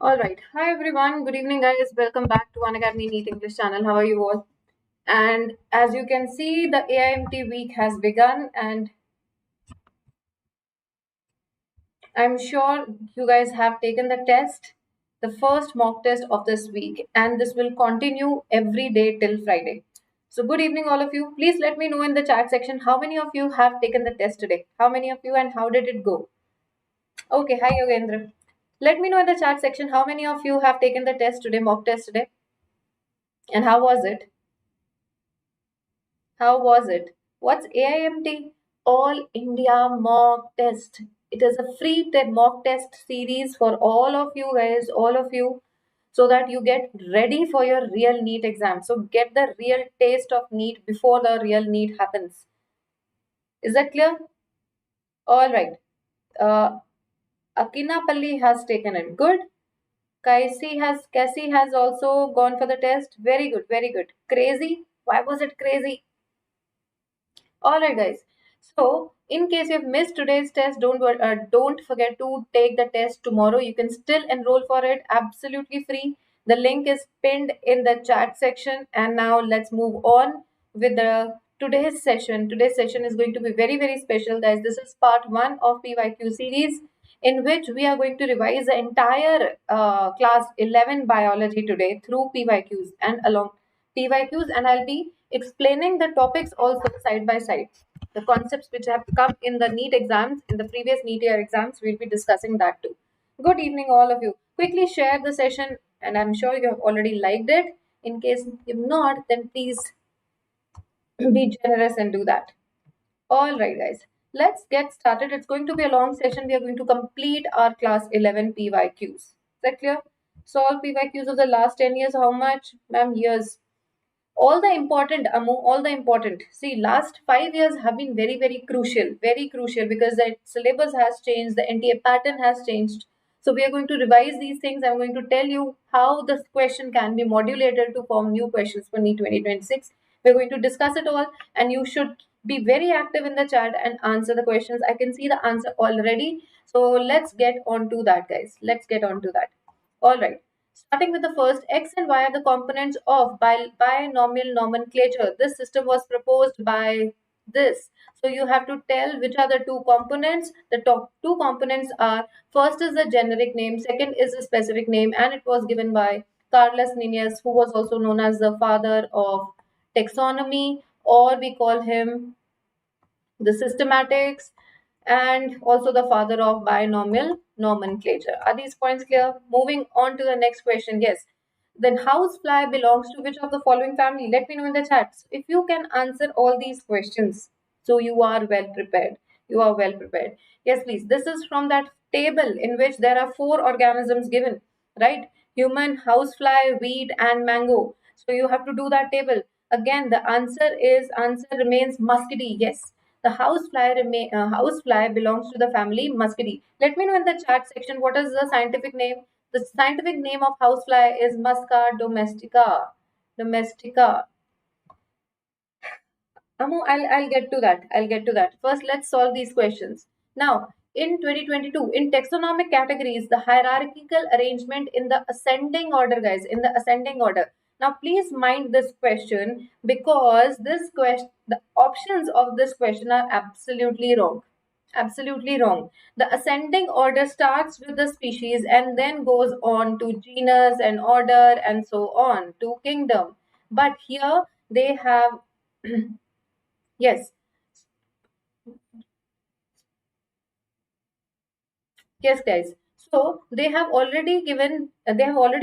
All right. Hi everyone. Good evening, guys. Welcome back to Unacademy NEET English channel. How are you all? And as you can see, the AIMT week has begun, and I'm sure you guys have taken the test, the first mock test of this week, and this will continue every day till Friday. So, good evening, all of you. Please let me know in the chat section how many of you have taken the test today. How many of you, and how did it go? Okay. Hi, Yogendra. Let me know in the chat section how many of you have taken the test today, mock test today, and how was it? How was it? What's AIMT? All India Mock Test. It is a free mock test series for all of you guys, all of you, so that you get ready for your real NEET exam. So get the real taste of NEET before the real NEET happens. Is that clear? All right. Akinapalli has taken it. Good. Cassie has also gone for the test. Very good, very good. Crazy. Why was it crazy? Alright, guys. So, in case you've missed today's test, don't forget to take the test tomorrow. You can still enroll for it, absolutely free. The link is pinned in the chat section. And now let's move on with the today's session. Today's session is going to be very, very special, guys. This is part 1 of PYQ series, in which we are going to revise the entire class 11 biology today through PYQs and along PYQs, and I'll be explaining the topics also side by side. The concepts which have come in the NEET exams, in the previous NEET year exams, we'll be discussing that too. Good evening, all of you. Quickly share the session, and I'm sure you have already liked it. In case you've not, then please be generous and do that. All right, guys. Let's get started. It's going to be a long session. We are going to complete our class 11 PYQs. Is that clear? Solve PYQs of the last 10 years. How much? Ma'am, years. All the important, all the important. See, last 5 years have been very, very crucial because the syllabus has changed, the NTA pattern has changed. So we are going to revise these things. I'm going to tell you how this question can be modulated to form new questions for NEET 2026. We're going to discuss it all, and you should be very active in the chat and answer the questions. I can see the answer already. So let's get on to that, guys. Let's get on to that. All right. Starting with the first, X and Y are the components of binomial nomenclature. This system was proposed by this. So you have to tell which are the two components. The top two components are, first is the generic name, second is the specific name, and it was given by Carlos Linnaeus, who was also known as the father of taxonomy, or we call him the systematics, and also the father of binomial nomenclature. Are these points clear? Moving on to the next question. Yes. Then housefly belongs to which of the following family? Let me know in the chat. If you can answer all these questions, so you are well prepared. You are well prepared. Yes, please. This is from that table in which there are 4 organisms given, right? Human, housefly, weed, and mango. So you have to do that table. Again, the answer remains muscidae. Yes, the housefly belongs to the family Muscidae. Let me know in the chat section what is the scientific name. The scientific name of housefly is Musca domestica. Domestica. Amu, I'll get to that. I'll get to that. First, let's solve these questions. Now, in 2022, in taxonomic categories, the hierarchical arrangement in the ascending order, guys, in the ascending order. Now, please mind this question, because this question, the options of this question are absolutely wrong. Absolutely wrong. The ascending order starts with the species and then goes on to genus and order and so on to kingdom. But here they have, yes, yes, guys. So they have already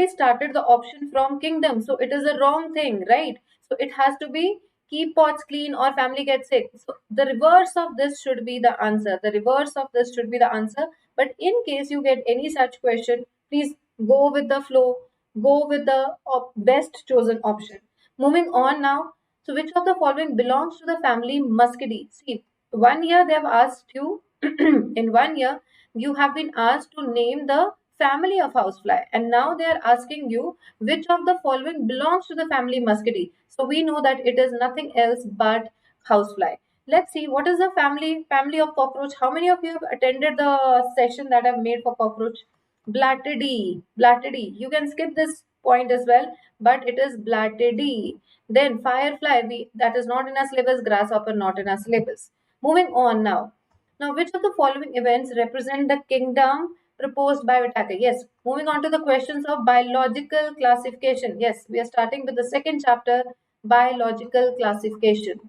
started the option from kingdom. So it is a wrong thing, right? So it has to be keep pots clean or family gets sick. So the reverse of this should be the answer. The reverse of this should be the answer. But in case you get any such question, please go with the flow. Go with the best chosen option. Moving on now. So which of the following belongs to the family Muscidae? See, 1 year they have asked you in 1 year you have been asked to name the family of housefly, and now they are asking you which of the following belongs to the family Muscidae. So we know that it is nothing else but housefly. Let's see what is the family of cockroach. How many of you have attended the session that I've made for cockroach? Blattidy, Blattidy. You can skip this point as well, but it is Blattidy. Then firefly, that is not in our syllabus. Grasshopper, not in our syllabus. Moving on now. Now, which of the following events represent the kingdom proposed by Whittaker? Yes. Moving on to the questions of biological classification. Yes, we are starting with the second chapter, biological classification.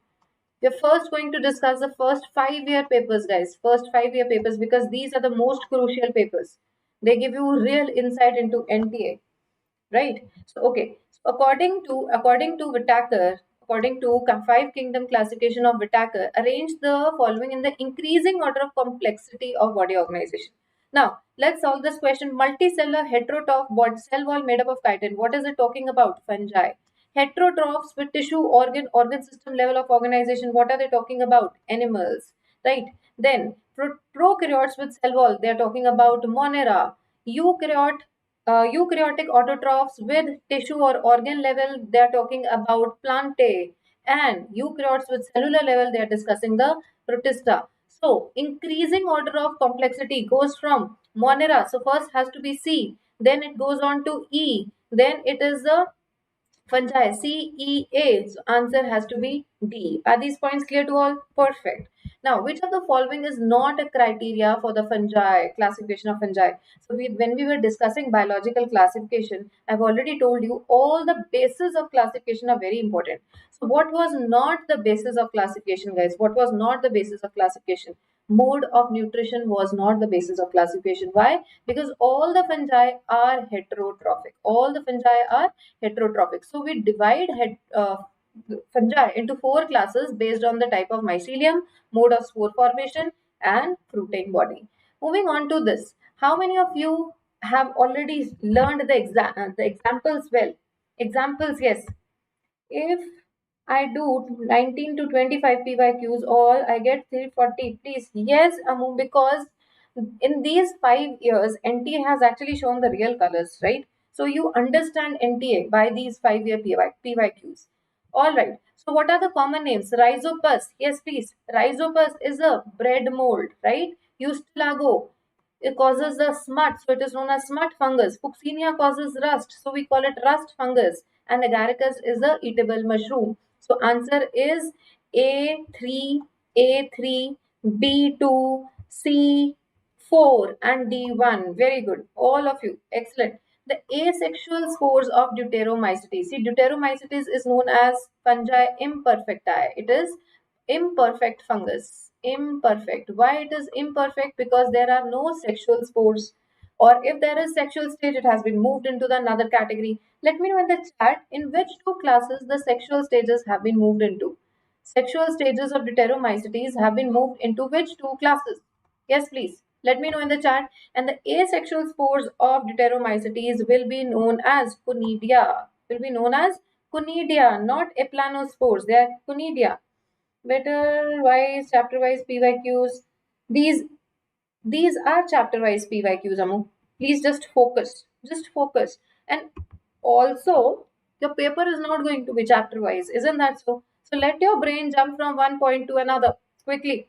We're first going to discuss the first 5-year papers, guys. First 5-year papers, because these are the most crucial papers. They give you real insight into NTA, right? So, okay. So according to Whittaker, according to five kingdom classification of Whittaker, arrange the following in the increasing order of complexity of body organization. Now, let's solve this question. Multicellular heterotroph cell wall made up of chitin. What is it talking about? Fungi. Heterotrophs with tissue organ system level of organization. What are they talking about? Animals, right? Then prokaryotes with cell wall. They are talking about Monera. Eukaryotic autotrophs with tissue or organ level, they are talking about Plantae. And eukaryotes with cellular level, they are discussing the Protista. So, increasing order of complexity goes from Monera. So, first has to be C, then it goes on to E, then it is the fungi, CEA. So answer has to be D. Are these points clear to all? Perfect. Now, which of the following is not a criteria for the fungi, classification of fungi? So, when we were discussing biological classification, I've already told you all the bases of classification are very important. So, what was not the basis of classification, guys? What was not the basis of classification? Mode of nutrition was not the basis of classification. Why? Because all the fungi are heterotrophic. All the fungi are heterotrophic. So we divide fungi into 4 classes based on the type of mycelium, mode of spore formation, and fruiting body. Moving on to this, how many of you have already learned the examples well? Examples, yes. If I do 19 to 25 PYQs, all I get 340. Please, yes, Amu, because in these 5 years, NTA has actually shown the real colors, right? So you understand NTA by these 5-year PYQs. All right. So what are the common names? Rhizopus. Yes, please. Rhizopus is a bread mold, right? Eustago, it causes the smut, so it is known as smut fungus. Fuchsinia causes rust, so we call it rust fungus. And agaricus is a eatable mushroom. So answer is A3, A3, B2, C4 and D1. Very good. All of you. Excellent. The asexual spores of Deuteromycetes. See, Deuteromycetes is known as fungi imperfecti. It is imperfect fungus. Imperfect. Why it is imperfect? Because there are no sexual spores, or if there is sexual stage, it has been moved into the another category. Let me know in the chat in which 2 classes the sexual stages have been moved into. Sexual stages of Deuteromycetes have been moved into which 2 classes? Yes, please. Let me know in the chat. And the asexual spores of Deuteromycetes will be known as conidia. Will be known as conidia, not eplanospores. They are conidia. Better wise, chapter wise PYQs. These are chapter wise PYQs, Amu. Please just focus. Just focus. And also, your paper is not going to be chapter wise, isn't that so? So let your brain jump from one point to another quickly.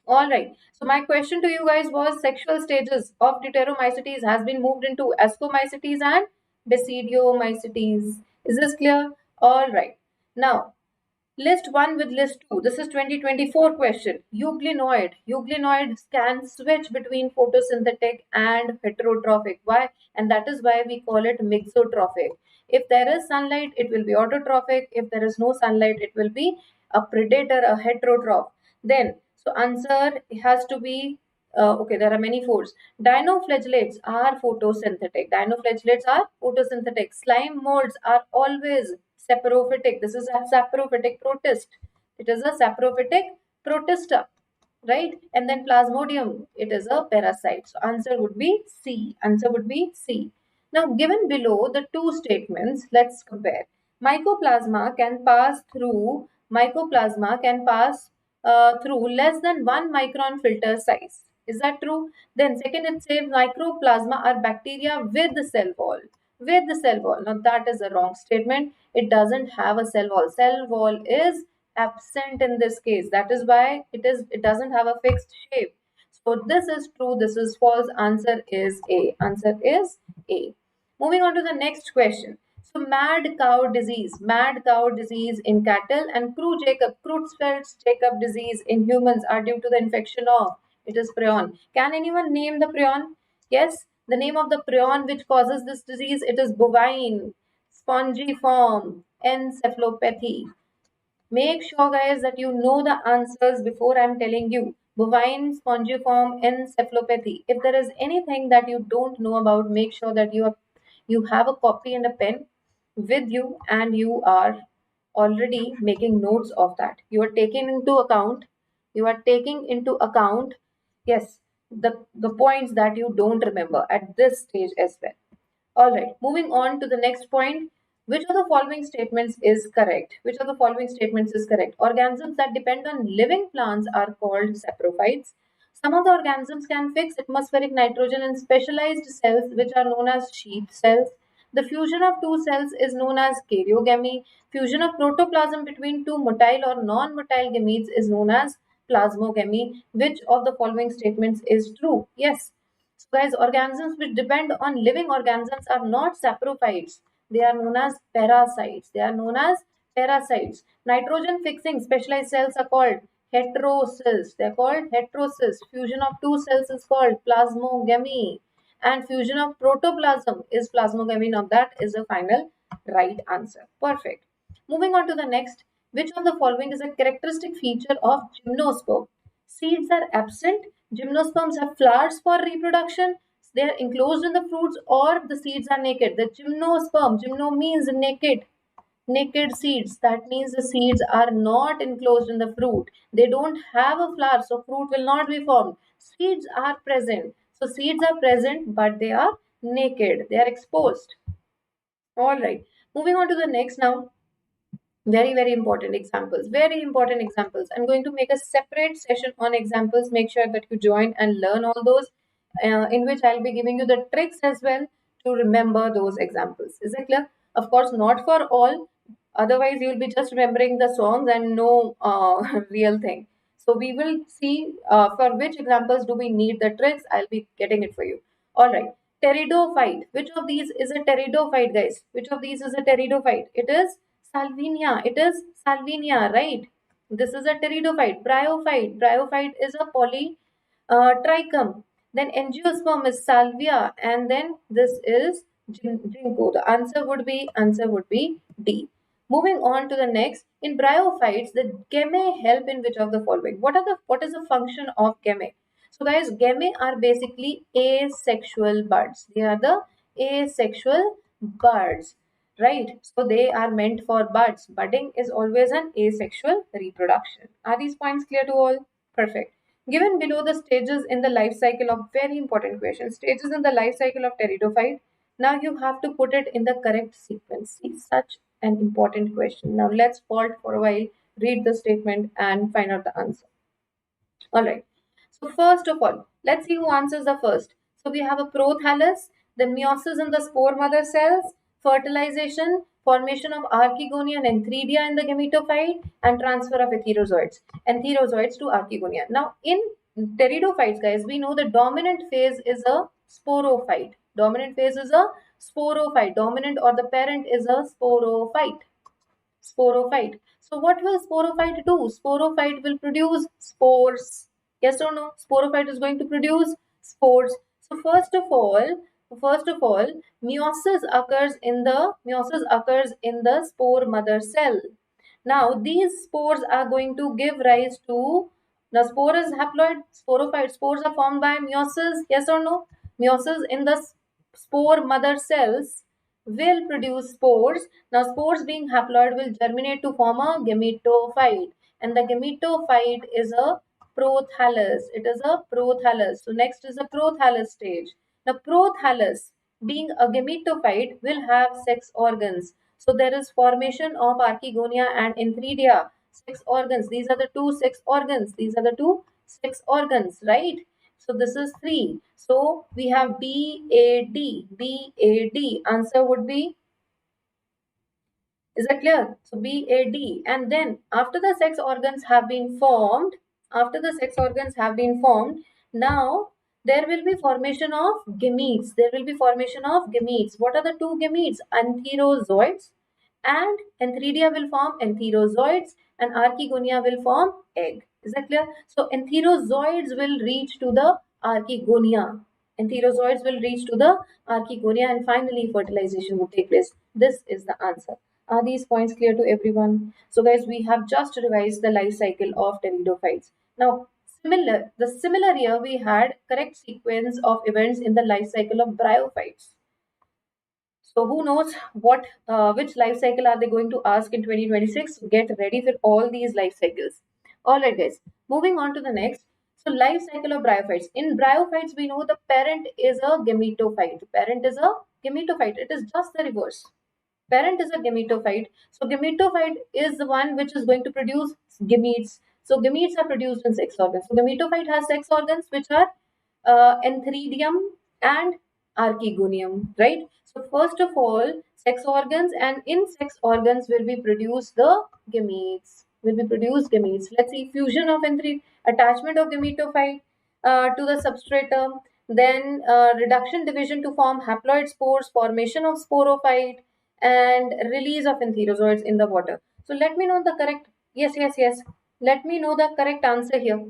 All right. So my question to you guys was sexual stages of Deuteromycetes has been moved into Ascomycetes and Basidiomycetes. Is this clear? All right. Now, list 1 with list 2. This is 2024 question. Euglenoid. Euglenoid can switch between photosynthetic and heterotrophic. Why? And that is why we call it mixotrophic. If there is sunlight, it will be autotrophic. If there is no sunlight, it will be a predator, a heterotroph. Then, so answer has to be okay, there are many forms. Dinoflagellates are photosynthetic. Dinoflagellates are photosynthetic. Slime molds are always saprophytic. This is a saprophytic protist. It is a saprophytic protista, right? And then plasmodium, it is a parasite. So answer would be C. Answer would be C. Now, given below the 2 statements, let's compare. Mycoplasma can pass through less than 1 micron filter size. Is that true? Then second, it says mycoplasma are bacteria with the cell wall. With the cell wall. Now that is a wrong statement. It doesn't have a cell wall. Cell wall is absent in this case. That is why it doesn't have a fixed shape. So this is true, this is false. Answer is A. Answer is A. Moving on to the next question. So mad cow disease in cattle and Creutzfeldt-Jakob disease in humans are due to the infection of, it is prion. Can anyone name the prion? Yes, the name of the prion which causes this disease, it is bovine spongiform encephalopathy. Make sure, guys, that you know the answers before I'm telling you. Bovine spongiform encephalopathy. If there is anything that you don't know about, make sure that you have a copy and a pen with you and you are already making notes of that. You are taking into account. You are taking into account, yes, the points that you don't remember at this stage as well. All right, moving on to the next point. Which of the following statements is correct? Which of the following statements is correct? Organisms that depend on living plants are called saprophytes. Some of the organisms can fix atmospheric nitrogen in specialized cells which are known as sheath cells. The fusion of two cells is known as karyogamy. Fusion of protoplasm between two motile or non-motile gametes is known as plasmogamy. Which of the following statements is true? Yes. So guys, organisms which depend on living organisms are not saprophytes. They are known as parasites. They are known as parasites. Nitrogen fixing specialized cells are called heterocells. They are called heterocells. Fusion of two cells is called plasmogamy. And fusion of protoplasm is plasmogamy. Now that is the final right answer. Perfect. Moving on to the next. Which of the following is a characteristic feature of gymnosperm? Seeds are absent. Gymnosperms have flowers for reproduction. They are enclosed in the fruits or the seeds are naked. The gymnosperm, gymno means naked. Naked seeds. That means the seeds are not enclosed in the fruit. They don't have a flower, so fruit will not be formed. Seeds are present. So seeds are present, but they are naked. They are exposed. All right. Moving on to the next now. Very important examples. Very important examples. I'm going to make a separate session on examples. Make sure that you join and learn all those, in which I'll be giving you the tricks as well to remember those examples. Is it clear? Of course, not for all. Otherwise, you'll be just remembering the songs and no real thing. So we will see for which examples do we need the tricks. I'll be getting it for you. All right. Pteridophyte. Which of these is a pteridophyte, guys? Which of these is a pteridophyte? It is Salvinia. It is Salvinia, right? This is a pteridophyte. Bryophyte. Bryophyte is a trichum. Then angiosperm is salvia, and then this is ginkgo. The answer would be D. Moving on to the next, in bryophytes, the gamete help in which of the following? What is the function of gamete? So guys, gamete are basically asexual buds. They are the asexual buds, right? So they are meant for buds. Budding is always an asexual reproduction. Are these points clear to all? Perfect. Given below the stages in the life cycle of, very important question, stages in the life cycle of pteridophyte. Now you have to put it in the correct sequence. See, such an important question. Now let's pause for a while, read the statement and find out the answer. All right. So first of all, let's see who answers the first. So we have a prothallus, then meiosis in the spore mother cells, fertilization, formation of archegonia and entheridia in the gametophyte, and transfer of entherozoites to archegonia. Now in pteridophytes, guys, we know the dominant phase is a sporophyte. Dominant phase is a sporophyte. Dominant or the parent is a sporophyte. Sporophyte. So what will sporophyte do? Sporophyte will produce spores. Yes or no? Sporophyte is going to produce spores. So first of all, meiosis occurs in the spore mother cell. Now these spores are going to give rise to, the spore is haploid, sporophyte. Spores are formed by meiosis. Yes or no? Meiosis in the spore mother cells will produce spores. Now spores being haploid will germinate to form a gametophyte, and the gametophyte is a prothallus. It is a prothallus. So next is a prothallus stage. The prothallus being a gametophyte will have sex organs. So there is formation of archegonia and entheridia. Sex organs. These are the two sex organs. These are the two sex organs, right? So this is 3. So we have BAD. BAD. Answer would be, is that clear? So BAD. And then after the sex organs have been formed, Now there will be formation of gametes. There will be formation of gametes. What are the two gametes? Antherozoids, and antheridia will form antherozoids and archegonia will form egg. Is that clear? So antherozoids will reach to the archegonia. Antherozoids will reach to the archegonia and finally fertilization would take place. This is the answer. Are these points clear to everyone? So guys, we have just revised the life cycle of pteridophytes. Now, similar year we had correct sequence of events in the life cycle of bryophytes. So who knows what which life cycle are they going to ask in 2026? So get ready for all these life cycles. All right, guys. Moving on to the next. So life cycle of bryophytes. In bryophytes, we know the parent is a gametophyte. Parent is a gametophyte. It is just the reverse. Parent is a gametophyte. So gametophyte is the one which is going to produce gametes. So gametes are produced in sex organs. So gametophyte has sex organs which are antheridium and archegonium, right? So first of all, sex organs, and in sex organs will be produced the gametes. Will be produced gametes. Let's see, fusion of attachment of gametophyte to the substratum, then reduction division to form haploid spores, formation of sporophyte, and release of entherozoids in the water. So let me know the correct. Yes. Let me know the correct answer here.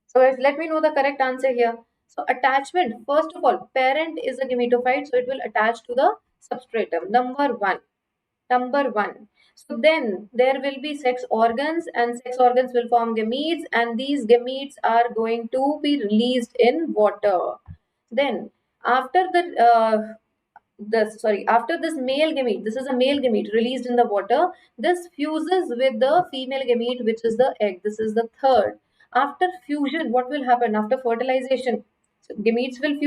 So guys, let me know the correct answer here. So attachment, first of all, parent is a gametophyte, so it will attach to the substratum. Number one. Number one. So then there will be sex organs, and sex organs will form gametes, and these gametes are going to be released in water. Then after after this male gamete, this is a male gamete released in the water, this fuses with the female gamete, which is the egg. This is the third. After fusion, what will happen after fertilization? So gametes will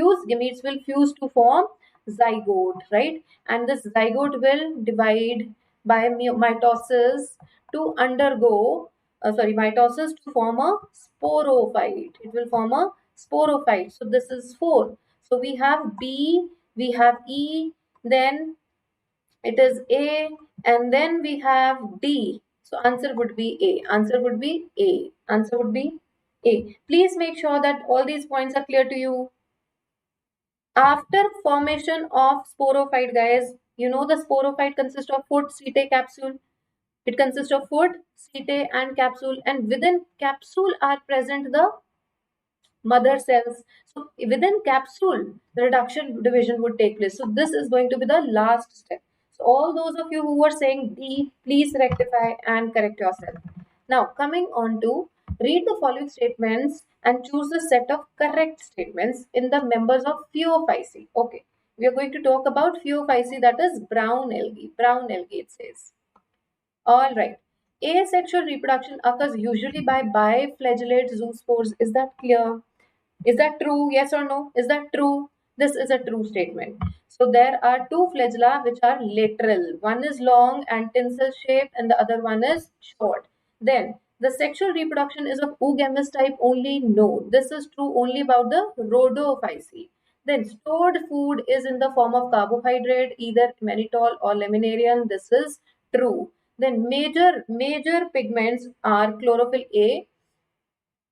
fuse to form zygote, right? And this zygote will divide by mitosis to undergo mitosis to form a sporophyte. It will form a sporophyte. So this is 4. So we have B, we have E, then it is A, and then we have D. So answer would be A. Answer would be A. Answer would be A. Please make sure that all these points are clear to you. After formation of sporophyte, guys, you know the sporophyte consists of foot, setae, capsule. It consists of foot, setae, and capsule, and within capsule are present the mother cells. So within capsule, the reduction division would take place. So this is going to be the last step. So all those of you who were saying D, please rectify and correct yourself. Now coming on to read the following statements and choose the set of correct statements in the members of Pheophyce. Okay, we are going to talk about Pheophyce, that is brown algae. Brown algae, it says. All right. Asexual reproduction occurs usually by biflagellate zoospores. Is that clear? Is that true? Yes or no? Is that true? This is a true statement. So there are two flagella which are lateral. One is long and tinsel shaped and the other one is short. Then the sexual reproduction is of oogamous type only? No. This is true only about the rhodophyce. Then stored food is in the form of carbohydrate, either mannitol or laminarian. This is true. Then major pigments are chlorophyll A,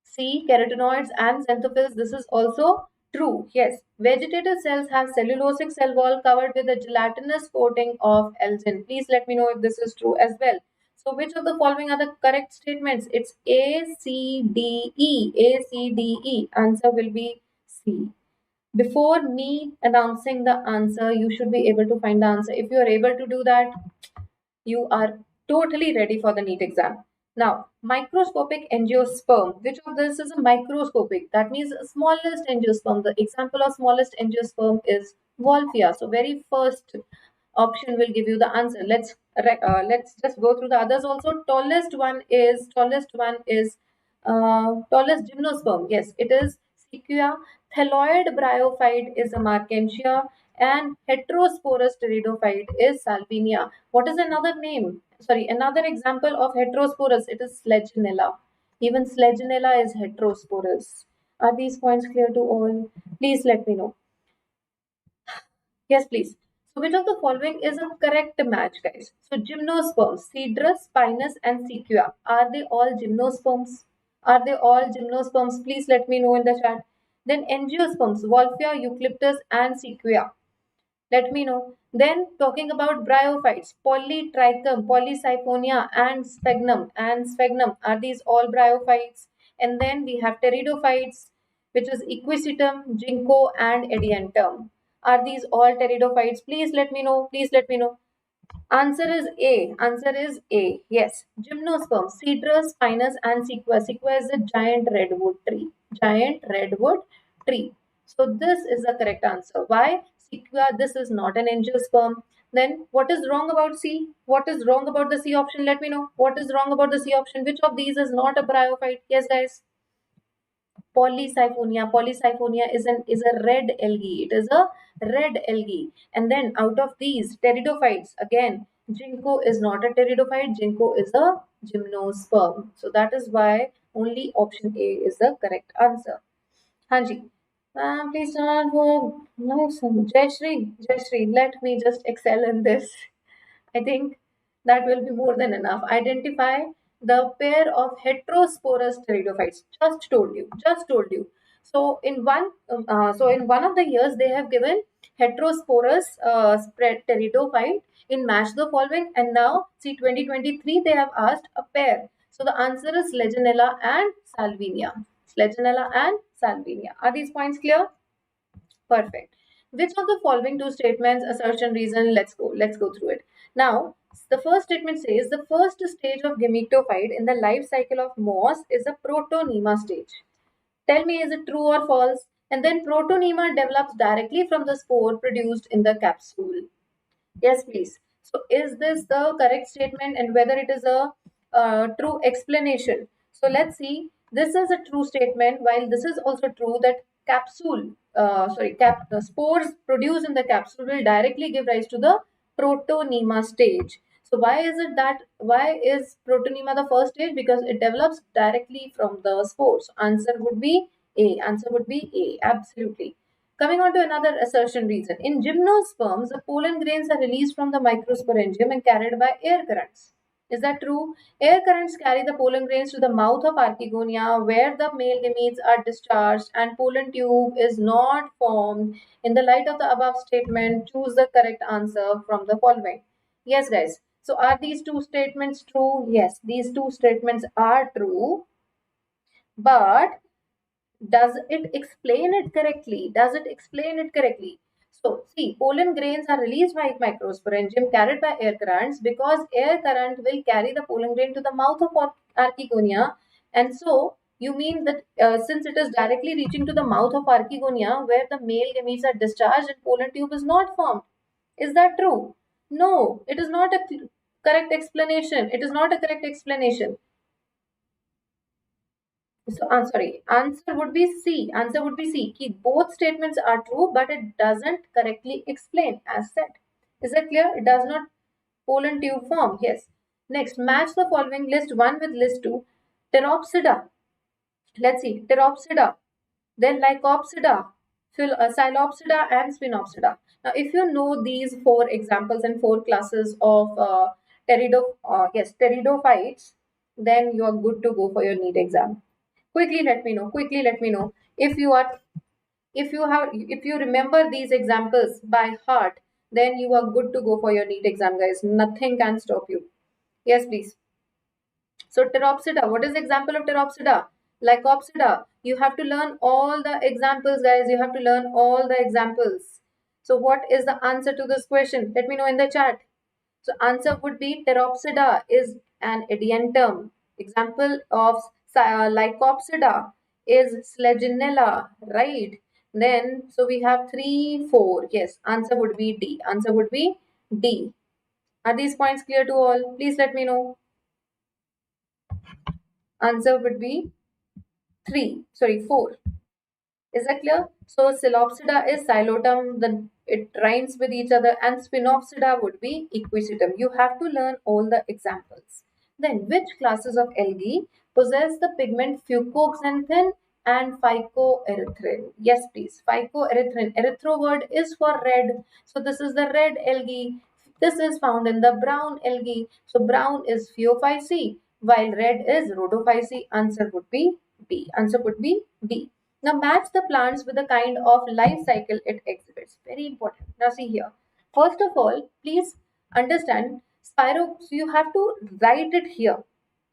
C, carotenoids and xanthophylls. This is also true. Yes, vegetative cells have cellulosic cell wall covered with a gelatinous coating of algin. Please let me know if this is true as well. So which of the following are the correct statements? It's A, C, D, E. A, C, D, E. Answer will be C. Before me announcing the answer, you should be able to find the answer. If you are able to do that, you are totally ready for the NEET exam. Now, microscopic angiosperm. Which of this is a microscopic? That means smallest angiosperm. The example of smallest angiosperm is Wolffia. So, very first option will give you the answer. Let's just go through the others also. Tallest gymnosperm. Yes, it is Sequia. Thyloid bryophyte is a Markensia, and heterosporous pteridophyte is Salvinia. What is another name? Sorry, another example of heterosporous. It is Slegionella. Even Slegionella is heterosporous. Are these points clear to all? Please let me know. Yes, please. So which of the following is a correct match, guys? So gymnosperms, Cedrus, Pinus, and Sequia. Are they all gymnosperms? Are they all gymnosperms? Please let me know in the chat. Then angiosperms, Wolfia, Eucalyptus, and Sequoia. Let me know. Then talking about bryophytes, Polytrichum, Polysiphonia, and Sphagnum. And Sphagnum, are these all bryophytes? And then we have Pteridophytes, which is Equisetum, Ginkgo, and Ediantum. Are these all Pteridophytes? Please let me know. Please let me know. Answer is A. Answer is A. Yes. Gymnosperm, Cedrus, Pinus, and Sequoia. Sequoia is a giant redwood tree. Giant redwood tree. So this is the correct answer. Why? Sequoia, this is not an angiosperm. Then what is wrong about C? What is wrong about the C option? Let me know. What is wrong about the C option? Which of these is not a bryophyte? Yes, guys. Polysiphonia. Polysiphonia is a red algae. It is a red algae. And then out of these pteridophytes, again, Ginkgo is not a pteridophyte. Ginkgo is a gymnosperm. So that is why only option A is the correct answer. Hanji. Please don't work. No, Jayashree, let me just excel in this. I think that will be more than enough. Identify the pair of heterosporous pteridophytes. Just told you. So in one of the years they have given heterosporous spread pteridophyte in match the following, and now see 2023 they have asked a pair. So the answer is Legionella and Salvinia. Legionella and Salvinia. Are these points clear? Perfect. Which of the following two statements, assertion, reason, let's go through it. Now, the first statement says the first stage of gametophyte in the life cycle of moss is a protonema stage. Tell me, is it true or false? And then protonema develops directly from the spore produced in the capsule. Yes, please. So, is this the correct statement and whether it is a true explanation? So, let's see. This is a true statement, while this is also true that spores produced in the capsule will directly give rise to the protonema stage. So, why is protonema the first stage? Because it develops directly from the spores. Answer would be A. Answer would be A. Absolutely. Coming on to another assertion reason. In gymnosperms, the pollen grains are released from the microsporangium and carried by air currents. Is that true? Air currents carry the pollen grains to the mouth of Archegonia, where the male gametes are discharged and pollen tube is not formed. In the light of the above statement, choose the correct answer from the following. Yes, guys. So are these two statements true? Yes, these two statements are true. But does it explain it correctly? Does it explain it correctly? So, see, pollen grains are released by microsporangium carried by air currents because air current will carry the pollen grain to the mouth of Archegonia. And so, you mean that since it is directly reaching to the mouth of Archegonia where the male gametes are discharged and pollen tube is not formed. Is that true? No, it is not a correct explanation. It is not a correct explanation. So, sorry, answer would be C. Answer would be C. Both statements are true, but it doesn't correctly explain as said. Is that clear? It does not pollen tube form. Yes. Next, match the following list 1 with list 2. Pteropsida. Let's see. Pteropsida. Then Lycopsida, Psilopsida, and Spinopsida. Now, if you know these 4 examples and 4 classes of pteridophytes, then you are good to go for your NEET exam. Quickly let me know. Quickly let me know if you remember these examples by heart, then you are good to go for your NEET exam, guys. Nothing can stop you. Yes, please. So Pteropsida, what is the example of Pteropsida? Lycopsida. You have to learn all the examples, guys. You have to learn all the examples. So what is the answer to this question? Let me know in the chat. So answer would be Pteropsida is an ediantum. Example of Lycopsida is Slegionella, right? Then, so we have 3, 4. Yes, answer would be D. Answer would be D. Are these points clear to all? Please let me know. Answer would be 4. Is that clear? So Psilopsida is xylotum, then it rhymes with each other, and Spinopsida would be equisetum. You have to learn all the examples. Then, which classes of algae possess the pigment fucoxanthin and phycoerythrin? Yes, please. Phycoerythrin. Erythro word is for red. So this is the red algae. This is found in the brown algae. So brown is Phaeophyceae, while red is Rhodophyce. Answer would be B. Answer would be B. Now match the plants with the kind of life cycle it exhibits. Very important. Now see here. First of all, please understand Spiro. So you have to write it here.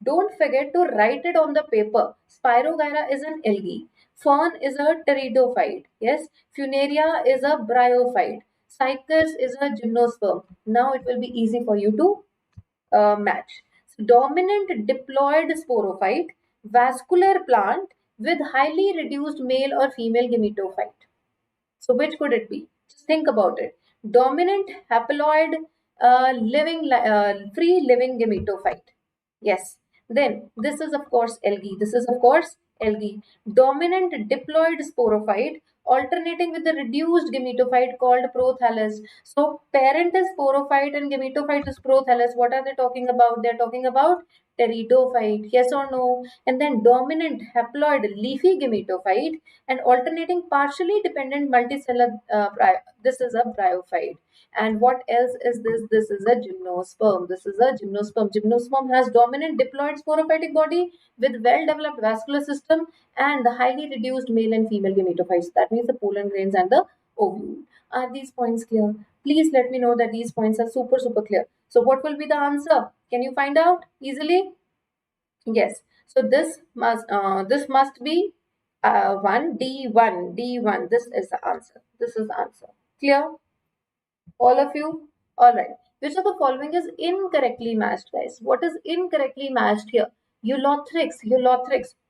Don't forget to write it on the paper. Spirogyra is an algae. Fern is a pteridophyte. Yes. Funaria is a bryophyte. Cycas is a gymnosperm. Now it will be easy for you to match. So, dominant diploid sporophyte, vascular plant with highly reduced male or female gametophyte. So which could it be? Just think about it. Dominant haploid free living gametophyte. Yes. Then this is of course algae. This is of course algae. Dominant diploid sporophyte alternating with the reduced gametophyte called prothallus. So parent is sporophyte and gametophyte is prothallus. What are they talking about? They're talking about pteridophyte. Yes or no? And then dominant haploid leafy gametophyte and alternating partially dependent multicellular this is a bryophyte. And what else is this? This is a gymnosperm. This is a gymnosperm. Gymnosperm has dominant diploid sporophytic body with well-developed vascular system and the highly reduced male and female gametophytes. That means the pollen grains and the ovule. Are these points clear? Please let me know that these points are super clear. So what will be the answer? Can you find out easily? Yes. So this must be 1D1. This is the answer. This is the answer. Clear? All of you? Alright. Which of the following is incorrectly matched, guys? What is incorrectly matched here? Eulothrix.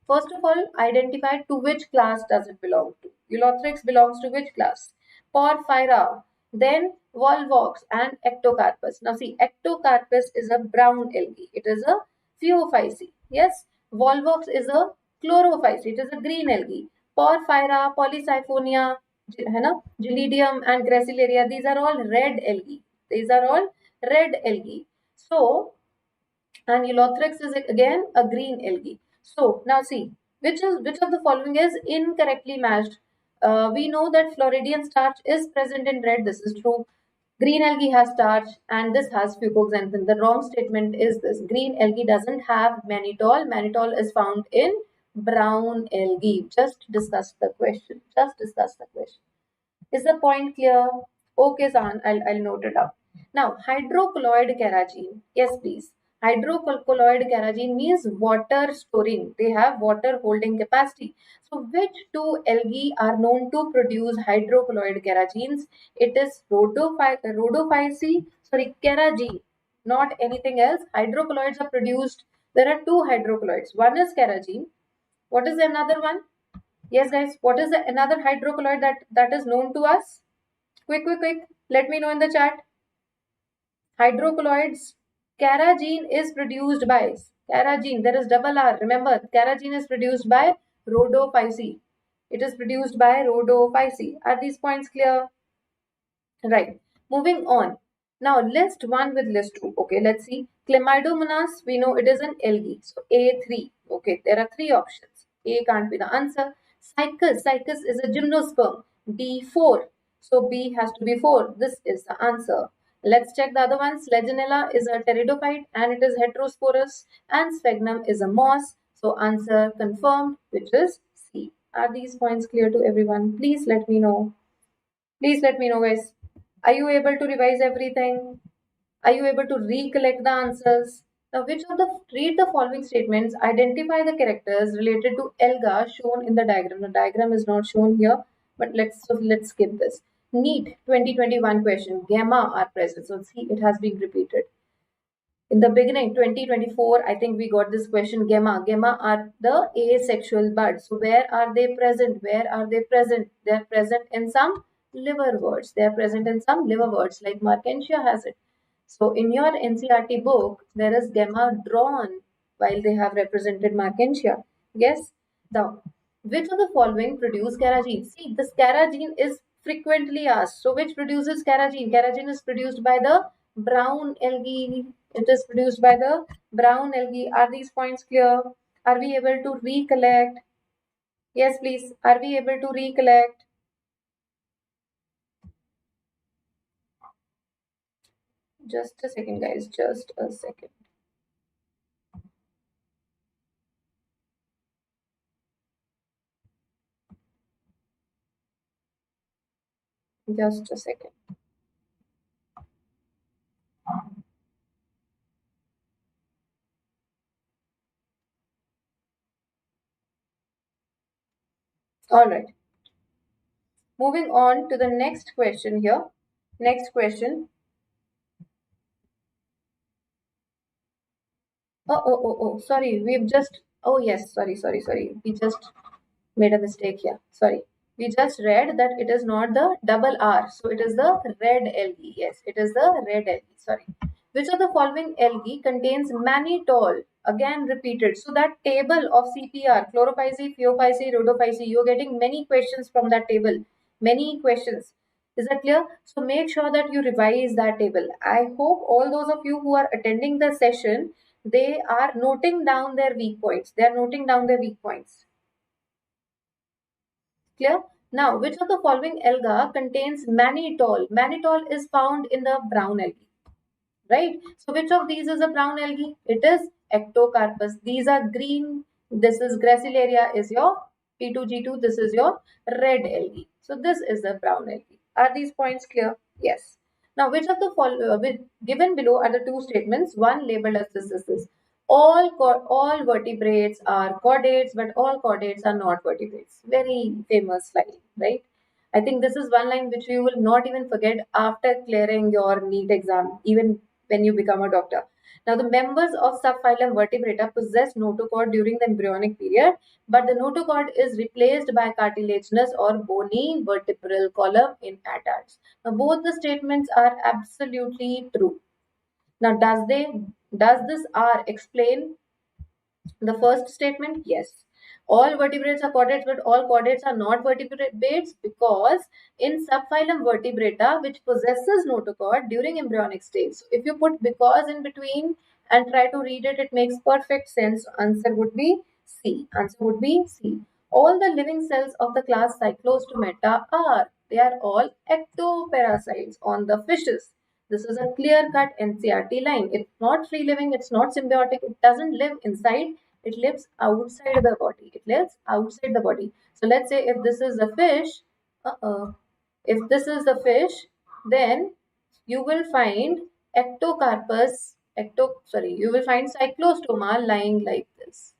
First of all, identify to which class does it belong to. Eulothrix belongs to which class? Porphyra. Then Volvox and Ectocarpus. Now see, Ectocarpus is a brown algae. It is a Phaeophyce. Yes. Volvox is a chlorophyce. It is a green algae. Porphyra, Polysiphonia, है ना, Gelidium and Gracilaria, these are all red algae. These are all red algae. So, and Eulothrix is again a green algae. So now see, which of the following is incorrectly matched? We know that Floridian starch is present in red. This is true. Green algae has starch and this has fucoxanthin. The wrong statement is this. Green algae doesn't have mannitol. Mannitol is found in brown algae. Just discuss the question. Just discuss the question. Is the point clear? Okay, San, I'll note it up. Now, hydrocolloid carrageen. Yes, please. Hydrocolloid carrageen means water storing. They have water holding capacity. So, which two algae are known to produce hydrocolloid carrageens? It is carrageen, not anything else. Hydrocolloids are produced. There are two hydrocolloids. One is carrageen. What is another one? Yes, guys, what is another hydrocolloid that is known to us? Quick. Let me know in the chat. Hydrocolloids. Carrageen is produced by carrageen. There is double R. Remember, carrageen is produced by Rhodophyce. It is produced by Rhodophyce. Are these points clear? Right. Moving on. Now, list 1 with list 2. Okay, let's see. Chlamydomonas, we know it is an algae. So, A3. Okay, there are 3 options. A can't be the answer. Cycas is a gymnosperm. D4. So, B has to be 4. This is the answer. Let's check the other ones. Legionella is a pteridophyte and it is heterosporous. And sphagnum is a moss. So, answer confirmed, which is C. Are these points clear to everyone? Please let me know. Please let me know, guys. Are you able to revise everything? Are you able to recollect the answers? Now, read the following statements. Identify the characters related to alga shown in the diagram. The diagram is not shown here, but let's skip this. NEET 2021 question. Gamma are present. So see, it has been repeated. In the beginning, 2024, I think we got this question. Gamma are the asexual buds. So where are they present? Where are they present? They are present in some liverworts. They are present in some liverworts, like Merkensia has it. So in your NCERT book, there is gamma drawn while they have represented Merkensia. Yes. Now, which of the following produce carrageen? See, this carrageen is frequently asked. So which produces carrageen? Carrageen is produced by the brown algae. It is produced by the brown algae. Are these points clear? Are we able to recollect? Yes, please. Are we able to recollect? Just a second, guys. Just a second. Just a second. All right. Moving on to the next question here. Next question. Oh, sorry. We've just, oh yes, sorry. We just made a mistake here. Sorry. We just read that it is not the double R. So it is the red algae. Yes, it is the red algae. Sorry. Which of the following algae contains mannitol? Again repeated. So that table of CPR, chlorophyce, pheophyce, rhodophyce, you're getting many questions from that table. Many questions. Is that clear? So make sure that you revise that table. I hope all those of you who are attending the session, they are noting down their weak points. They are noting down their weak points. Clear? Now, which of the following alga contains mannitol? Mannitol is found in the brown algae, right? So, which of these is a brown algae? It is Ectocarpus. These are green. This is Gracilaria is your P2G2. This is your red algae. So, this is the brown algae. Are these points clear? Yes. Now, which of the given below are the two statements? One labeled as this. All vertebrates are chordates, but all chordates are not vertebrates. Very famous line, right? I think this is one line which you will not even forget after clearing your NEET exam, even when you become a doctor. Now, the members of subphylum Vertebrata possess notochord during the embryonic period, but the notochord is replaced by cartilaginous or bony vertebral column in adults. Now, both the statements are absolutely true. Now, does this R explain the first statement? Yes. All vertebrates are chordates, but all chordates are not vertebrates because in subphylum Vertebrata, which possesses notochord during embryonic stage. So if you put because in between and try to read it, it makes perfect sense. Answer would be C. Answer would be C. All the living cells of the class Cyclostomata they are all ectoparasites on the fishes. This is a clear-cut NCERT line. It's not free living, it's not symbiotic, it doesn't live inside, it lives outside the body. It lives outside the body. So let's say if this is a fish, if this is the fish, then you will find you will find cyclostoma lying like this.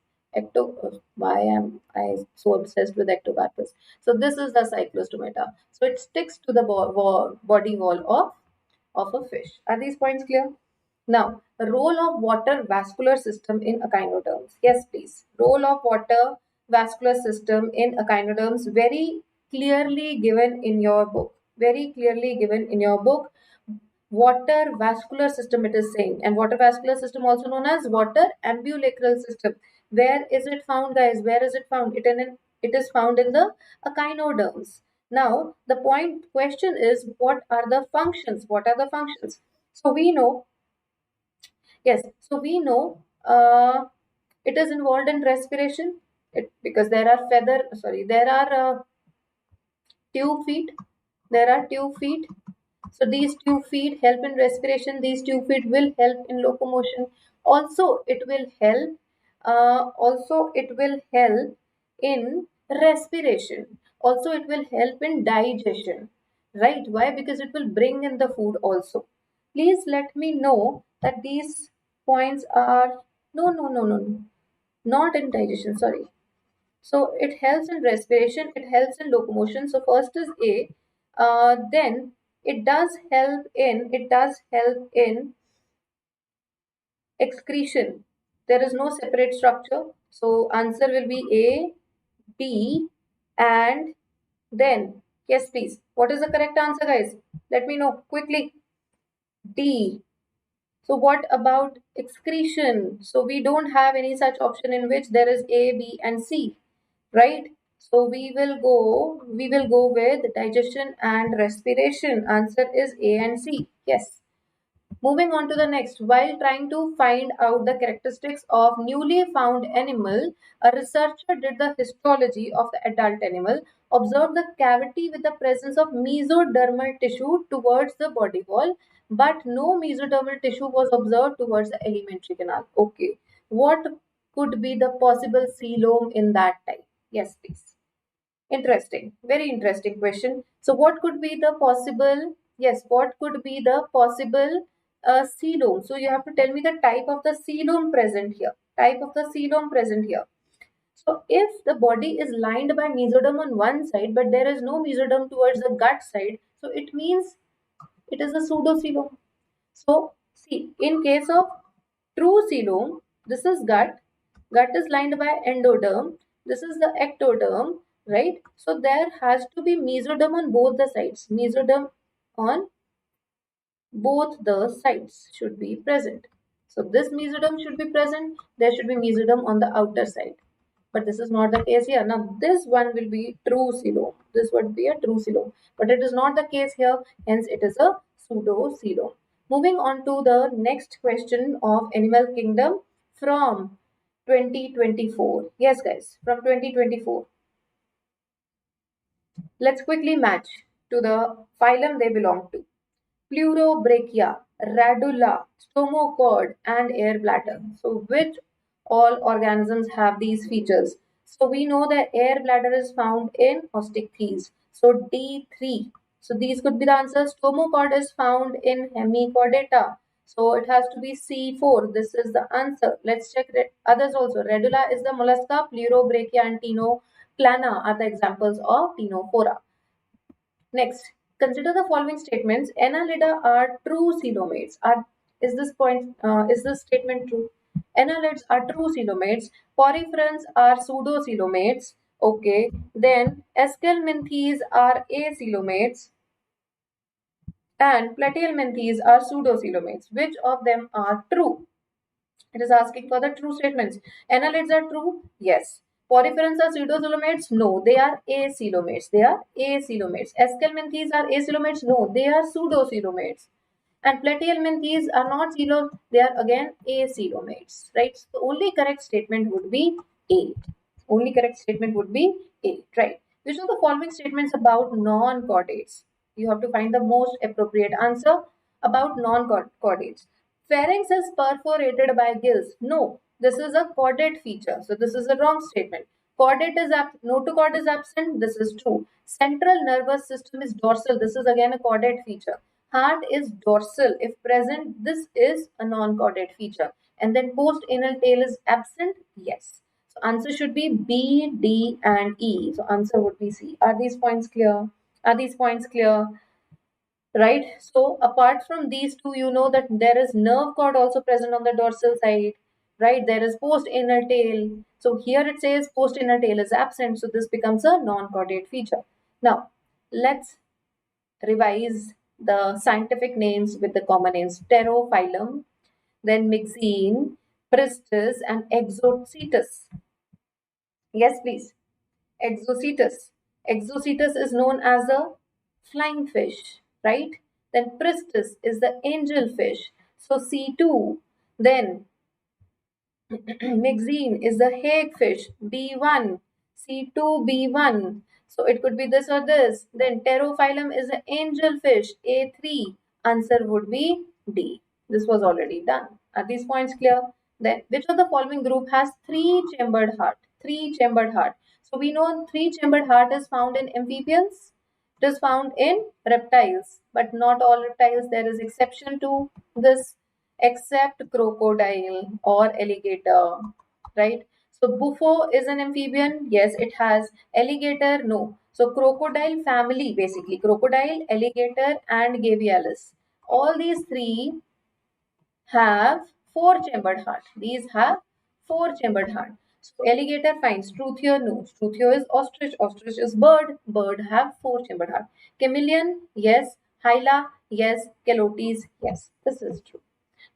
Why am I so obsessed with ectocarpus? So this is the cyclostomata. So it sticks to the body wall of a fish. Are these points clear? Now, role of water vascular system in echinoderms. Yes, please. Role of water vascular system in echinoderms very clearly given in your book. Very clearly given in your book. Water vascular system it is saying, and water vascular system also known as water ambulacral system. Where is it found, guys? Where is it found? It is found in the echinoderms. Now, the question is, what are the functions? What are the functions? So we know, yes, so we know it is involved in respiration because there are tube feet. There are tube feet. So these tube feet help in respiration. These tube feet will help in locomotion. Also, it will help. In respiration. Also, it will help in digestion. Right? Why? Because it will bring in the food also. Please let me know that these points are no, not in digestion. Sorry. So it helps in respiration, it helps in locomotion. So first is A. Then it does help in excretion. There is no separate structure. So answer will be A, B, and then yes, please. What is the correct answer, guys? Let me know quickly. D. So what about excretion? So we don't have any such option in which there is A, B, and C, right? So we will go with digestion and respiration. Answer is A and C. Yes. Moving on to the next, while trying to find out the characteristics of newly found animal, a researcher did the histology of the adult animal, observed the cavity with the presence of mesodermal tissue towards the body wall, but no mesodermal tissue was observed towards the alimentary canal. Okay, what could be the possible coelom in that type? Yes, please. Interesting. Very interesting question. So what could be the possible, yes, what could be the possible coelom? So you have to tell me the type of the coelom present here. Type of the coelom present here. So if the body is lined by mesoderm on one side, but there is no mesoderm towards the gut side, so it means it is a pseudocoelom. So see, in case of true coelom, this is gut. Gut is lined by endoderm. This is the ectoderm, right? So there has to be mesoderm on both the sides. Mesoderm on both the sides should be present. So this mesoderm should be present. There should be mesoderm on the outer side. But this is not the case here. Now this one will be true coelom. This would be a true coelom. But it is not the case here. Hence it is a pseudocoelom. Moving on to the next question of animal kingdom from 2024. Yes guys, from 2024. Let's quickly match to the phylum they belong to. Pleurobrachia, radula, stomachord, and air bladder. So which all organisms have these features? So we know that air bladder is found in Osteichthyes. So D3. So these could be the answers. Stomachord is found in Hemichordata. So it has to be C4. This is the answer. Let's check others also. Radula is the mollusca. Pleurobrachia and Tinoclana are the examples of Ctenophora. Next, consider the following statements. Annelida are true coelomates. Is this statement true? Annelids are true coelomates. Poriferans are pseudocoelomates. Okay. Then Escalminthes are acoelomates and Platyhelminthes are pseudocoelomates. Which of them are true? It is asking for the true statements. Annelids are true? Yes. Poriferans are pseudocoelomates? No, they are acoelomates. They are acoelomates. Escalminthes are acoelomates? No, they are pseudocoelomates. And platyhelminthes are not coelomates, they are again acoelomates. Right? So the only correct statement would be A. Only correct statement would be A. Right? Which are the following statements about non-chordates? You have to find the most appropriate answer about non-chordates. Pharynx is perforated by gills. No, this is a chordate feature. So this is a wrong statement. Chordate is notochord is absent. This is true. Central nervous system is dorsal. This is again a chordate feature. Heart is dorsal. If present, this is a non-chordate feature. And then post-anal tail is absent. Yes. So answer should be B, D, and E. So answer would be C. Are these points clear? Are these points clear? Right? So apart from these two, you know that there is nerve cord also present on the dorsal side, right? There is post-anal tail. So here it says post-anal tail is absent. So this becomes a non-chordate feature. Now, let's revise the scientific names with the common names. Pterophyllum, then Myxine, Pristis, and Exocetus. Yes, please. Exocetus. Exocetus is known as a flying fish, right? Then Pristis is the angelfish. So C2. Then Myxine is the hagfish. B1. C2, B1. So it could be this or this. Then Pterophyllum is the angelfish. A3. Answer would be D. This was already done. Are these points clear? Then which of the following group has three-chambered heart? Three-chambered heart. So we know three-chambered heart is found in amphibians. It is found in reptiles, but not all reptiles. There is exception to this, except crocodile or alligator, right? So buffo is an amphibian. Yes, it has. Alligator, no. So crocodile family, basically crocodile, alligator, and gavialis. All these three have four-chambered heart. These have four-chambered heart. So alligator finds. Truth here, no. Truth here is ostrich. Ostrich is bird. Bird have four-chambered heart. Chameleon, yes. Hyla, yes. Calotes, yes. This is true.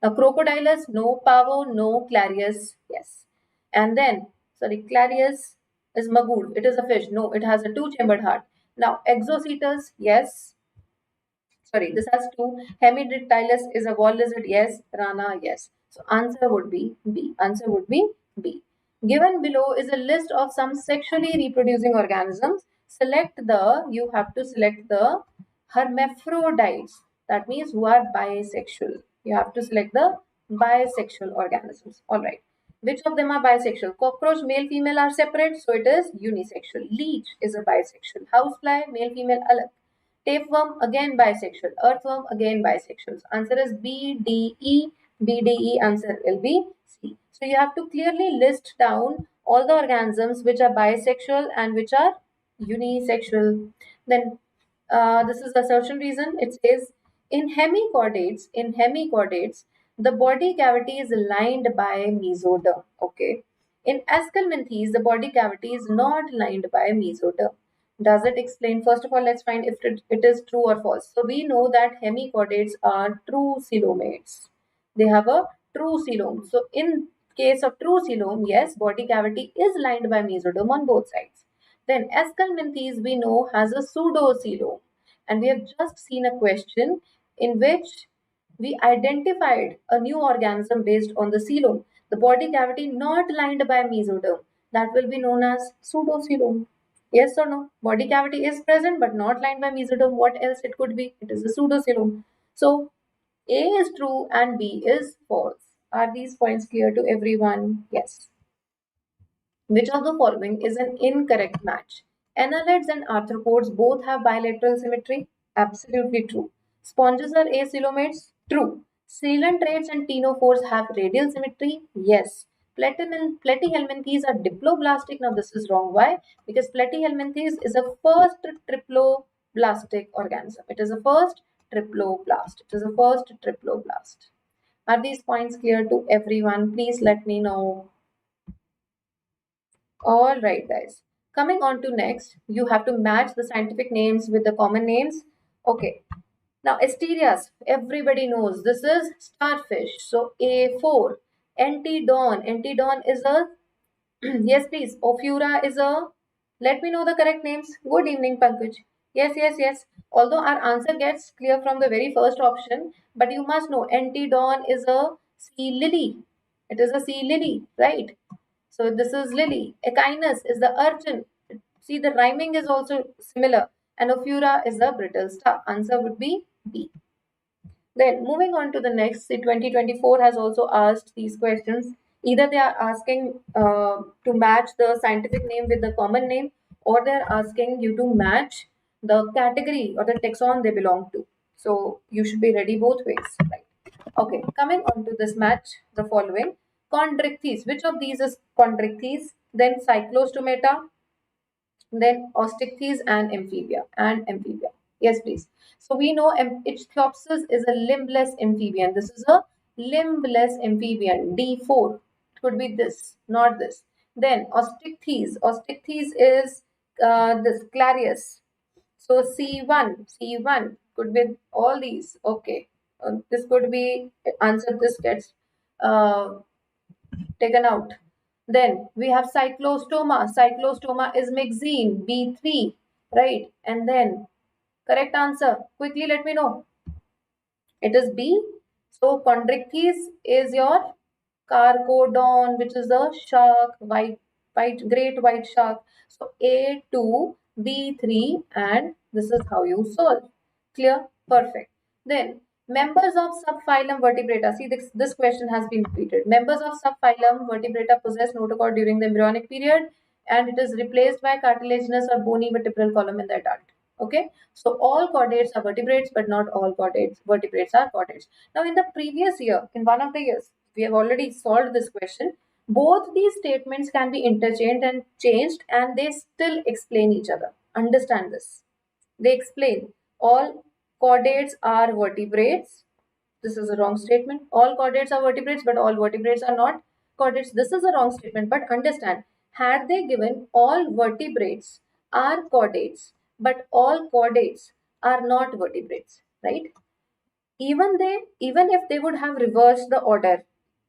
Now crocodilus, no. Pavo, no. Clarius, yes. And then, sorry, Clarius is magul. It is a fish. No, it has a two-chambered heart. Now Exocetus, yes. Sorry, this has two. Hemidactylus is a wall lizard. Yes. Rana, yes. So answer would be B. Answer would be B. Given below is a list of some sexually reproducing organisms. You have to select the hermaphrodites. That means who are bisexual. You have to select the bisexual organisms. All right. Which of them are bisexual? Cockroach, male, female are separate, so it is unisexual. Leech is a bisexual. Housefly, male, female, alag. Tapeworm, again bisexual. Earthworm, again bisexual. So answer is B, D, E. B, D, E, answer will be C. So you have to clearly list down all the organisms which are bisexual and which are unisexual. Then this is assertion reason. It says in hemichordates, the body cavity is lined by mesoderm. Okay. In Ascalminthes, the body cavity is not lined by mesoderm. Does it explain? First of all, let's find if it is true or false. So we know that hemichordates are true coelomates. They have a true coelom. So in case of true coelom, yes, body cavity is lined by mesoderm on both sides. Then Ascalminthes we know has a pseudocoelom, and we have just seen a question in which we identified a new organism based on the coelom. The body cavity not lined by mesoderm, that will be known as pseudocoelom. Yes or no? Body cavity is present but not lined by mesoderm. What else it could be? It is a pseudocoelom. So A is true and B is false. Are these points clear to everyone? Yes. Which of the following is an incorrect match? Annelids and arthropods both have bilateral symmetry. Absolutely true. Sponges are acoelomates. True. Coelentrates and ctenophores have radial symmetry. Yes. Platyhelminthes are diploblastic. Now this is wrong. Why? Because platyhelminthes is a first triploblastic organism. It is a first triploblast. It is a first triploblast. Are these points clear to everyone? Please let me know. All right, guys. Coming on to next, you have to match the scientific names with the common names. Okay. Now, Asterias, everybody knows this is starfish. So, A4. Antedon. Antedon is a, yes, please. Ophura is a, let me know the correct names. Good evening, Pankaj. Yes, yes, yes. Although our answer gets clear from the very first option, but you must know Antedon is a sea lily. It is a sea lily, right? So this is lily. Echinus is the urchin. See, the rhyming is also similar. And Ophura is the brittle star. Answer would be B. Then moving on to the next, see 2024 has also asked these questions. Either they are asking to match the scientific name with the common name, or they are asking you to match the category or the taxon they belong to. So you should be ready both ways, right? Okay, coming on to this match, the following. Chondrichthyes. Which of these is chondrichthyes? Then cyclostomata, then Osteichthyes and amphibia. Yes, please. So we know Ichthyophis is a limbless amphibian. This is a limbless amphibian. D4 could be this, not this. Then Osteichthyes. Osteichthyes is this Clarius. So C1 could be all these. Okay, this could be answer. This gets uh, taken out. Then we have cyclostoma. Cyclostoma is myxine, B3, right? And then correct answer. Quickly let me know. It is B. So chondrichthyes is your carcodon, which is the shark, great white shark. So A2, B3, and this is how you solve. Clear? Perfect. Then members of subphylum Vertebrata. See, this question has been repeated. Members of subphylum Vertebrata possess notochord during the embryonic period, and it is replaced by cartilaginous or bony vertebral column in the adult. Okay, so all chordates are vertebrates, but not all vertebrates are chordates. Now, in the previous year, in one of the years, we have already solved this question. Both these statements can be interchanged and changed, and they still explain each other. Understand this. They explain all chordates are vertebrates. This is a wrong statement. All chordates are vertebrates, but all vertebrates are not chordates. This is a wrong statement, but understand, had they given all vertebrates are chordates, but all chordates are not vertebrates, right? Even if they would have reversed the order,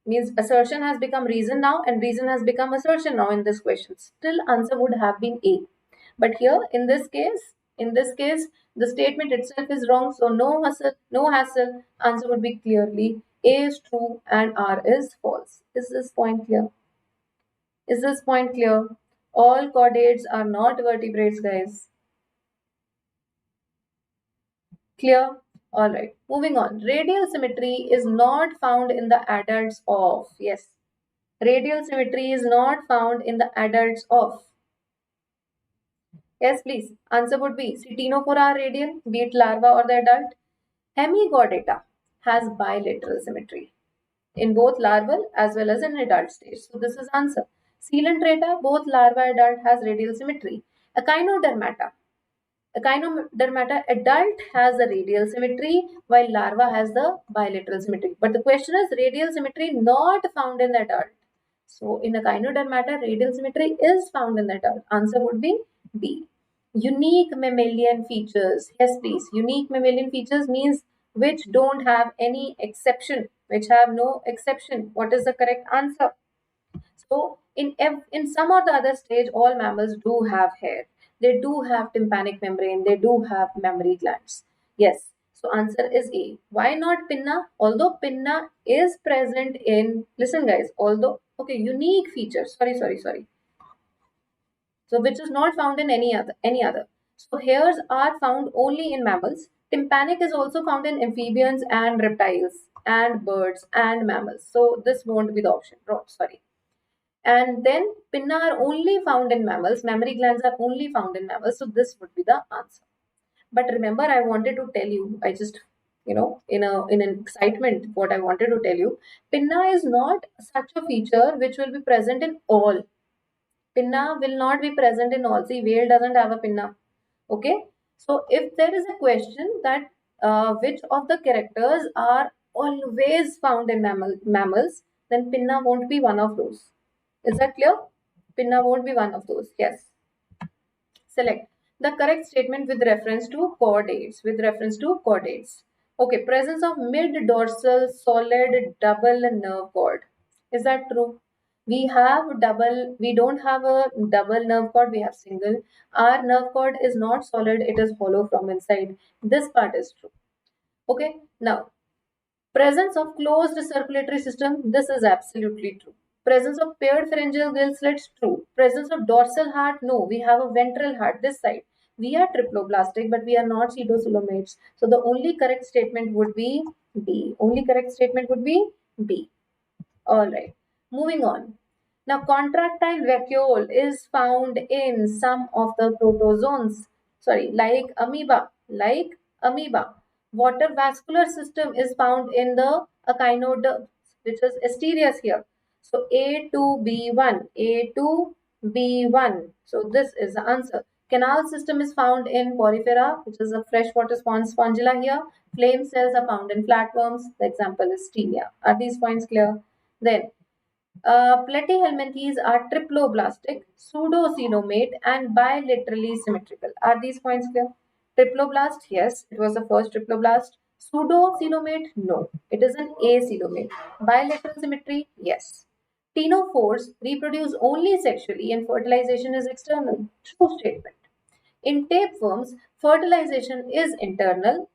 means assertion has become reason now and reason has become assertion now in this question, still answer would have been A. But here in this case the statement itself is wrong, so no hassle, answer would be clearly A is true and R is false. Is this point clear? All chordates are not vertebrates, guys. Clear? All right. Moving on. Radial symmetry is not found in the adults of. Yes. Radial symmetry is not found in the adults of. Yes, please. Answer would be Ctenophora are radial, be it larva or the adult. Hemigordata has bilateral symmetry in both larval as well as in adult stage. So this is answer. Coelenterata, both larva and adult has radial symmetry. Echinodermata. Echinodermata adult has the radial symmetry while larva has the bilateral symmetry. But the question is radial symmetry not found in the adult. So in Echinodermata, radial symmetry is found in the adult. Answer would be B. Unique mammalian features. Yes, please. Unique mammalian features means which don't have any exception, which have no exception. What is the correct answer? So in some or the other stage, all mammals do have hair. They do have tympanic membrane. They do have mammary glands. Yes. So answer is A. Why not pinna? Although pinna is present in, listen guys, although, okay, unique features. Sorry. So which is not found in any other. So hairs are found only in mammals. Tympanic is also found in amphibians and reptiles and birds and mammals. So this won't be the option. Sorry. And then pinna are only found in mammals. Mammary glands are only found in mammals. So this would be the answer. But remember, I wanted to tell you, I just, in an excitement, what I wanted to tell you, pinna is not such a feature which will be present in all. Pinna will not be present in all. See, whale doesn't have a pinna. Okay. So if there is a question that which of the characters are always found in mammals, then pinna won't be one of those. Is that clear? Pinna won't be one of those. Yes. Select the correct statement with reference to chordates. Okay, presence of mid-dorsal solid double nerve cord. Is that true? We don't have a double nerve cord, we have single. Our nerve cord is not solid, it is hollow from inside. This part is true. Okay, now presence of closed circulatory system, this is absolutely true. Presence of paired pharyngeal gill slits, true. Presence of dorsal heart, no. We have a ventral heart this side. We are triploblastic, but we are not pseudocoelomates. So the only correct statement would be B. All right. Moving on. Now, contractile vacuole is found in some of the protozoans. Like amoeba. Water vascular system is found in the echinoderms, which is asterias here. So A2B1. So this is the answer. Canal system is found in porifera, which is a freshwater spongilla here. Flame cells are found in flatworms. The example is Taenia. Are these points clear? Then platyhelminthes are triploblastic, pseudocoenomate, and bilaterally symmetrical. Are these points clear? Triploblast, yes, it was the first triploblast. Pseudocoenomate, no, it is an acoelomate. Bilateral symmetry, yes. Ctenophores reproduce only sexually and fertilization is external. True statement. In tapeworms, fertilization is internal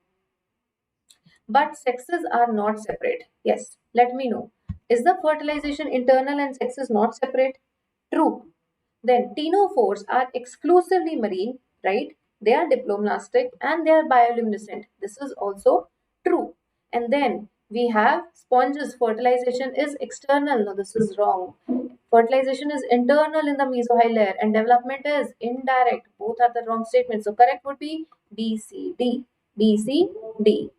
but sexes are not separate. Yes, let me know. Is the fertilization internal and sexes not separate? True. Then ctenophores are exclusively marine, right? They are diploblastic and they are bioluminescent. This is also true. And then we have sponges. Fertilization is external. No, this is wrong. Fertilization is internal in the mesohyl layer and development is indirect. Both are the wrong statements. So correct would be B, C, D. B, C, D.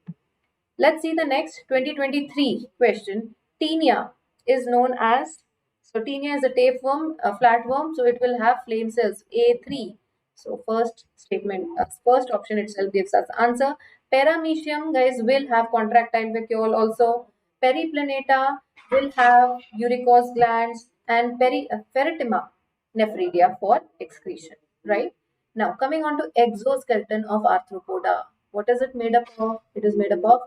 Let's see the next 2023 question. Taenia is known as, so Taenia is a tapeworm, a flatworm, so it will have flame cells A3. So first option itself gives us answer. Paramecium guys will have contractile vacuole also. Periplaneta will have uricose glands and Ferritima nephridia for excretion, right? Now coming on to exoskeleton of arthropoda. What is it made up of? It is made up of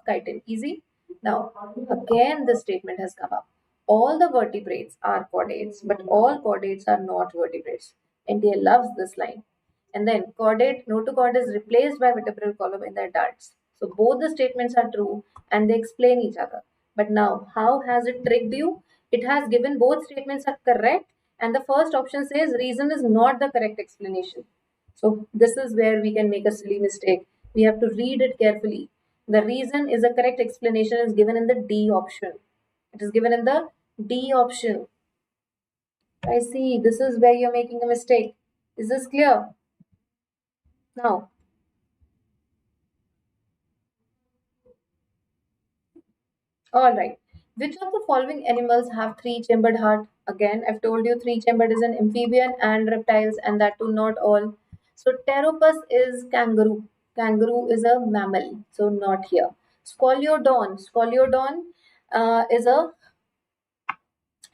chitin. Easy. Now, again, this statement has come up. All the vertebrates are chordates, but all chordates are not vertebrates. India loves this line. And then chordate, notochord is replaced by vertebral column in the adults. So both the statements are true and they explain each other. But now, how has it tricked you? It has given both statements are correct and the first option says reason is not the correct explanation. So this is where we can make a silly mistake. We have to read it carefully. The reason is the correct explanation is given in the D option. It is given in the D option. I see. This is where you're making a mistake. Is this clear? Now, all right. Which of the following animals have three-chambered heart? Again, I've told you three-chambered is an amphibian and reptiles, and that too not all. So pteropus is kangaroo. Kangaroo is a mammal, so not here. Scoliodon. Scoliodon is a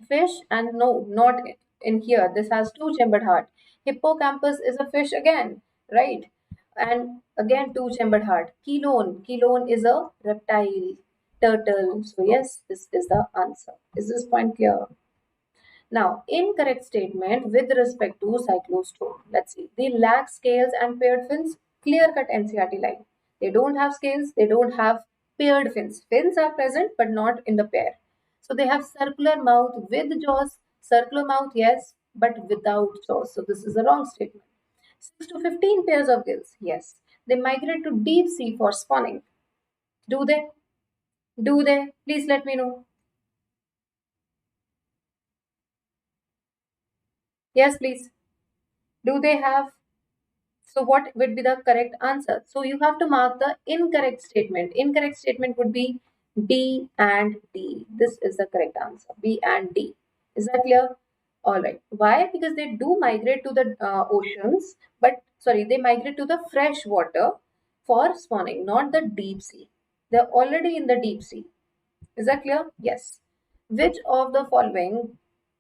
fish, and no, not in here. This has two-chambered heart. Hippocampus is a fish again, right? And again, two-chambered heart. Chelone. Chelone is a reptile, turtle. So yes, this is the answer. Is this point clear? Now, incorrect statement with respect to cyclostome. Let's see. They lack scales and paired fins. Clear-cut NCERT line. They don't have scales. They don't have paired fins. Fins are present, but not in the pair. So they have circular mouth with jaws. Circular mouth, yes, but without jaws. So this is a wrong statement. 6 to 15 pairs of gills. Yes. They migrate to deep sea for spawning. Do they? Do they? Please let me know. Yes, please. Do they have? So what would be the correct answer? So you have to mark the incorrect statement. Incorrect statement would be B and D. This is the correct answer. B and D. Is that clear? All right. Why? Because they do migrate to the oceans, but sorry, they migrate to the fresh water for spawning, not the deep sea. They're already in the deep sea. Is that clear? Yes. Which of the following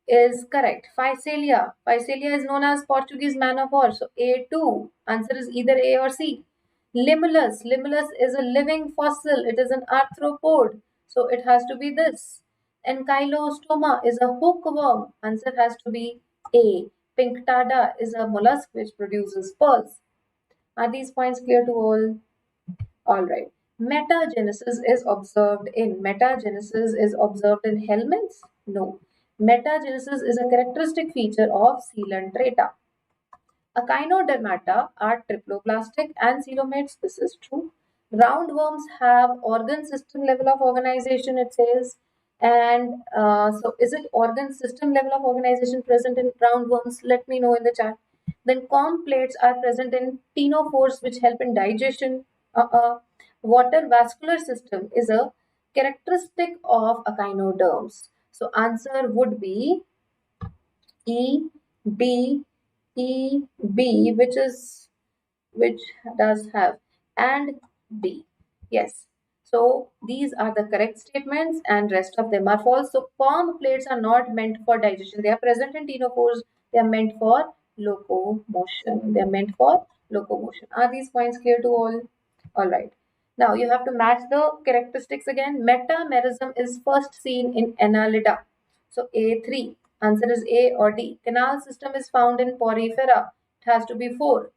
is correct? Physalia. Physalia is known as Portuguese man of war. So A2. Answer is either A or C. Limulus. Limulus is a living fossil. It is an arthropod. So it has to be this. Ankylostoma is a hookworm. Answer has to be A. Pinctada is a mollusk which produces pearls. Are these points clear to all? All right. Metagenesis is observed in helminths? No. Metagenesis is a characteristic feature of Coelenterata. Echinodermata are triploblastic and coelomates. This is true. Roundworms have organ system level of organization, it says. And so is it organ system level of organization present in roundworms? Let me know in the chat. Then comb plates are present in ctenophores which help in digestion. Water vascular system is a characteristic of echinoderms. So answer would be E, B, E, B, which does have, and D. Yes. So these are the correct statements and rest of them are false. So comb plates are not meant for digestion. They are present in ctenophores. They are meant for locomotion. They are meant for locomotion. Are these points clear to all? All right. Now you have to match the characteristics again. Metamerism is first seen in Annelida. So A3. Answer is A or D. Canal system is found in Porifera. It has to be 4.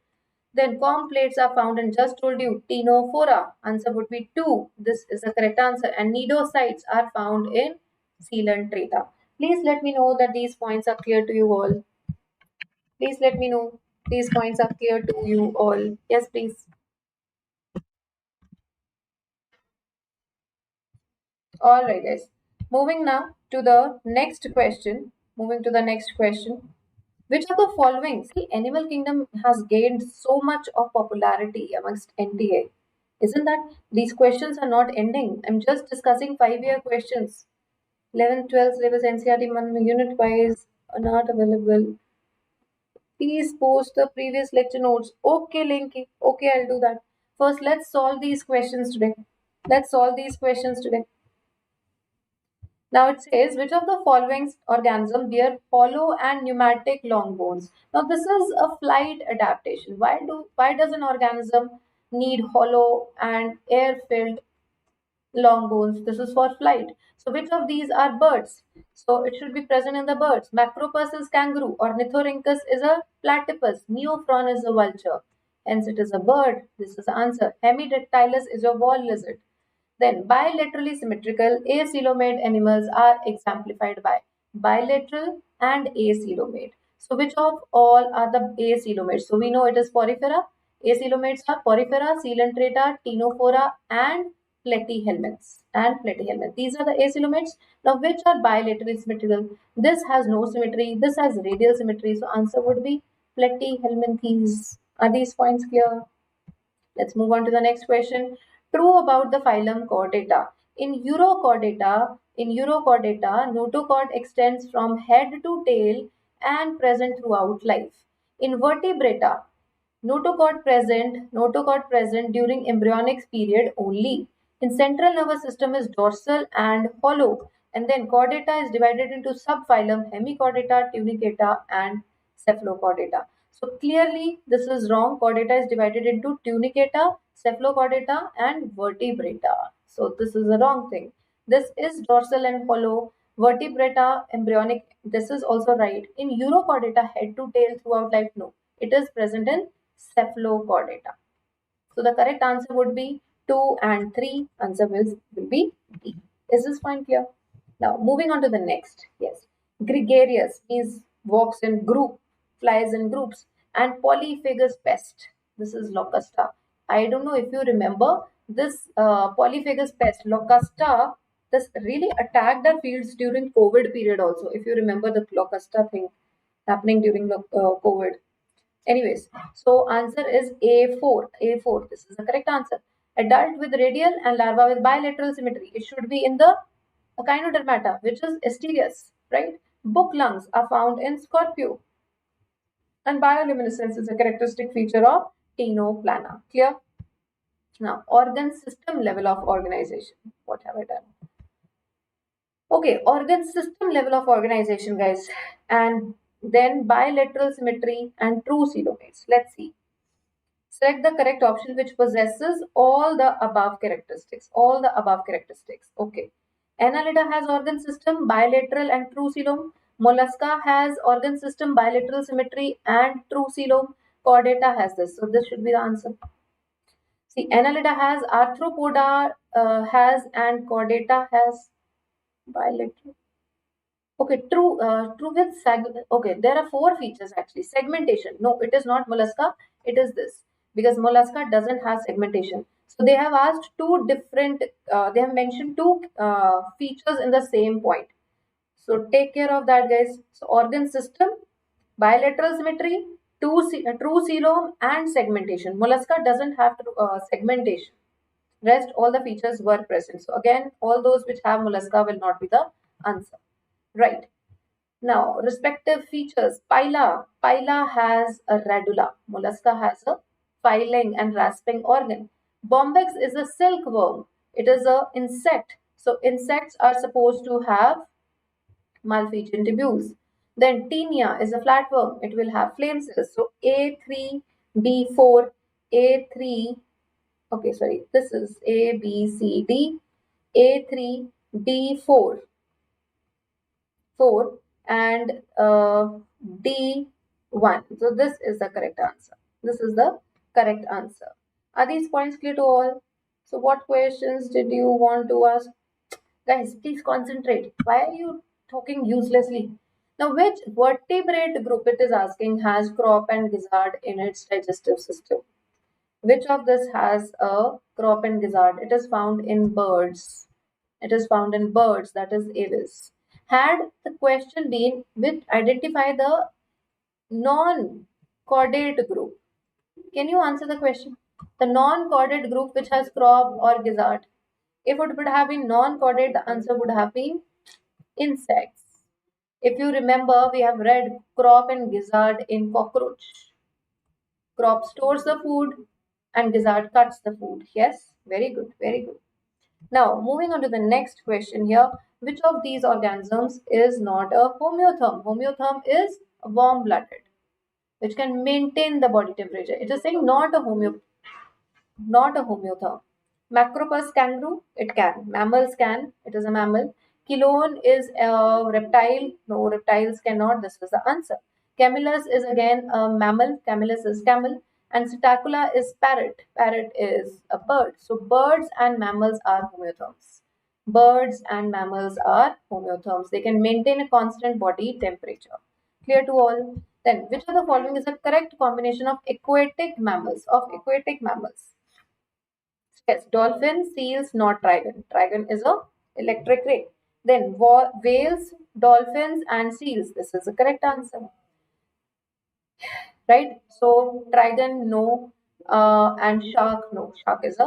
Then comb plates are found in, just told you, Ctenophora. Answer would be 2. This is the correct answer. And cnidocytes are found in Coelenterata. Please let me know that these points are clear to you all. Please let me know these points are clear to you all. Yes, please. All right, guys. Moving now to the next question. Moving to the next question. Which of the following? See, animal kingdom has gained so much of popularity amongst NTA. Isn't that? These questions are not ending. I'm just discussing 5-year questions. 11th, 12th syllabus NCERT unit wise are not available. Please post the previous lecture notes. Okay, Linky. Okay, I'll do that. First, let's solve these questions today. Let's solve these questions today. Now it says, which of the following organism bear hollow and pneumatic long bones? Now this is a flight adaptation. Why does an organism need hollow and air-filled long bones? This is for flight. So which of these are birds? So it should be present in the birds. Macropus is kangaroo. Ornithorhynchus is a platypus. Neophron is a vulture. Hence it is a bird. This is the answer. Hemidactylus is a wall lizard. Then bilaterally symmetrical acoelomate animals are exemplified by bilateral and acoelomate. So which of all are the acoelomates? So we know it is porifera. Acoelomates are porifera, coelenterata, ctenophora and platyhelminths and platyhelminth. These are the acoelomates. Now, which are bilaterally symmetrical? This has no symmetry. This has radial symmetry. So, answer would be platyhelminthes. Are these points clear? Let's move on to the next question. True about the phylum Chordata. In Urochordata, notochord extends from head to tail and present throughout life. In Vertebrata, notochord present during embryonic period only. In central nervous system is dorsal and hollow. And then chordata is divided into subphylum Hemichordata, Tunicata, and Cephalochordata. So clearly this is wrong. Chordata is divided into Tunicata, Cephalochordata, and Vertebrata. So this is the wrong thing. This is dorsal and hollow. Vertebrata, embryonic. This is also right. In Urochordata, head to tail throughout life. No, it is present in Cephalochordata. So the correct answer would be 2 and 3. Answer will be D. Is this point clear? Now moving on to the next. Yes. Gregarious means walks in group, flies in groups, and polyphagous pest. This is Locusta. I don't know if you remember this polyphagous pest, Locusta. This really attacked our fields during COVID period also. If you remember the Locusta thing happening during COVID. Anyways, so answer is A4. A4. This is the correct answer. Adult with radial and larva with bilateral symmetry. It should be in the Echinodermata, which is Asterias, right? Book lungs are found in Scorpio. And bioluminescence is a characteristic feature of Tenoplana. Clear? Now, organ system level of organization. What have I done? Okay, organ system level of organization, guys. And then bilateral symmetry and true coelomates. Let's see. Select the correct option which possesses all the above characteristics. All the above characteristics. Okay. Annelida has organ system, bilateral and true coelom. Mollusca has organ system, bilateral symmetry and true coelom. Chordata has this. So this should be the answer. See, Annelida has, Arthropoda has, and Chordata has bilateral. Okay, true with okay, there are 4 features actually. Segmentation. No, it is not mollusca. It is this because mollusca doesn't have segmentation. So they have asked two different. They have mentioned two features in the same point. So take care of that, guys. So organ system, bilateral symmetry, true coelom, and segmentation. Mollusca doesn't have segmentation. Rest all the features were present. So again, all those which have mollusca will not be the answer. Right. Now, respective features. Pila has a radula. Mollusca has a filing and rasping organ. Bombyx is a silkworm. It is an insect. So, insects are supposed to have Malpighian tubules. Then, Taenia is a flatworm. It will have flame cells. So, A3, B4, A3. Okay, sorry. This is A, B, C, D. A3, B4. 4 and D1. So this is the correct answer. This is the correct answer. Are these points clear to all? So what questions did you want to ask? Guys, please concentrate. Why are you talking uselessly? Now, which vertebrate group it is asking has crop and gizzard in its digestive system? Which of this has a crop and gizzard? It is found in birds. It is found in birds, that is Aves. Had the question been with identify the non-chordate group, can you answer the question? The non-chordate group which has crop or gizzard. If it would have been non-chordate, the answer would have been insects. If you remember, we have read crop and gizzard in cockroach. Crop stores the food and gizzard cuts the food. Yes, very good, very good. Now, moving on to the next question here. Which of these organisms is not a homeotherm? Homeotherm is warm-blooded, which can maintain the body temperature. It is saying not a homeotherm. Macropus kangaroo, it can. Mammals can, it is a mammal. Chelone is a reptile. No, reptiles cannot. This is the answer. Camellus is again a mammal. Camellus is camel. And Psittacula is parrot. Parrot is a bird. So birds and mammals are homeotherms. Birds and mammals are homeotherms. They can maintain a constant body temperature. Clear to all? Then, which of the following is a correct combination of aquatic mammals? Yes, dolphin, seals, not trigon. Trigon is a electric ray. Then whales, dolphins, and seals. This is the correct answer, right? So trigon no, and shark no. Shark is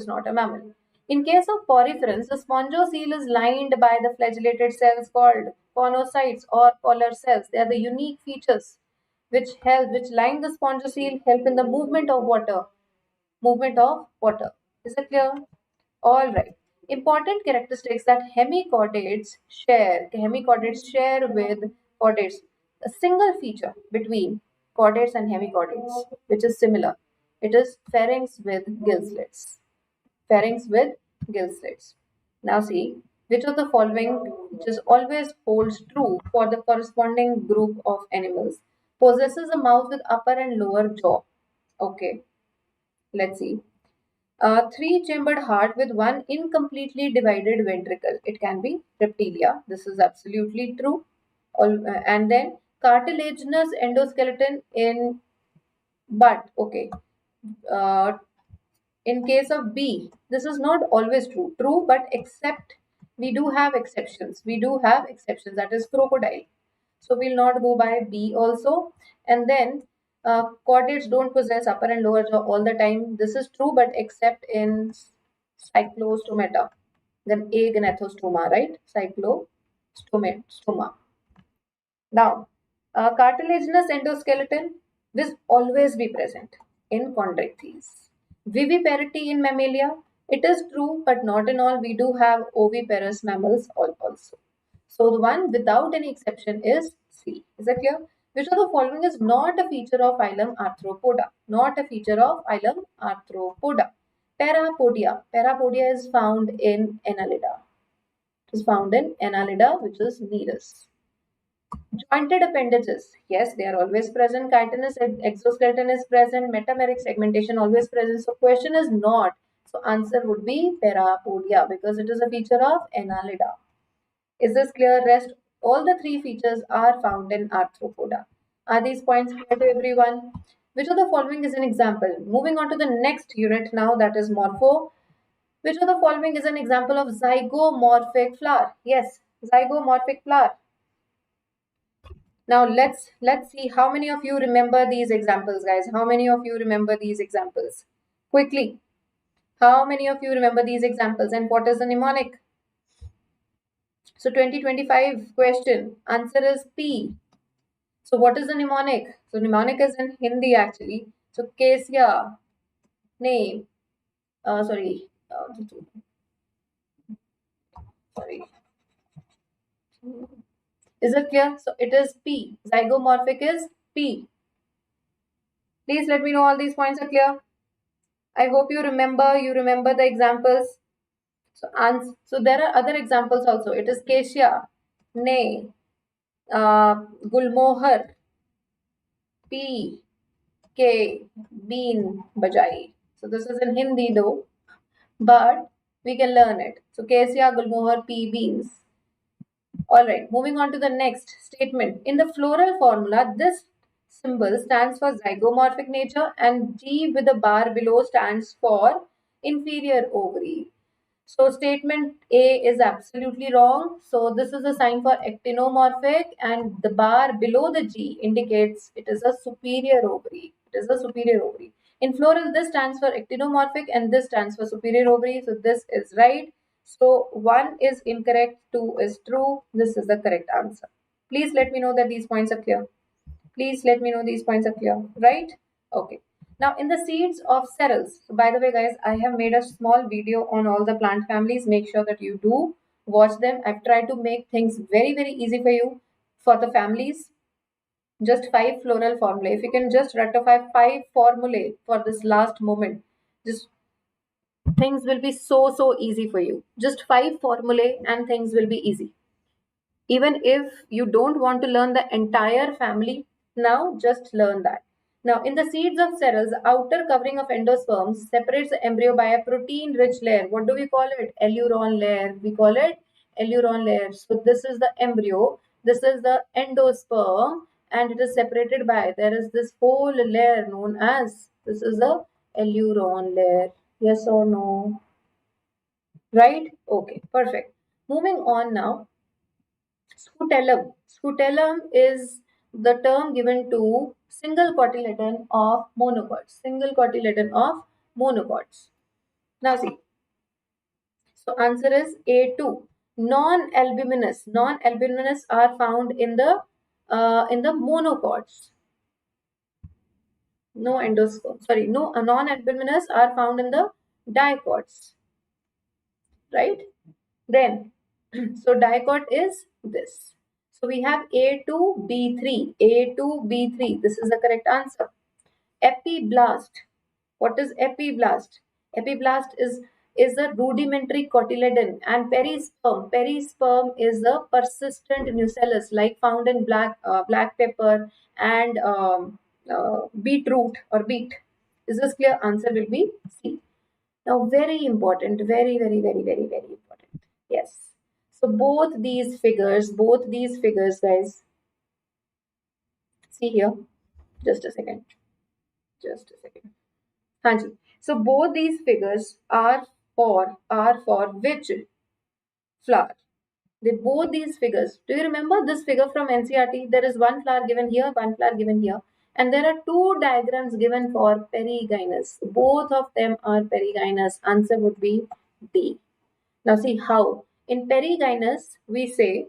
not a mammal. In case of poriferans, the spongoseel is lined by the flagellated cells called conocytes or collar cells. They are the unique features which line the spongoseel, help in the movement of water. Movement of water. Is it clear? All right. Important characteristics that hemichordates share with chordates. A single feature between chordates and hemichordates, which is similar. It is pharynx with gill slits. Pharynx with gill slits. Now see, which of the following, which is always holds true for the corresponding group of animals, possesses a mouth with upper and lower jaw. Okay, let's see. A three-chambered heart with one incompletely divided ventricle. It can be reptilia. This is absolutely true. And then cartilaginous endoskeleton in butt. Okay. Uh, in case of B, this is not always true. True, but except we do have exceptions. We do have exceptions. That is crocodile. So we'll not go by B also. And then chordates don't possess upper and lower jaw all the time. This is true, but except in cyclostomata. Then agnathostoma, right? Cyclostoma. Now, cartilaginous endoskeleton will always be present in chondrichthyes. Viviparity in mammalia, it is true, but not in all. We do have oviparous mammals also. So the one without any exception is C. Is that clear? Which of the following is not a feature of phylum Arthropoda? Not a feature of phylum Arthropoda. Parapodia. Parapodia is found in Annelida. It is found in Annelida, which is Nereus. Jointed appendages, yes, they are always present. Chitinous exoskeleton is present. Metameric segmentation always present. So question is not. So answer would be Parapodia because it is a feature of Annelida. Is this clear? Rest all the three features are found in Arthropoda. Are these points clear to everyone? Which of the following is an example? Moving on to the next unit now, that is morpho. Which of the following is an example of zygomorphic flower? Yes, zygomorphic flower. Now let's see how many of you remember these examples, guys. How many of you remember these examples? Quickly. How many of you remember these examples and what is the mnemonic? So 2025 question. Answer is P. So what is the mnemonic? So mnemonic is in Hindi actually. So Kesia, name, sorry, Is it clear? So it is P. Zygomorphic is P. Please let me know all these points are clear. I hope you remember the examples. So there are other examples also. It is Kesia, Ne, Gulmohar, P, K, Bean, Bajai. So this is in Hindi though, but we can learn it. So Kesia, Gulmohar, P, beans. Alright, moving on to the next statement. In the floral formula, this symbol stands for zygomorphic nature and G with a bar below stands for inferior ovary. So statement A is absolutely wrong. So this is a sign for actinomorphic and the bar below the G indicates it is a superior ovary. It is a superior ovary. In floral, this stands for actinomorphic and this stands for superior ovary. So this is right. So 1 is incorrect, 2 is true. This is the correct answer. Please let me know that these points are clear. Please let me know these points are clear, right? Okay. Now in the seeds of cereals, so by the way guys, I have made a small video on all the plant families. Make sure that you do watch them. I've tried to make things very, very easy for you for the families. Just 5 floral formulae. If you can just rectify 5 formulae for this last moment, just things will be so easy for you. Just 5 formulae and things will be easy. Even if you don't want to learn the entire family, now just learn that. Now, in the seeds of cereals, the outer covering of endosperms separates the embryo by a protein-rich layer. What do we call it? Aleuron layer. We call it aleuron layer. So this is the embryo. This is the endosperm, and it is separated by, there is this whole layer known as, this is the aleuron layer. Yes or no? Right? Okay, perfect. Moving on now. Scutellum. Scutellum is the term given to single cotyledon of monocots. Single cotyledon of monocots. Now see. So answer is A2. Non-albuminous. Non-albuminous are found in the monocots. No endosperm. Sorry, no non-albuminous are found in the dicots. Right? Then, so dicot is this. So we have A2B3. A2B3. This is the correct answer. Epiblast. What is epiblast? Epiblast is a rudimentary cotyledon, and perisperm. Perisperm is a persistent nucellus, like found in black pepper and beetroot or beet. Is this clear? Answer will be C. Now, very important, very important. Yes. So both these figures, guys, see here. Just a second. Just a second. Hanji. So both these figures are for which flower? They both these figures. Do you remember this figure from NCERT? There is one flower given here, one flower given here, and there are two diagrams given for perigynous. Both of them are perigynous. Answer would be D. Now see how in perigynous we say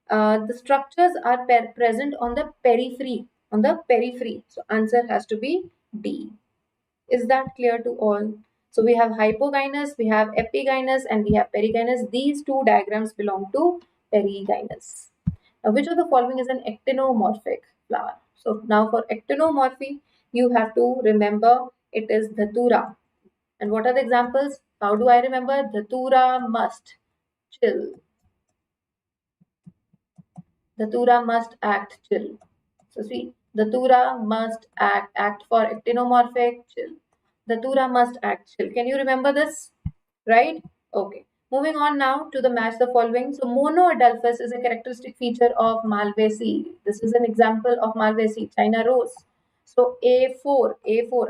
the structures are present on the periphery. On the periphery. So answer has to be D. Is that clear to all? So we have hypogynous, we have epigynous, and we have perigynous. These two diagrams belong to perigynous. Now, which of the following is an actinomorphic flower? So now for actinomorphy, you have to remember it is Dhatura. And what are the examples? How do I remember? Dhatura must chill. Dhatura must act chill. So see, Datura must act for actinomorphic, chill. Datura must act chill. Can you remember this? Right? Okay. Moving on now to the match the following. So monoadelphus is a characteristic feature of Malvaceae. This is an example of Malvaceae, China rose. So A4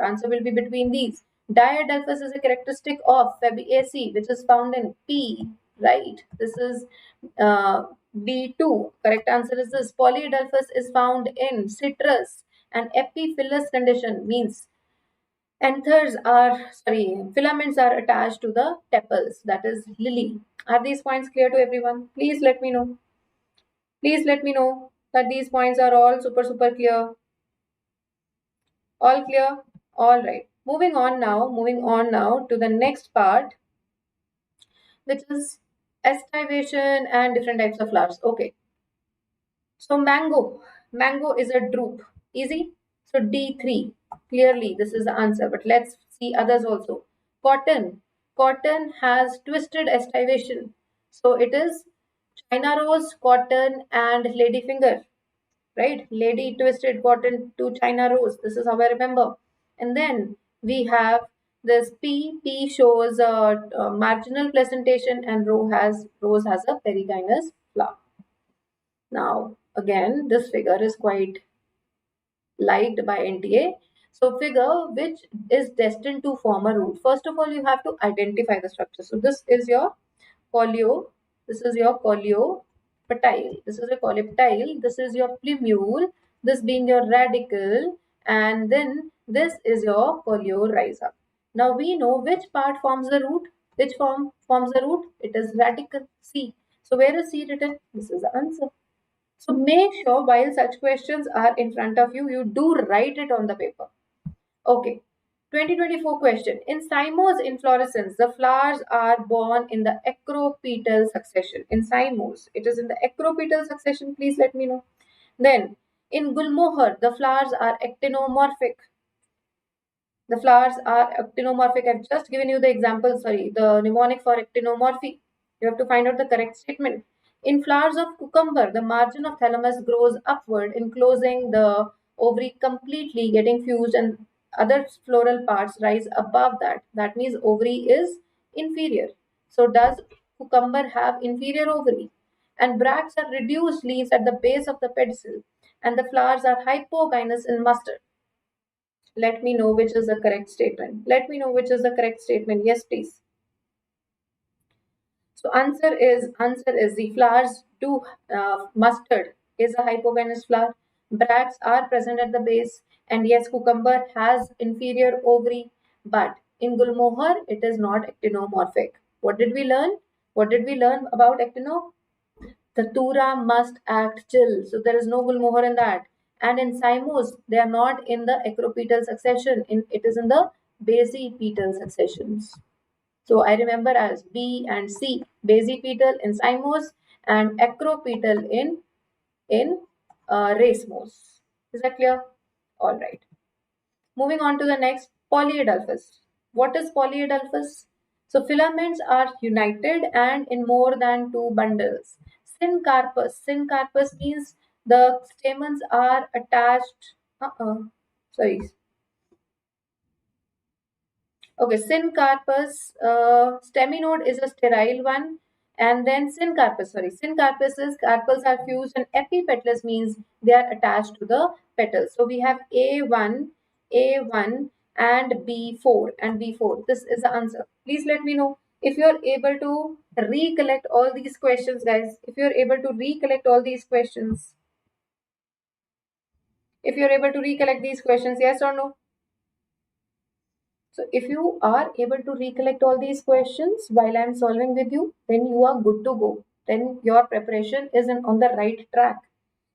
answer will be between these. Diadelphus is a characteristic of Fabaceae, which is found in P. Right? This is B2. Correct answer is this. Polyadelphus is found in citrus, and epiphyllous condition means filaments are attached to the tepals, that is lily. Are these points clear to everyone? Please let me know. Please let me know that these points are all super clear. All clear? All right. Moving on now to the next part, which is estivation and different types of flowers. Okay. So mango is a drupe. Easy. So D3. Clearly, this is the answer. But let's see others also. Cotton has twisted estivation. So it is China rose, cotton, and ladyfinger. Right? Lady twisted cotton to China rose. This is how I remember. And then we have this P. P shows marginal placentation, and rose has a perigynous flower. Now, again, this figure is quite liked by NTA. So, figure which is destined to form a root. First of all, you have to identify the structure. So, this is your coleo. This is your coleoptile. This is a coleoptile. This is your plumule. This being your radicle. And then this is your coleorhiza. Now, we know which part forms the root. Which forms the root? It is radicle C. So, where is C written? This is the answer. So make sure while such questions are in front of you, you do write it on the paper. Okay. 2024 question. In cymose inflorescence, the flowers are born in the acropetal succession. In cymose, it is in the acropetal succession. Please let me know. Then, in gulmohar, the flowers are actinomorphic. The flowers are actinomorphic. I've just given you the example, the mnemonic for actinomorphy. You have to find out the correct statement. In flowers of cucumber, the margin of thalamus grows upward, enclosing the ovary completely, getting fused, and other floral parts rise above that. That means ovary is inferior. So does cucumber have inferior ovary? And bracts are reduced leaves at the base of the pedicel, and the flowers are hypogynous in mustard. Let me know which is the correct statement. Let me know which is the correct statement. Yes, please. So answer is the flowers do mustard is a hypogynous flower. Bracts are present at the base, and yes, cucumber has inferior ovary, but in gulmohar it is not actinomorphic. What did we learn? What did we learn about actino? The tura must act chill, so there is no gulmohar in that. And in cymos, they are not in the acropetal succession. It is in the basipetal successions. So I remember as B and C, basipetal in cymos and acropetal in racemose. Is that clear? All right. Moving on to the next, polyadelphous. What is polyadelphous? So filaments are united and in more than two bundles. Syncarpous. Syncarpous means the stamens are attached. Sorry. Okay, syncarpous staminode is a sterile one, and then syncarpous is carpels are fused, and epipetalous means they are attached to the petals. So we have A1, and B4. This is the answer. Please let me know if you are able to recollect all these questions, guys. If you are able to recollect all these questions, if you are able to recollect these questions, yes or no? So if you are able to recollect all these questions while I'm solving with you, then you are good to go. Then your preparation is on the right track.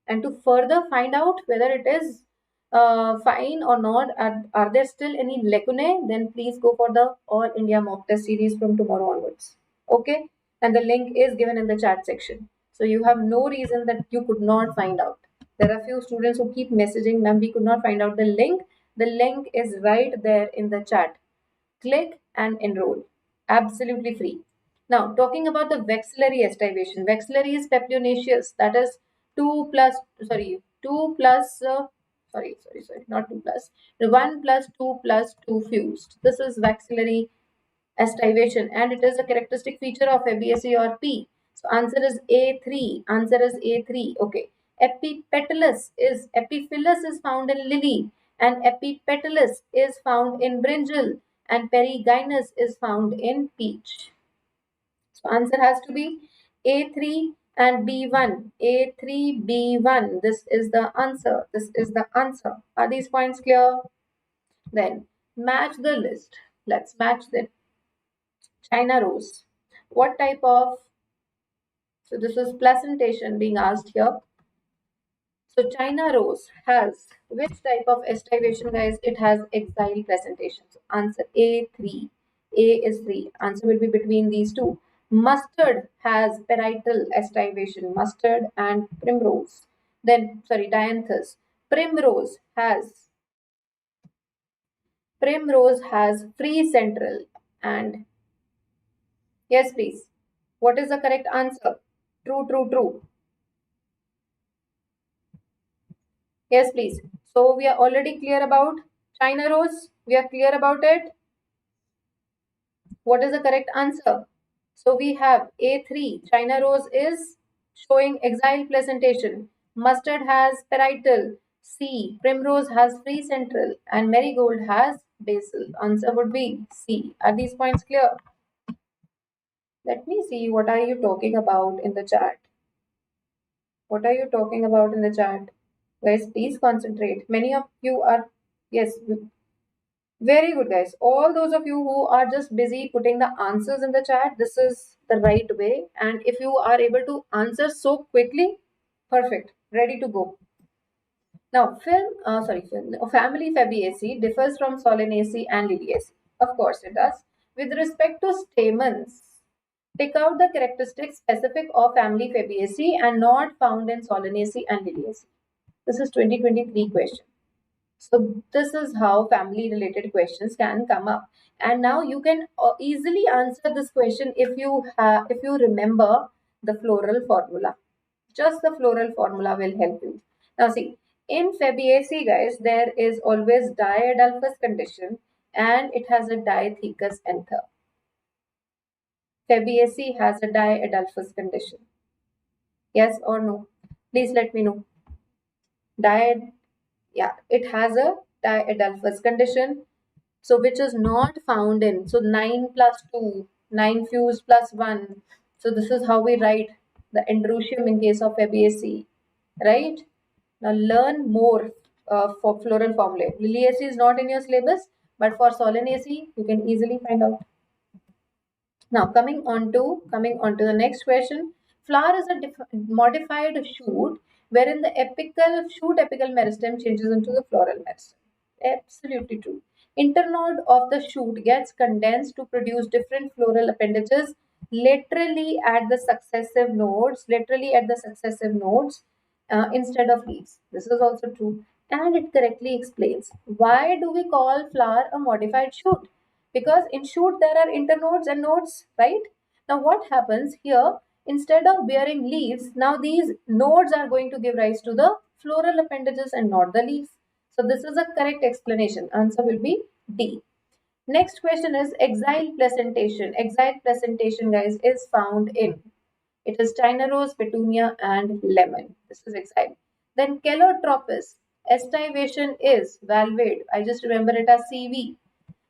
And to further find out whether it is fine or not, are there still any lacunae, then please go for the All India mock test series from tomorrow onwards. Okay? And the link is given in the chat section. So you have no reason that you could not find out. There are few students who keep messaging, ma'am, we could not find out the link. The link is right there in the chat. Click and enroll. Absolutely free. Now, talking about the vexillary estivation. Vexillary is peplionaceous. That is 2 plus, sorry, 2 plus, not 2 plus, 1 plus 2 plus 2 fused. This is vexillary estivation, and it is a characteristic feature of Fabaceae or P. So answer is A3. Answer is A3. Okay. Epiphyllus is found in lily, and epipetalous is found in brinjal, and perigynous is found in peach. So answer has to be A3 and B1. A3, B1. This is the answer. This is the answer. Are these points clear? Then match the list. Let's match them. China rose. What type of, so this is placentation being asked here. So China rose has which type of estivation, guys? It has exile presentation. So answer A3. A is 3. Answer will be between these two. Mustard has parietal estivation. Mustard and primrose. Then, sorry, dianthus. Primrose has free central. And yes, please. What is the correct answer? True, true, true. Yes, please. So we are already clear about China rose. We are clear about it. What is the correct answer? So we have A3. China rose is showing exile placentation. Mustard has parietal. C. Primrose has free central. And marigold has basal. Answer would be C. Are these points clear? Let me see what are you talking about in the chat. What are you talking about in the chat? Guys, please concentrate. Many of you are, yes, very good, guys. All those of you who are just busy putting the answers in the chat, this is the right way. And if you are able to answer so quickly, perfect, ready to go. Now, family Fabaceae differs from Solanaceae and Liliaceae. Of course, it does. With respect to stamens, pick out the characteristics specific of family Fabaceae and not found in Solanaceae and Liliaceae. This is 2023 question. So this is how family related questions can come up. And now you can easily answer this question if you remember the floral formula. Just the floral formula will help you. Now see, in Fabaceae, guys, there is always diadelphous condition and it has a diathecous anther. Fabaceae has a diadelphous condition. Yes or no? Please let me know. Yeah, it has a diadelphous condition. So which is not found in, so 9 plus 2, 9 fused plus 1. So this is how we write the androecium in case of Fabaceae, right? Now learn more for floral formulae. Liliaceae is not in your syllabus, but for Solanaceae, you can easily find out. Now coming on to the next question. Flower is a modified shoot wherein the apical meristem changes into the floral meristem. Absolutely true. Internode of the shoot gets condensed to produce different floral appendages laterally at the successive nodes, instead of leaves. This is also true. And it correctly explains why do we call flower a modified shoot? Because in shoot there are internodes and nodes, right? Now what happens here? Instead of bearing leaves, now these nodes are going to give rise to the floral appendages and not the leaves. So this is a correct explanation. Answer will be D. Next question is exile placentation. Exile placentation, guys, is found in, it is China rose, petunia, and lemon. This is exile. Then calotropis. Estivation is valvate. I just remember it as CV.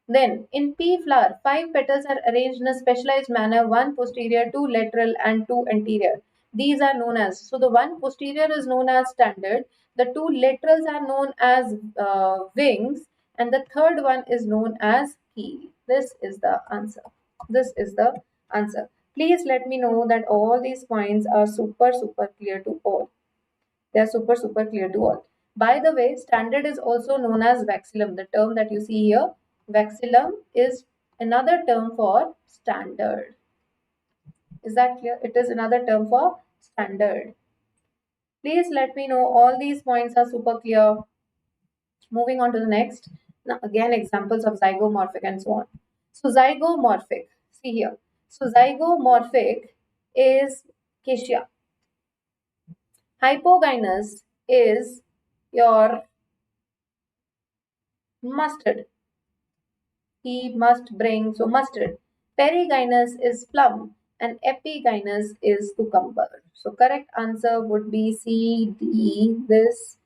Then in pea flower, 5 petals are arranged in a specialized manner, one posterior, two lateral, and two anterior. These are known as, so the one posterior is known as standard, the two laterals are known as wings, and the third one is known as keel. This is the answer. This is the answer. Please let me know that all these points are super clear to all. They are super clear to all. By the way, standard is also known as vexillum. The term that you see here, vexillum, is another term for standard. Is that clear? It is another term for standard. Please let me know all these points are super clear. Moving on to the next. Now again, examples of zygomorphic and so on. So zygomorphic, see here. So zygomorphic is cassia. Hypogynous is your mustard. He must bring, so mustard. Perigynous is plum and epigynous is cucumber. So correct answer would be C, D, this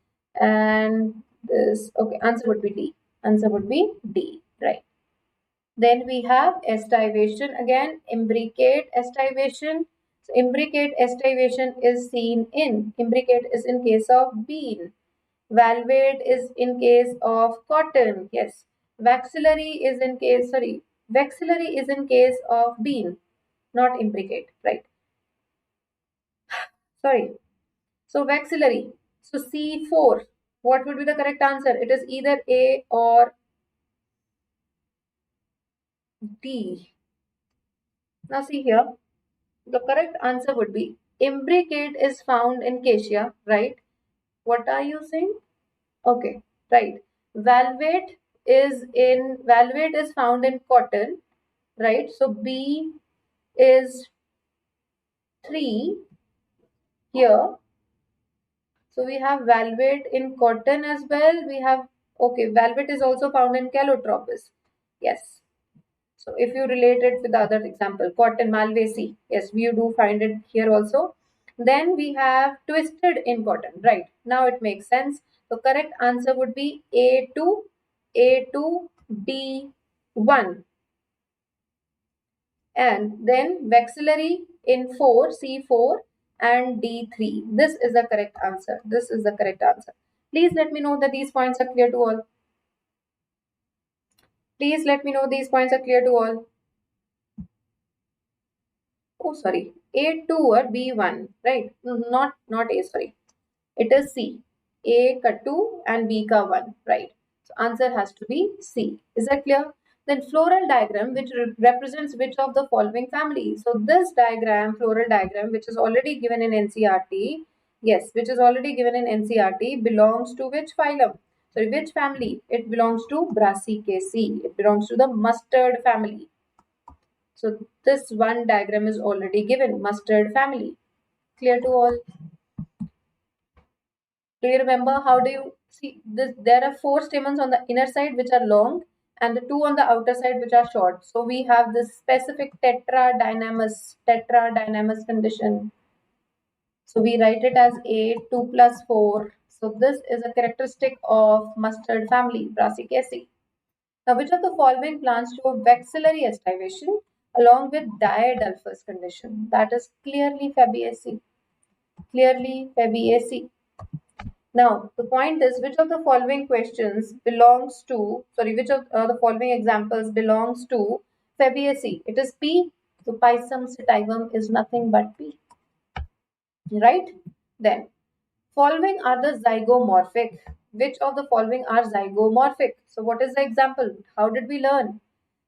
and this. Okay, answer would be D. Answer would be D, right. Then we have estivation again, imbricate estivation. So imbricate estivation is seen in, imbricate is in case of bean. Valvate is in case of cotton. Yes. Vexillary is in case, vexillary is in case of bean, not imbricate, right? Sorry. So vexillary. So C4. What would be the correct answer? It is either A or D. Now see here. The correct answer would be imbricate is found in cassia, right? What are you saying? Okay, right. Valvate is found in cotton, right? So B is 3 here. So we have valvate in cotton as well. We have, okay, valvate is also found in calotropis. Yes. So if you relate it with the other example, cotton malvaceae, yes, we do find it here also. Then we have twisted in cotton, right? Now it makes sense. So correct answer would be A2, A2, B1. And then vexillary in 4, C4 and D3. This is the correct answer. This is the correct answer. Please let me know that these points are clear to all. Please let me know these points are clear to all. Oh, sorry, A2 or B1, right? Not A, sorry. It is C. A ka 2 and B ka 1, right? So answer has to be C. Is that clear? Then floral diagram, which represents which of the following family? So this diagram, floral diagram, which is already given in NCERT, yes, which is already given in NCERT, belongs to which phylum? Sorry, which family? It belongs to Brassicaceae. It belongs to the mustard family. So this one diagram is already given, mustard family. Clear to all? Do you remember how do you see this? There are 4 stamens on the inner side which are long and the 2 on the outer side which are short. So we have this specific tetradynamous condition. So we write it as A 2 plus 4. So this is a characteristic of mustard family, Brassicaceae. Now, which of the following plants show vexillary estivation along with diadelphous condition? That is clearly Fabaceae. Clearly Fabaceae. Now, the point is, which of the following questions belongs to, sorry, which of the following examples belongs to Fabaceae? It is P. So, Pisum sativum is nothing but P. Right? Then, following are the zygomorphic. Which of the following are zygomorphic? So, what is the example? How did we learn?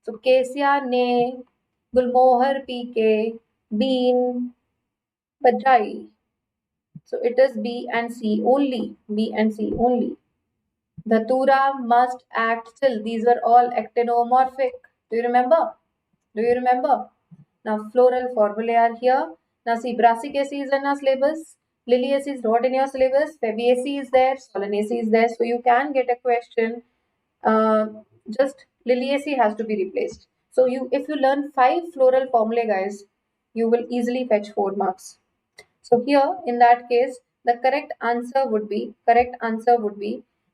So, Cassia ne, Gulmohar pk, bean, bajai. So, it is B and C only. B and C only. Dhatura must act still. These were all actinomorphic. Do you remember? Do you remember? Now, floral formulae are here. Now, see, Brassicaceae is in our syllabus. Liliaceae is not in your syllabus. Fabaceae is there. Solanaceae is there. So, you can get a question. Just Liliaceae has to be replaced. So, if you learn 5 floral formulae, guys, you will easily fetch 4 marks. So, here, in that case, the correct answer would be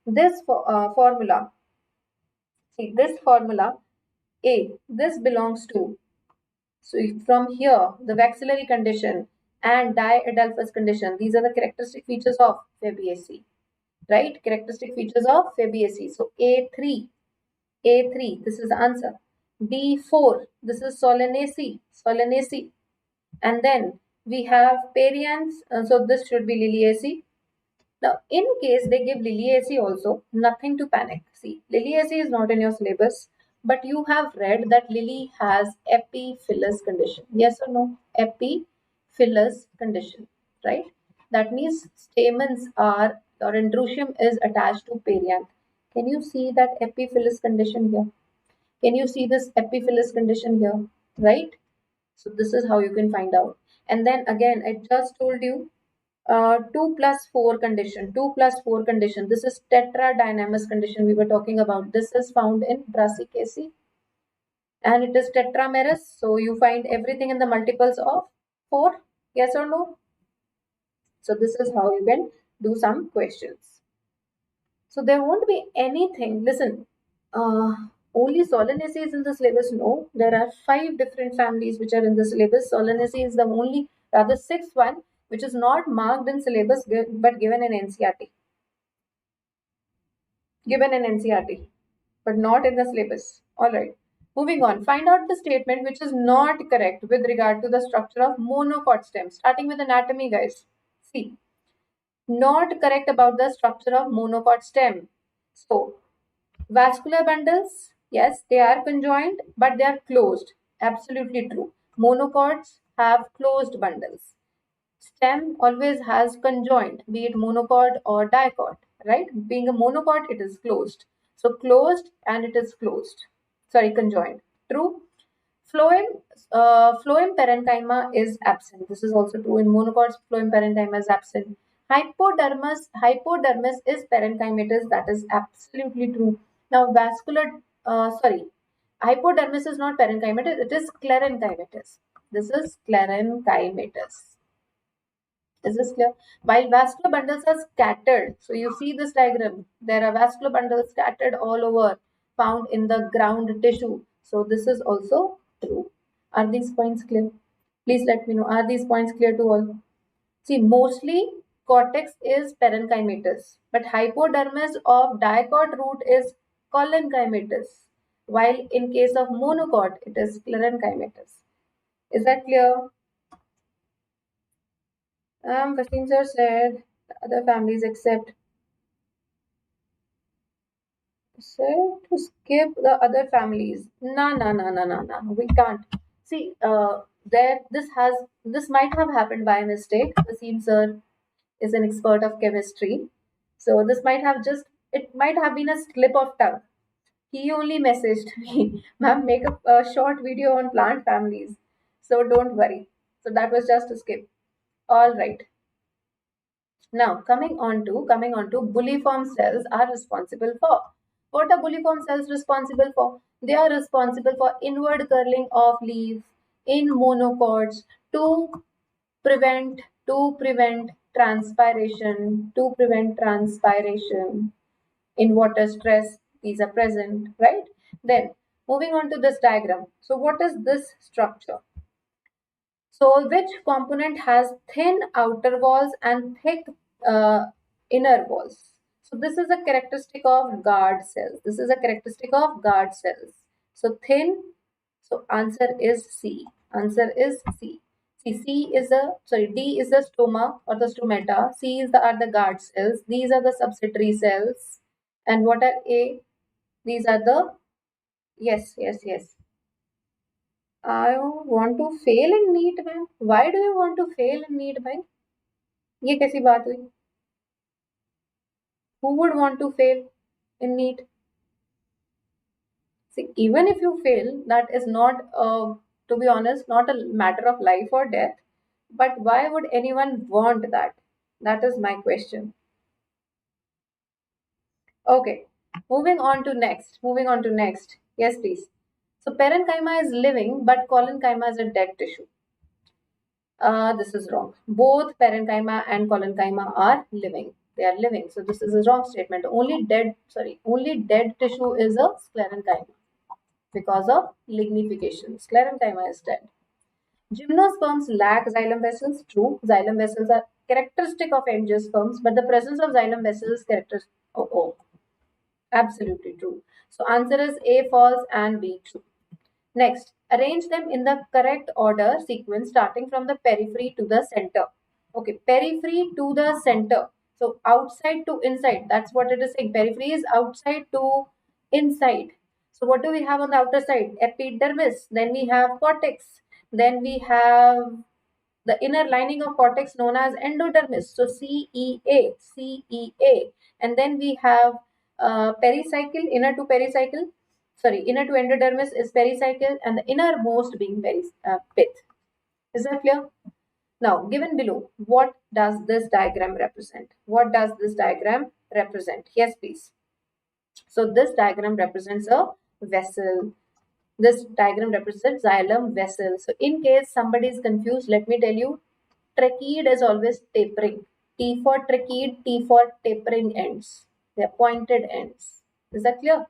this formula. See, this formula A, this belongs to. So from here, the vexillary condition and diadelphous condition, these are the characteristic features of Fabaceae, right? Characteristic features of Fabaceae. So A3, this is the answer. B4, this is Solanaceae. And then we have Perianth, so this should be Liliaceae. Now, in case they give Liliaceae also, nothing to panic. See, Liliaceae is not in your syllabus, but you have read that lily has epiphyllous condition. Yes or no? Epiphyllous condition, right? That means stamens are, or androecium is attached to perianth. Can you see that epiphyllous condition here? Can you see this epiphyllous condition here, right? So this is how you can find out. And then again, I just told you 2 plus 4 condition. 2 plus 4 condition. This is tetradynamous condition we were talking about. This is found in Brassicaceae and it is tetramerous. So you find everything in the multiples of 4. Yes or no? So this is how you can do some questions. So there won't be anything. Listen, only Solanaceae is in the syllabus. No, there are 5 different families which are in the syllabus. Solanaceae is the only, rather 6th one, which is not marked in syllabus but given in NCERT. Given in NCERT, but not in the syllabus. Alright. Moving on. Find out the statement which is not correct with regard to the structure of monocot stem. Starting with anatomy, guys. See. Not correct about the structure of monocot stem. So, vascular bundles, yes, they are conjoined, but they are closed. Absolutely true. Monocots have closed bundles. Stem always has conjoined, be it monocot or dicot, right? Being a monocot, it is closed. So closed and it is closed. Sorry, conjoined. True. Phloem parenchyma is absent. This is also true in monocots. Phloem parenchyma is absent. Hypodermis is parenchymatous. That is absolutely true. Now hypodermis is not parenchymatous. It is sclerenchymatous. This is sclerenchymatous. Is this clear? While vascular bundles are scattered, so you see this diagram, there are vascular bundles scattered all over, found in the ground tissue. So this is also true. Are these points clear? Please let me know. Are these points clear to all? See, mostly cortex is parenchymatous, but hypodermis of dicot root is collenchymatous, while in case of monocot, it is sclerenchymatous. Is that clear? Vaseem sir said other families except said to skip the other families. No. We can't. See, this might have happened by mistake. Vaseem sir is an expert of chemistry, so this might have it might have been a slip of tongue. He only messaged me, ma'am, make a short video on plant families. So don't worry. So that was just a skip. All right. Now, coming on to bulliform cells are responsible for. What are bulliform cells responsible for? They are responsible for inward curling of leaves in monocots to prevent transpiration, to prevent transpiration in water stress. These are present, right? Then moving on to this diagram. So what is this structure? So which component has thin outer walls and thick uh, inner walls? So this is a characteristic of guard cells. This is a characteristic of guard cells. So thin, so answer is C. Answer is C. See, D is the stoma or the stomata. C is are the guard cells. These are the subsidiary cells. And what are A? These are the, yes, yes, yes. I want to fail in NEET में. Why do you want to fail in NEET भाई? ये कैसी बात हुई? Who would want to fail in NEET? See, even if you fail, that is not, to be honest, not a matter of life or death. But why would anyone want that? That is my question. Okay, moving on to next. Moving on to next. Yes, please. So parenchyma is living, but collenchyma is a dead tissue. This is wrong. Both parenchyma and collenchyma are living. They are living. So this is a wrong statement. Only dead tissue is a sclerenchyma because of lignification. Sclerenchyma is dead. Gymnosperms lack xylem vessels. True. Xylem vessels are characteristic of angiosperms, but the presence of xylem vessels is characteristic. Oh, absolutely true. So answer is A false and B true. Next, arrange them in the correct order sequence starting from the periphery to the center. Okay, periphery to the center. So outside to inside. That's what it is saying. Periphery is outside to inside. So what do we have on the outer side? Epidermis. Then we have cortex. Then we have the inner lining of cortex known as endodermis. So CEA, CEA. And then we have pericycle, inner to pericycle. Sorry, inner to endodermis is pericycle and the innermost being pith. Is that clear? Now, given below, what does this diagram represent? What does this diagram represent? Yes, please. So this diagram represents a vessel. This diagram represents xylem vessel. So in case somebody is confused, let me tell you, tracheid is always tapering. T for tracheid, T for tapering ends. They are pointed ends. Is that clear?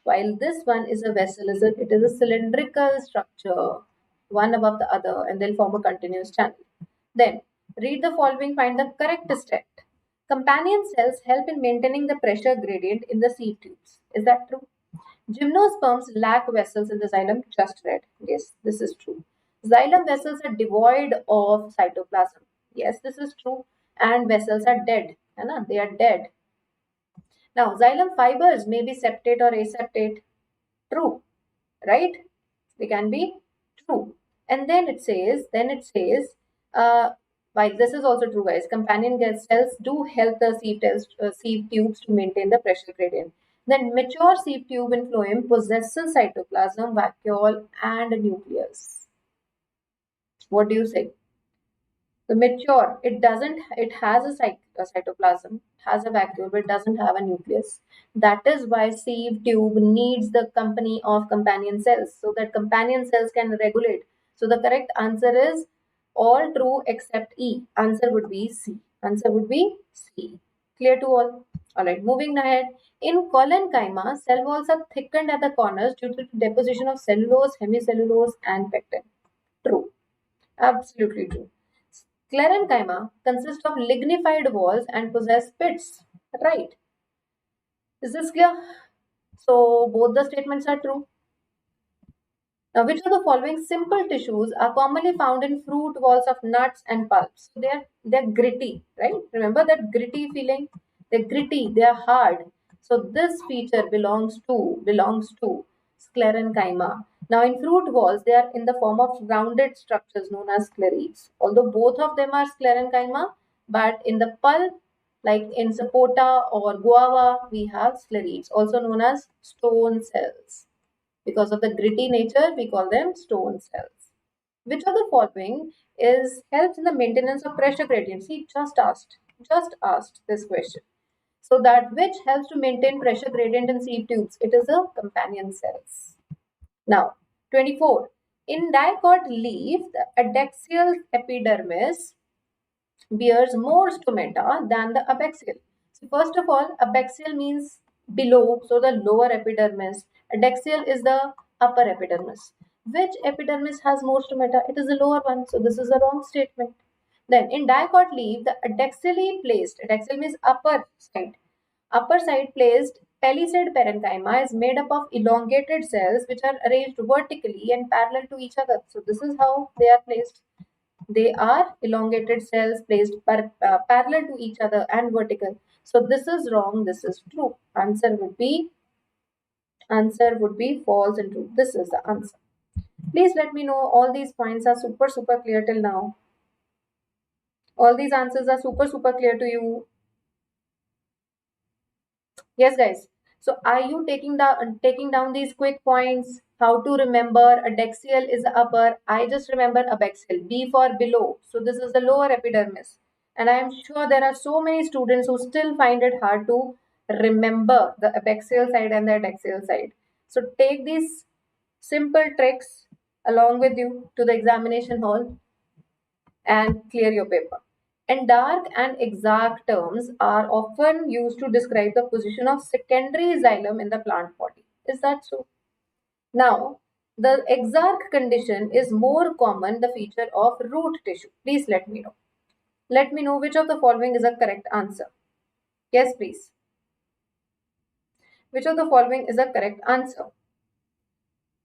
While this one is a vessel, it is a cylindrical structure, one above the other, and they'll form a continuous channel. Then, read the following, find the correct step. Companion cells help in maintaining the pressure gradient in the sieve tubes. Is that true? Gymnosperms lack vessels in the xylem, just read. Yes, this is true. Xylem vessels are devoid of cytoplasm. Yes, this is true. And vessels are dead. They are dead. Now, xylem fibers may be septate or aseptate. True, right? They can be true. And then it says, while this is also true, guys, companion cells do help the sieve tubes to maintain the pressure gradient. Then mature sieve tube in phloem possesses cytoplasm, vacuole, and nucleus. What do you say? The mature, it has a cytoplasm, has a vacuole, but it doesn't have a nucleus. That is why sieve tube needs the company of companion cells so that companion cells can regulate. So the correct answer is all true except E. Answer would be C. Answer would be C. Clear to all? Alright, moving ahead. In collenchyma, cell walls are thickened at the corners due to the deposition of cellulose, hemicellulose, and pectin. True. Absolutely true. Sclerenchyma consists of lignified walls and possess pits. Right. Is this clear? So both the statements are true. Now, which of the following simple tissues are commonly found in fruit walls of nuts and pulps? So they're gritty, right? Remember that gritty feeling? They're gritty, they're hard. So this feature belongs to sclerenchyma. Now in fruit walls, they are in the form of rounded structures known as sclerites. Although both of them are sclerenchyma, but in the pulp, like in sapota or guava, we have sclerites, also known as stone cells. Because of the gritty nature, we call them stone cells. Which of the following is helps in the maintenance of pressure gradient? See, just asked this question. So that which helps to maintain pressure gradient in sieve tubes? It is a companion cells. Now, 24. In dicot leaf, the adaxial epidermis bears more stomata than the abaxial. So first of all, abaxial means below, so the lower epidermis. Adaxial is the upper epidermis. Which epidermis has more stomata? It is the lower one, so this is a wrong statement. Then in dicot leaf, the adaxially placed, adaxial means upper side placed palisade parenchyma is made up of elongated cells which are arranged vertically and parallel to each other. So this is how they are placed. They are elongated cells placed parallel to each other and vertical. So this is wrong. This is true. Answer would be false and true. This is the answer. Please let me know all these points are super clear till now. All these answers are super clear to you. Yes, guys. So are you taking down these quick points? How to remember adaxial is the upper. I just remember abaxial. B for below. So this is the lower epidermis. And I am sure there are so many students who still find it hard to remember the abaxial side and the adaxial side. So take these simple tricks along with you to the examination hall and clear your paper. And dark and exarch terms are often used to describe the position of secondary xylem in the plant body. Is that so? Now, the exarch condition is more common the feature of root tissue. Please let me know. Let me know which of the following is a correct answer. Yes, please. Which of the following is a correct answer?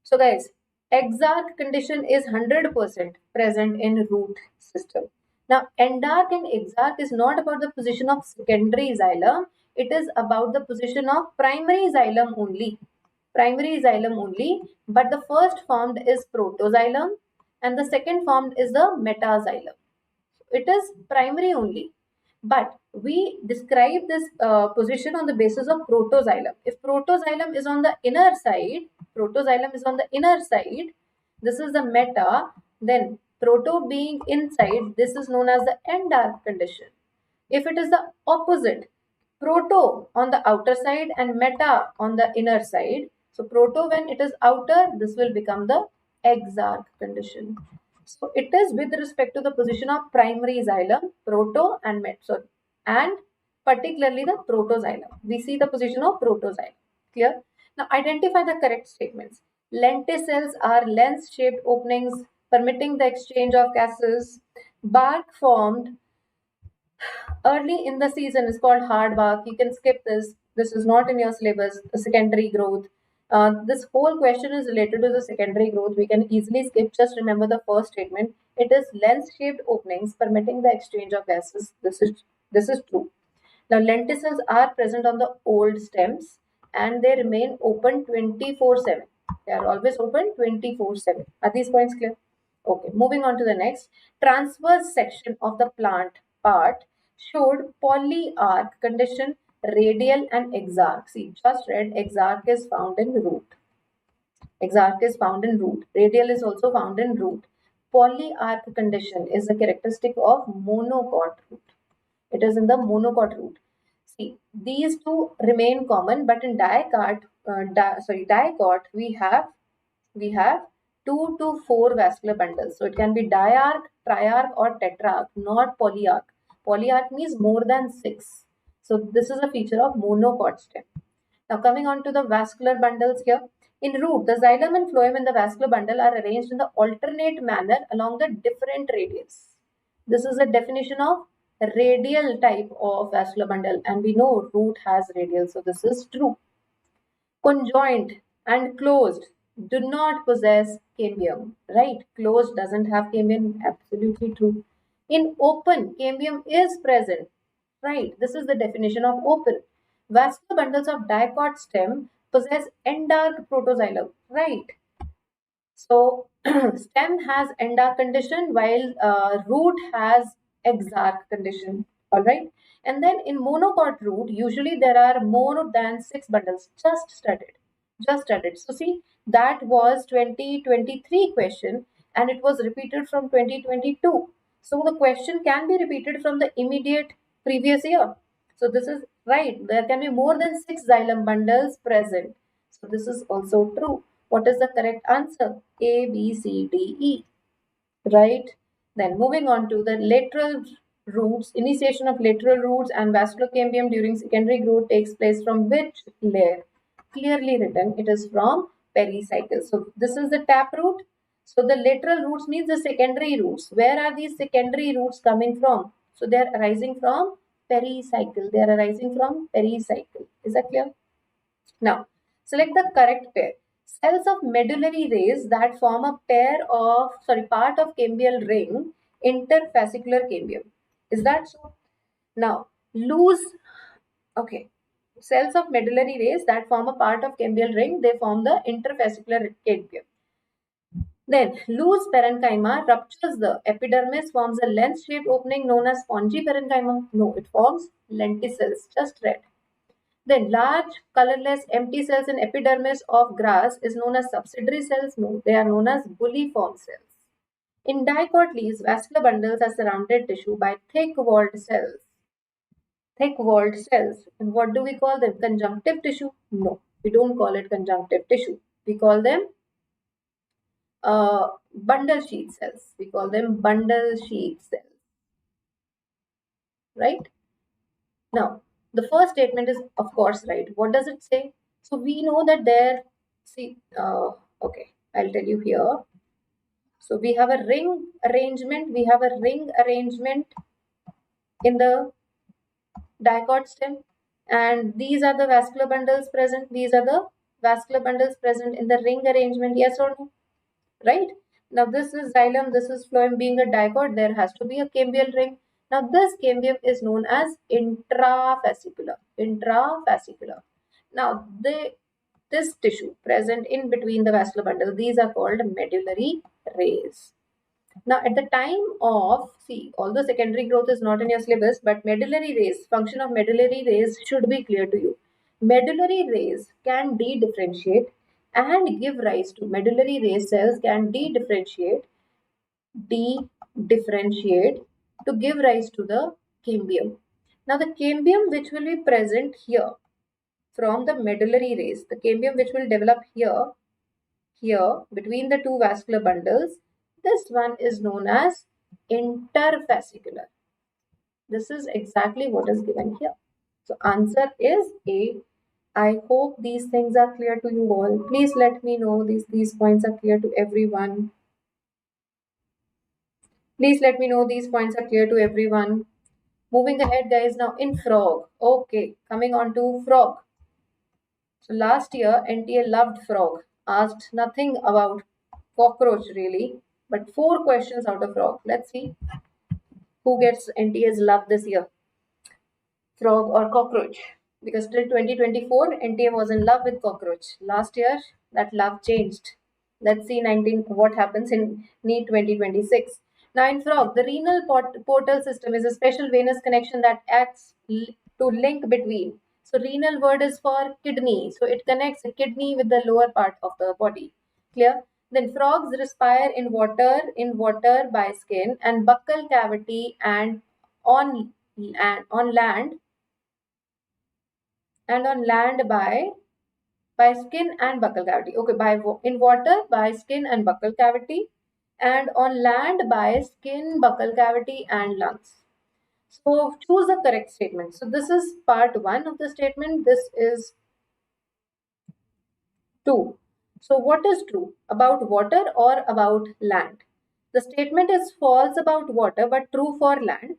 So guys, exarch condition is 100% present in root system. Now, endarch and exarch is not about the position of secondary xylem. It is about the position of primary xylem only. Primary xylem only. But the first formed is protoxylem and the second formed is the metaxylem. It is primary only. But we describe this position on the basis of protoxylem. If protoxylem is on the inner side, this is the meta, then proto being inside, this is known as the endarch condition. If it is the opposite, proto on the outer side and meta on the inner side, so proto when it is outer, this will become the exarch condition. So it is with respect to the position of primary xylem, proto and and particularly the protoxylem. We see the position of protoxylem. Clear? Now identify the correct statements. Lenticels are lens-shaped openings permitting the exchange of gases. Bark formed early in the season is called hard bark. You can skip this. This is not in your syllabus. The secondary growth. This whole question is related to the secondary growth. We can easily skip. Just remember the first statement. It is lens-shaped openings permitting the exchange of gases. This is true. Now lenticels are present on the old stems and they remain open 24/7. They are always open 24/7. Are these points clear? Okay, moving on to the next. Transverse section of the plant part showed polyarch condition, radial and exarch. See, just read exarch is found in root. Exarch is found in root. Radial is also found in root. Polyarch condition is a characteristic of monocot root. It is in the monocot root. See, these two remain common, but in dicot, we have 2 to 4 vascular bundles. So it can be diarch, triarch, or tetrarch, not polyarch. Polyarch means more than 6. So this is a feature of monocot stem. Now coming on to the vascular bundles here. In root, the xylem and phloem in the vascular bundle are arranged in the alternate manner along the different radius. This is a definition of radial type of vascular bundle, and we know root has radial, so this is true. Conjoined and closed do not possess cambium, right? Closed doesn't have cambium, absolutely true. In open, cambium is present, right? This is the definition of open. Vascular bundles of dicot stem possess endarch protoxylem, right? So stem has endarch condition while root has exarch condition. All right. And then in monocot root, usually there are more than 6 bundles. Just studied. Just studied. So see, that was 2023 question and it was repeated from 2022. So the question can be repeated from the immediate previous year. So this is right. There can be more than 6 xylem bundles present. So this is also true. What is the correct answer? A, B, C, D, E. Right? Then moving on to the lateral roots, initiation of lateral roots and vascular cambium during secondary growth takes place from which layer? Clearly written, it is from pericycle. So this is the taproot. So the lateral roots means the secondary roots. Where are these secondary roots coming from? So they are arising from pericycle. They are arising from pericycle. Is that clear? Now, select the correct pair. Cells of medullary rays that form a part of cambial ring, interfascicular cambium. Is that so? Now, okay. Cells of medullary rays that form a part of cambial ring, they form the interfascicular cambium. Then, loose parenchyma ruptures the epidermis, forms a lens-shaped opening known as spongy parenchyma. No, it forms lenticels. Just read. Then large colorless empty cells in epidermis of grass is known as subsidiary cells. No, they are known as bulliform cells. In dicot leaves, vascular bundles are surrounded tissue by thick-walled cells. Thick-walled cells. And what do we call them? Conjunctive tissue? No, we don't call it conjunctive tissue. We call them bundle sheath cells. We call them bundle sheath cells. Right? Now, the first statement is, of course, right. What does it say? So we know that okay, I'll tell you here. So we have a ring arrangement. We have a ring arrangement in the dicot stem. And these are the vascular bundles present. These are the vascular bundles present in the ring arrangement. Yes or no? Right? Now this is xylem, this is phloem. Being a dicot, there has to be a cambial ring. Now this cambium is known as intrafascicular. Intrafascicular. Now this tissue present in between the vascular bundle, these are called medullary rays. Now at the time of, although secondary growth is not in your syllabus, but medullary rays, function of medullary rays should be clear to you. Medullary rays can de-differentiate and give rise to medullary ray cells can de-differentiate to give rise to the cambium. Now the cambium which will be present here from the medullary rays, the cambium which will develop here between the two vascular bundles, this one is known as interfascicular. This is exactly what is given here. So answer is A. I hope these things are clear to you all. Please let me know these points are clear to everyone. Please let me know these points are clear to everyone. Moving ahead, guys, now in frog. Okay, coming on to frog. So last year, NTA loved frog. Asked nothing about cockroach really, but 4 questions out of frog. Let's see who gets NTA's love this year. Frog or cockroach? Because till 2024, NTA was in love with cockroach. Last year, that love changed. Let's see what happens in NEET 2026. Now in frog, the renal portal system is a special venous connection that acts to link between. So renal word is for kidney. So it connects the kidney with the lower part of the body. Clear? Then frogs respire in water by skin and buccal cavity and on land by skin and buccal cavity. Okay, in water by skin and buccal cavity, and on land by skin, buccal cavity, and lungs. So choose the correct statement. So this is part 1 of the statement. This is 2. So what is true about water or about land? The statement is false about water but true for land.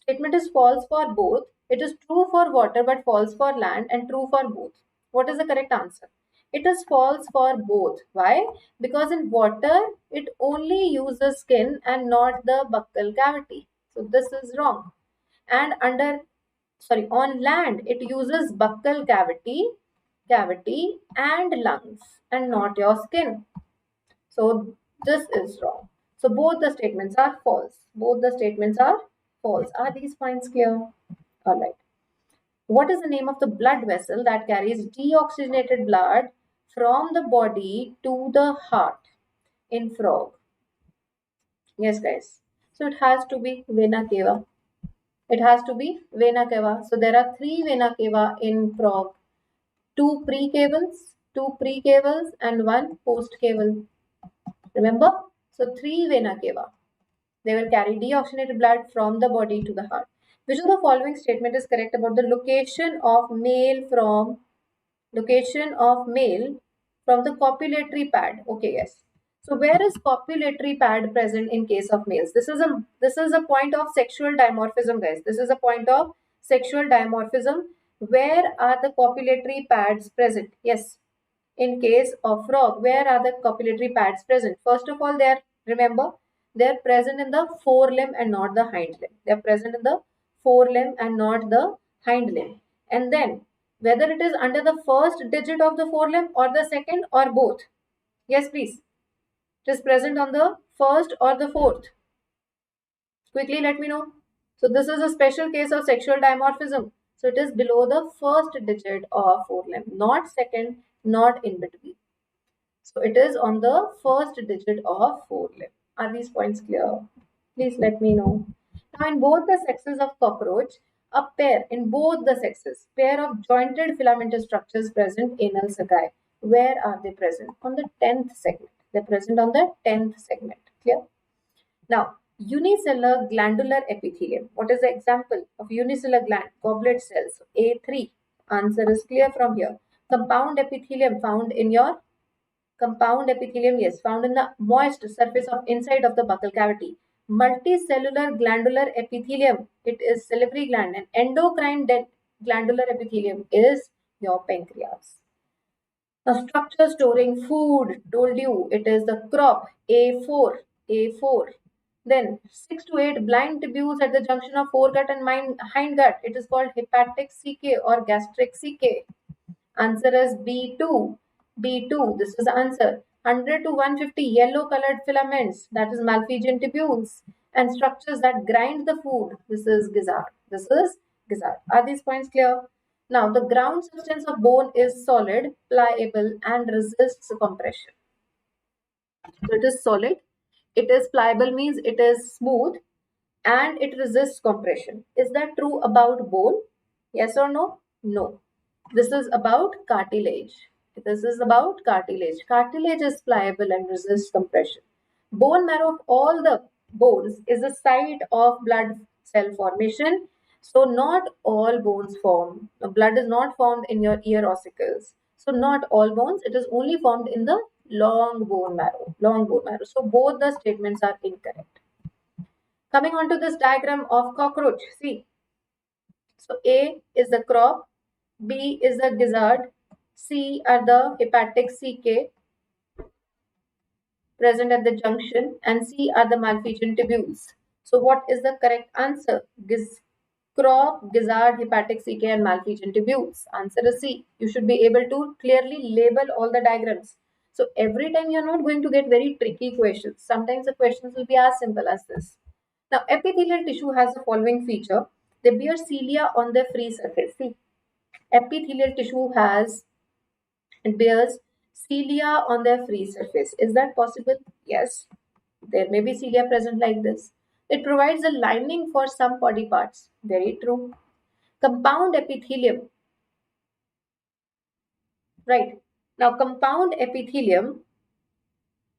Statement is false for both. It is true for water but false for land and true for both. What is the correct answer? It is false for both. Why? Because in water, it only uses skin and not the buccal cavity. So this is wrong. And on land, it uses buccal cavity and lungs and not your skin. So this is wrong. So both the statements are false. Both the statements are false. Are these points clear? All right. What is the name of the blood vessel that carries deoxygenated blood from the body to the heart in frog? Yes, guys. So it has to be vena cava. It has to be vena cava. So there are 3 vena cava in frog. 2 precavals and 1 postcaval. Remember? So 3 vena cava. They will carry deoxygenated blood from the body to the heart. Which of the following statement is correct about the location of male from the copulatory pad? Okay, yes. So where is copulatory pad present in case of males? This is a point of sexual dimorphism, guys. This is a point of sexual dimorphism. Where are the copulatory pads present? Yes. In case of frog, where are the copulatory pads present? First of all, they're present in the forelimb and not the hind limb. They're present in the forelimb and not the hind limb. And then whether it is under the first digit of the forelimb or the second or both. Yes, please. It is present on the first or the fourth. Quickly let me know. So this is a special case of sexual dimorphism. So it is below the first digit of forelimb, not second, not in between. So it is on the first digit of forelimb. Are these points clear? Please let me know. Now in both the sexes of cockroach, a pair of jointed filamentous structures present anal sacci. Where are they present? On the 10th segment. They're present on the 10th segment. Clear? Now, unicellular glandular epithelium. What is the example of unicellular gland? Goblet cells. A3. Answer is clear from here. Compound epithelium, yes, found in the moist surface of inside of the buccal cavity. Multicellular glandular epithelium, it is salivary gland, and endocrine glandular epithelium is your pancreas. Now, structure storing food, told you, it is the crop, A4. Then 6 to 8 blind tubules at the junction of foregut and hindgut. It is called hepatic CK or gastric CK. Answer is B2. B2. This is the answer. 100 to 150 yellow colored filaments. That is Malpighian tubules. And structures that grind the food. This is gizzard. Are these points clear? Now, the ground substance of bone is solid, pliable, and resists compression. So it is solid. It is pliable, means it is smooth, and it resists compression. Is that true about bone? Yes or no? No. This is about cartilage. Cartilage is pliable and resists compression. Bone marrow of all the bones is the site of blood cell formation. So not all bones form. Blood is not formed in your ear ossicles. So not all bones. It is only formed in the long bone marrow. So both the statements are incorrect. Coming on to this diagram of cockroach. See. So A is the crop, B is the gizzard, C are the hepatic CK present at the junction, and C are the Malpighian tubules. So what is the correct answer? Crop, gizzard, hepatic CK and Malpighian tubules. Answer is C. You should be able to clearly label all the diagrams. So every time you're not going to get very tricky questions. Sometimes the questions will be as simple as this. Now epithelial tissue has the following feature. They bear cilia on their free surface. See, epithelial tissue bears cilia on their free surface. Is that possible? Yes. There may be cilia present like this. It provides a lining for some body parts. Very true. Compound epithelium. Right. Now, compound epithelium.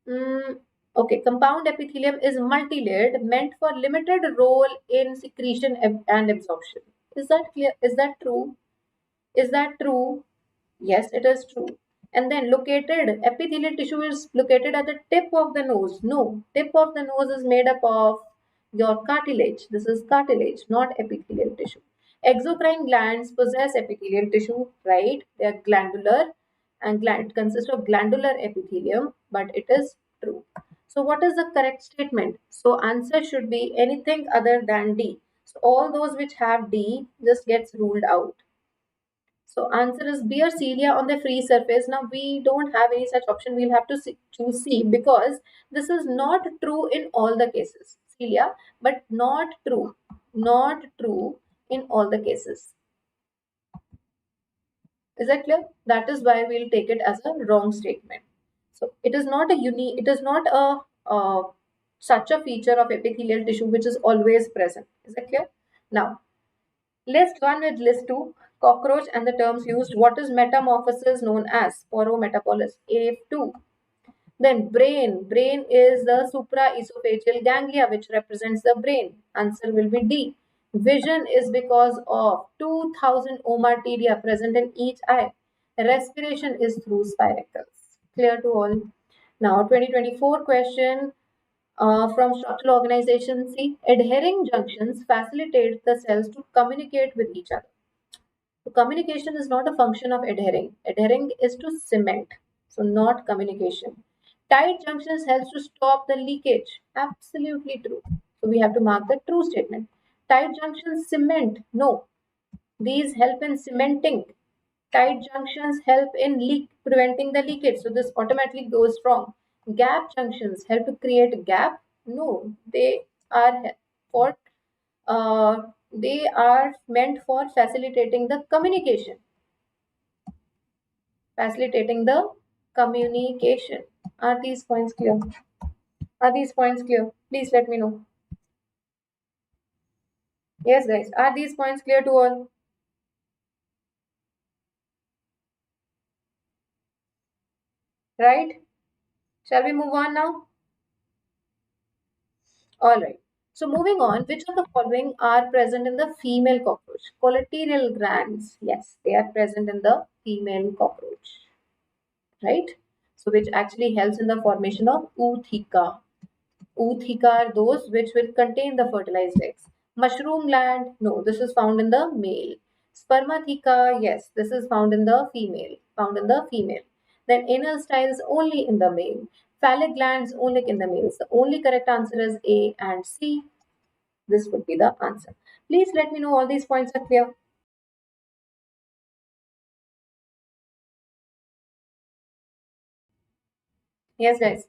Compound epithelium is multi-layered, meant for limited role in secretion and absorption. Is that clear? Is that true? Yes, it is true. And then epithelial tissue is located at the tip of the nose. No, tip of the nose is made up of your cartilage. This is cartilage, not epithelial tissue. Exocrine glands possess epithelial tissue, right? They are glandular and it consists of glandular epithelium, but it is true. So what is the correct statement? So answer should be anything other than D. So all those which have D just gets ruled out. So answer is B or cilia on the free surface. Now we don't have any such option. We'll have to choose C because this is not true in all the cases. Cilia, but not true. Not true in all the cases. Is that clear? That is why we'll take it as a wrong statement. So it is not such a feature of epithelial tissue which is always present. Is that clear? Now, list 1 with list 2. Cockroach and the terms used. What is metamorphosis known as? Sporometabolous. A2. Then brain. Brain is the supraesophageal ganglia which represents the brain. Answer will be D. Vision is because of 2000 omartidia present in each eye. Respiration is through spiracles. Clear to all? Now 2024 question from structural organization. See, adhering junctions facilitate the cells to communicate with each other. So communication is not a function of adhering. Adhering is to cement, so not communication. Tight junctions helps to stop the leakage. Absolutely true. So we have to mark the true statement. Tight junctions cement. No. These help in cementing. Tight junctions help in preventing the leakage. So this automatically goes wrong. Gap junctions help to create a gap. No, they are for they are meant for facilitating the communication. Facilitating the communication. Are these points clear? Are these points clear? Please let me know. Yes, guys. Are these points clear to all? Right? Shall we move on now? All right. So moving on, which of the following are present in the female cockroach? Collateral glands. Yes, they are present in the female cockroach. Right? So which actually helps in the formation of ootheca. Ootheca are those which will contain the fertilized eggs. Mushroom gland, no, this is found in the male. Spermatheca, yes, this is found in the female. Found in the female. Then anal styles only in the male. Phallic glands only in the males. The only correct answer is A and C. This would be the answer. Please let me know all these points are clear. Yes, guys.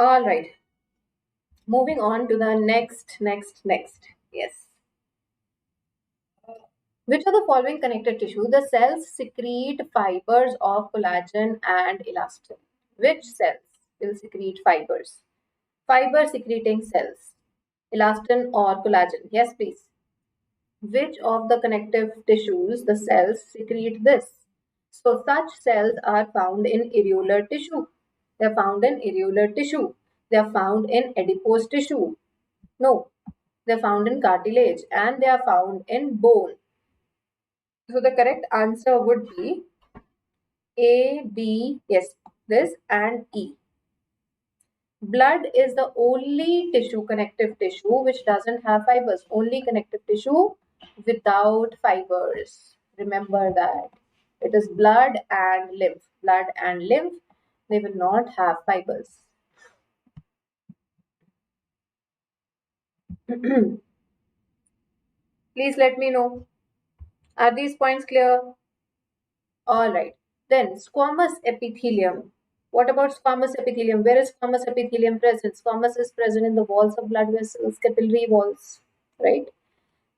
All right. Moving on to the next. Yes. Which of the following connective tissue? The cells secrete fibers of collagen and elastin. Which cells will secrete fibers? Fiber secreting cells. Elastin or collagen? Yes, please. Which of the connective tissues the cells secrete this? So such cells are found in areolar tissue. They are found in areolar tissue. They are found in adipose tissue. No, they are found in cartilage and they are found in bone. So the correct answer would be A, B, yes, this and E. Blood is the only tissue, connective tissue, which doesn't have fibers. Only connective tissue without fibers. Remember that. It is blood and lymph. Blood and lymph, they will not have fibers. Please let me know. Are these points clear? All right. Then squamous epithelium. What about squamous epithelium? Where is squamous epithelium present? Squamous is present in the walls of blood vessels, capillary walls, right?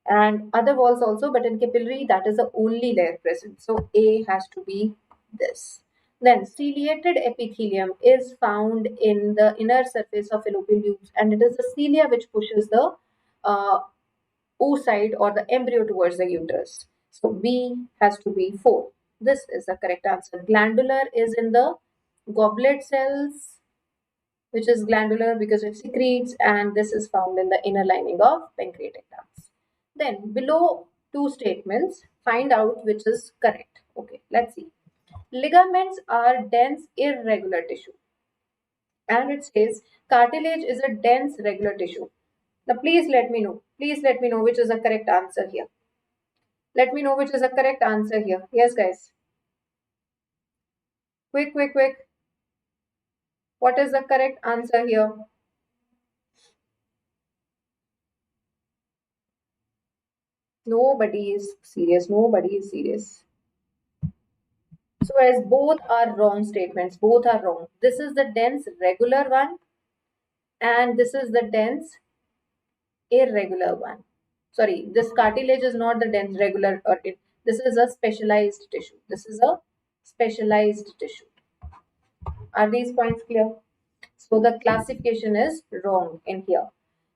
And other walls also, but in capillary, that is the only layer present. So A has to be this. Then ciliated epithelium is found in the inner surface of fallopian tubes, and it is the cilia which pushes the oocyte or the embryo towards the uterus. So B has to be 4. This is the correct answer. Glandular is in the goblet cells, which is glandular because it secretes, and this is found in the inner lining of pancreatic ducts. Then below two statements, find out which is correct. Okay, let's see. Ligaments are dense irregular tissue. And it says cartilage is a dense regular tissue. Now please let me know. Please let me know which is the correct answer here. Let me know which is the correct answer here. Yes, guys. Quick, quick, quick. What is the correct answer here? Nobody is serious. Nobody is serious. So as both are wrong statements, both are wrong. This is the dense regular one and this is the dense irregular one. Sorry, this cartilage is not the dense regular or this is a specialized tissue. This is a specialized tissue. Are these points clear? So the classification is wrong in here.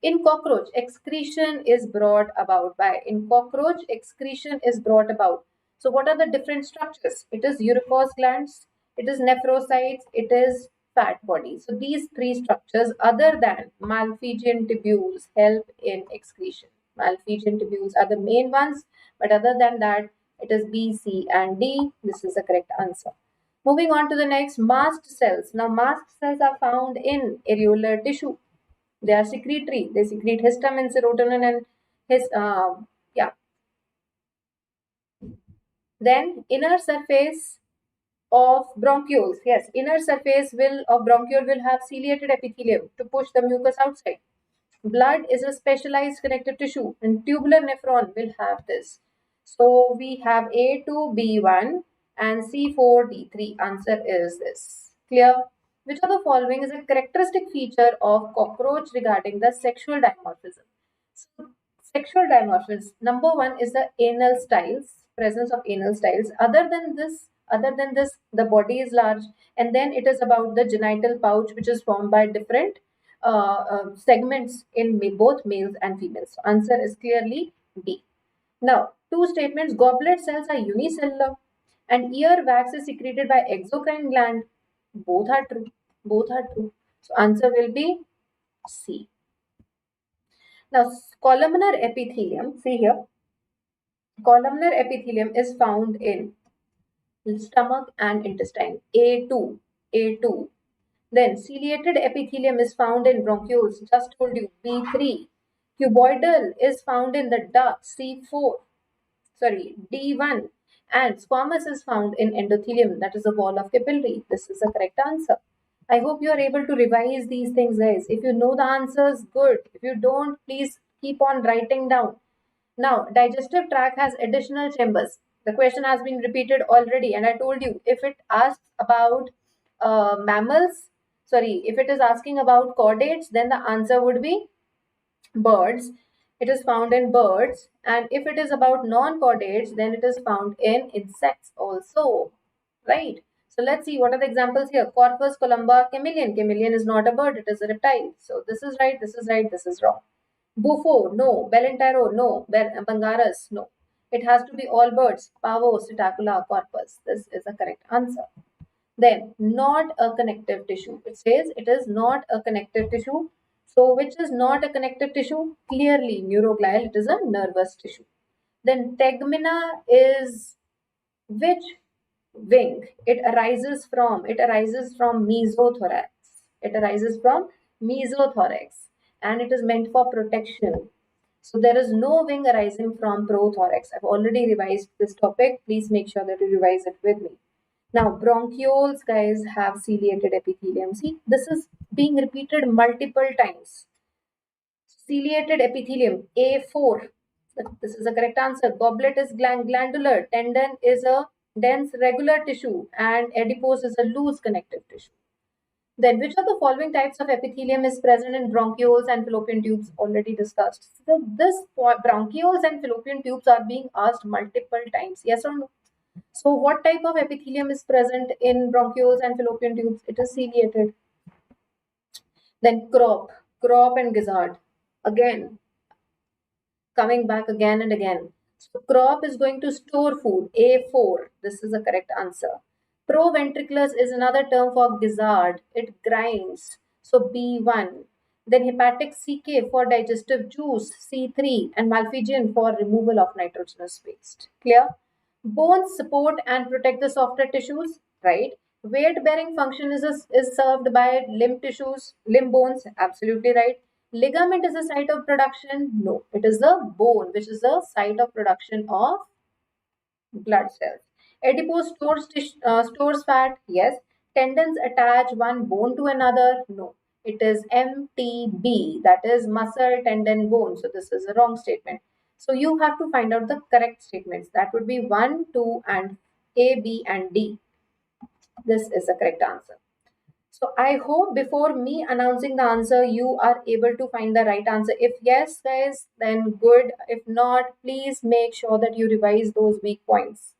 In cockroach, excretion is brought about by. In cockroach, excretion is brought about. So what are the different structures? It is uricose glands, it is nephrocytes, it is fat body. So these three structures, other than Malpighian tubules, help in excretion. Malpighian tubules are the main ones, but other than that, it is B, C, and D. This is the correct answer. Moving on to the next, mast cells. Now, mast cells are found in areolar tissue. They are secretory. They secrete histamine, serotonin, and yeah. Then inner surface of bronchioles. Yes, inner surface of bronchiole will have ciliated epithelium to push the mucus outside. Blood is a specialized connective tissue, and tubular nephron will have this. So we have A2B1 and C4D3. Answer is this. Clear? Which of the following is a characteristic feature of cockroach regarding the sexual dimorphism? So, sexual dimorphism. Number one is the anal styles, presence of anal styles. Other than this, the body is large, and then it is about the genital pouch, which is formed by different segments in both males and females. So answer is clearly D. Now, two statements. Goblet cells are unicellular and ear wax is secreted by exocrine gland. Both are true. Both are true. So answer will be C. Now, columnar epithelium, see here, columnar epithelium is found in stomach and intestine. A2. A2. Then ciliated epithelium is found in bronchioles, just told you, B3. Cuboidal is found in the duct, C4, sorry, D1. And squamous is found in endothelium, that is the wall of capillary. This is the correct answer. I hope you are able to revise these things, guys. If you know the answers, good. If you don't, please keep on writing down. Now, digestive tract has additional chambers. The question has been repeated already, and I told you, if it asks about mammals, sorry, if it is asking about chordates, then the answer would be birds. It is found in birds, and if it is about non-chordates, then it is found in insects also, right? So let's see what are the examples here. Corpus columba chameleon. Chameleon is not a bird, it is a reptile. So this is right, this is right, this is wrong. Bufo, no. Bellentaro, no. Bangaras, no. It has to be all birds. Pavo, Psittacula, corpus. This is the correct answer. Then, not a connective tissue. It says it is not a connective tissue. So, which is not a connective tissue? Clearly, neuroglial. It is a nervous tissue. Then, tegmina is which wing? It arises from mesothorax. It arises from mesothorax, and it is meant for protection. So there is no wing arising from prothorax. I've already revised this topic. Please make sure that you revise it with me. Now, bronchioles, guys, have ciliated epithelium. See, this is being repeated multiple times. Ciliated epithelium, A4. This is the correct answer. Goblet is glandular. Tendon is a dense regular tissue, and adipose is a loose connective tissue. Then, which of the following types of epithelium is present in bronchioles and fallopian tubes? Already discussed. So, this bronchioles and fallopian tubes are being asked multiple times. Yes or no? So, what type of epithelium is present in bronchioles and fallopian tubes? It is ciliated. Then, crop and gizzard. Again, coming back again and again. So, crop is going to store food. A4. This is the correct answer. Proventriculus is another term for gizzard. It grinds. So B1. Then hepatic CK for digestive juice, C3, and Malpighian for removal of nitrogenous waste. Clear? Bones support and protect the softer tissues, right? Weight bearing function is served by limb tissues, limb bones, absolutely right. Ligament is the site of production. No, it is the bone, which is the site of production of blood cells. Adipose stores fat. Yes. Tendons attach one bone to another. No. It is MTB, that is muscle tendon bone. So this is a wrong statement. So you have to find out the correct statements. That would be 1, 2, and A, B, and D. This is the correct answer. So I hope before me announcing the answer, you are able to find the right answer. If yes, guys, then good. If not, please make sure that you revise those weak points.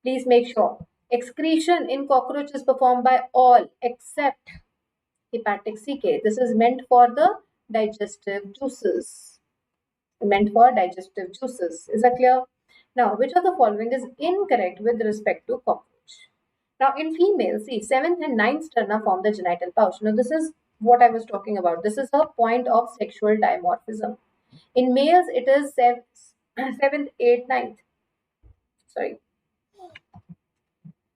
Please make sure. Excretion in cockroach is performed by all except hepatic CK. This is meant for the digestive juices. Meant for digestive juices. Is that clear? Now, which of the following is incorrect with respect to cockroach? Now, in females, see, 7th and 9th sterna form the genital pouch. Now, this is what I was talking about. This is a point of sexual dimorphism. In males, it is 7th, 8th, 9th. Sorry.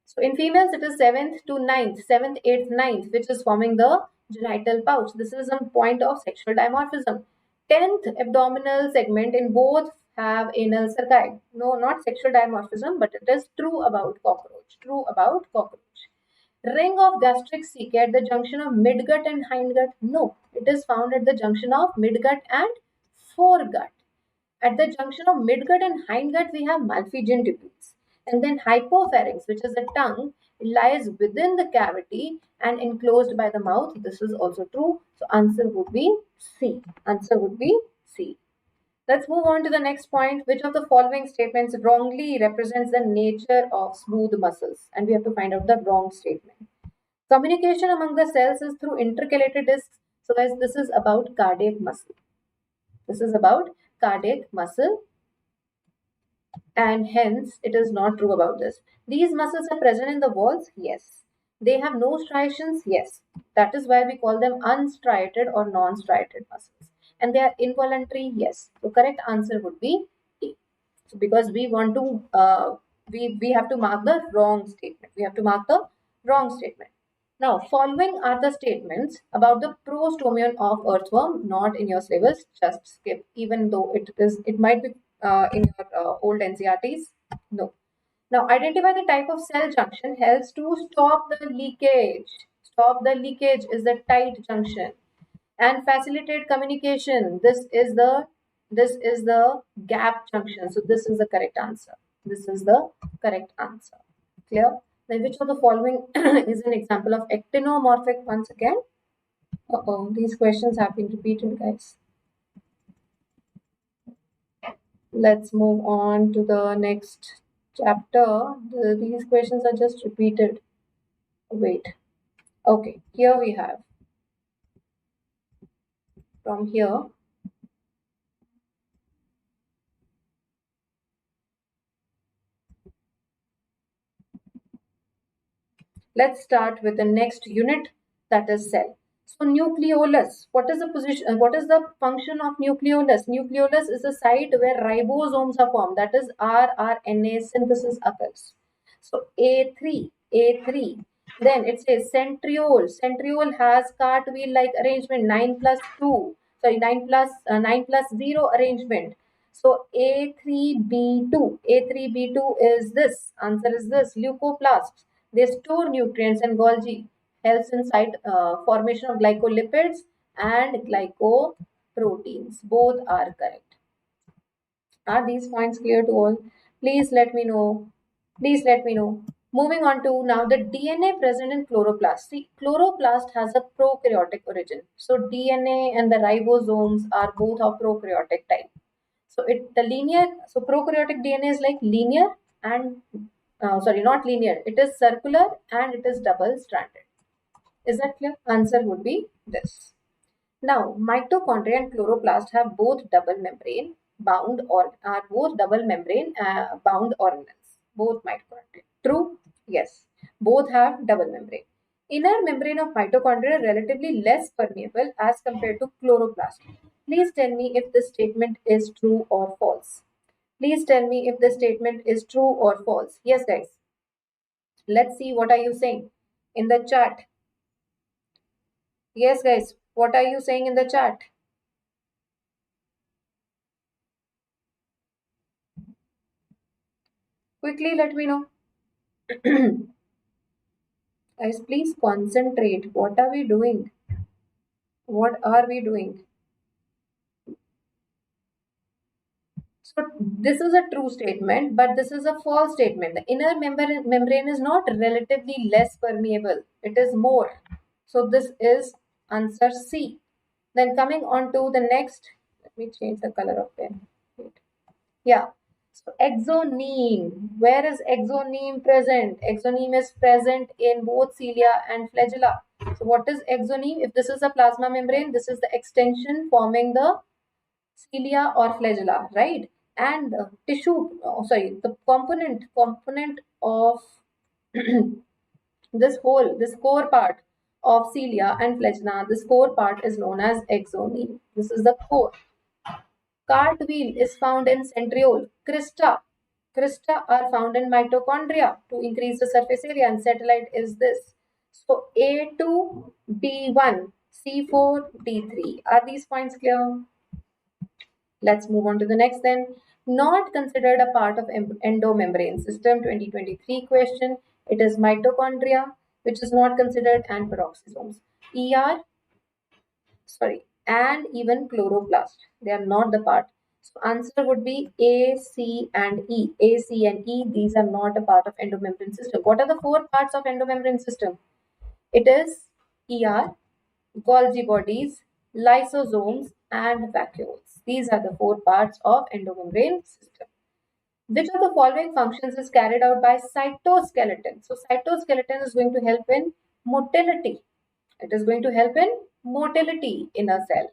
So in females, it is 7th to 9th, 7th, 8th, 9th, which is forming the genital pouch. This is a point of sexual dimorphism. 10th abdominal segment in both have anal cerci. No, not sexual dimorphism, but it is true about cockroach. True about cockroach. Ring of gastric caeca at the junction of midgut and hindgut? No, it is found at the junction of midgut and foregut. At the junction of midgut and hindgut, we have malphigian tubules. And then hypopharynx, which is the tongue, lies within the cavity and enclosed by the mouth. This is also true. So answer would be C. Answer would be C. Let's move on to the next point. Which of the following statements wrongly represents the nature of smooth muscles? And we have to find out the wrong statement. Communication among the cells is through intercalated discs. So guys, this is about cardiac muscle. This is about cardiac muscle, and hence it is not true about this. These muscles are present in the walls? Yes. They have no striations? Yes. That is why we call them unstriated or non-striated muscles. And they are involuntary? Yes. So correct answer would be D. So because we want to, we have to mark the wrong statement. We have to mark the wrong statement. Now, following are the statements about the prostomion of earthworm, not in your syllabus. Just skip, even though it might be in your old NCERTs. No. Now, identify the type of cell junction helps to stop the leakage. Stop the leakage is the tight junction, and facilitate communication. This is the gap junction. So this is the correct answer. This is the correct answer. Clear? Then which of the following is an example of actinomorphic once again? These questions have been repeated, guys. Let's move on to the next chapter. These questions are just repeated. Wait. Okay, here we have. From here, let's start with the next unit, that is cell. So nucleolus, what is the position? What is the function of nucleolus? Nucleolus is a site where ribosomes are formed. That is rRNA synthesis occurs. So A3. Then it says centriole. Centriole has cartwheel-like arrangement 9+2. Sorry, 9+0 arrangement. So A3B2. A3B2 is this. Answer is this. Leucoplasts. They store nutrients, and Golgi helps in formation of glycolipids and glycoproteins. Both are correct. Are these points clear to all? Please let me know. Please let me know. Moving on to now the DNA present in chloroplast. See, chloroplast has a prokaryotic origin. So DNA and the ribosomes are both of prokaryotic type. So prokaryotic DNA is like linear and sorry, not linear. It is circular and it is double-stranded. Is that clear? Answer would be this. Now, mitochondria and chloroplast have both double membrane bound or are both double membrane bound organelles. Both mitochondria. True? Yes. Both have double membrane. Inner membrane of mitochondria relatively less permeable as compared to chloroplast. Please tell me if this statement is true or false. Please tell me if the statement is true or false. Yes, guys. Let's see what are you saying in the chat. Yes, guys. What are you saying in the chat? Quickly let me know. Guys, please concentrate. What are we doing? What are we doing? So this is a true statement, but this is a false statement. The inner membrane is not relatively less permeable. It is more. So this is answer C. Then coming on to the next, let me change the color of pen. Yeah. So exoneme, where is exoneme present? Exoneme is present in both cilia and flagella. So what is exoneme? If this is a plasma membrane, this is the extension forming the cilia or flagella, right? And the tissue, the component of this core part of cilia and flagella, this core part is known as exoneme. This is the core. Cartwheel is found in centriole. Crista are found in mitochondria to increase the surface area, and satellite is this. So A2, B1, C4, D3. Are these points clear? Let's move on to the next then. Not considered a part of endomembrane system, 2023 question. It is mitochondria, which is not considered, and peroxisomes. ER, and even chloroplast. They are not the part. So answer would be A, C, and E. A, C, and E. These are not a part of endomembrane system. What are the four parts of endomembrane system? It is ER, Golgi bodies, lysosomes, and vacuoles. These are the four parts of endomembrane system. Which of the following functions is carried out by cytoskeleton? So cytoskeleton is going to help in motility. It is going to help in motility in a cell.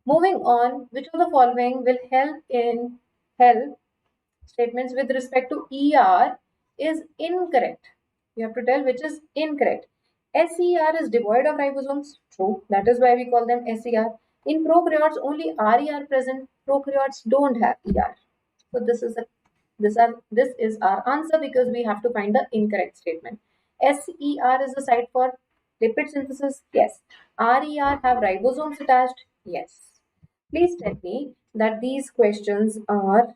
Moving on, which of the following will help in health statements with respect to ER is incorrect. You have to tell which is incorrect. SER is devoid of ribosomes. True. That is why we call them SER. In prokaryotes, only RER present. Prokaryotes don't have ER. So this is our answer because we have to find the incorrect statement. SER is the site for lipid synthesis. Yes. RER have ribosomes attached. Yes. Please tell me that these questions are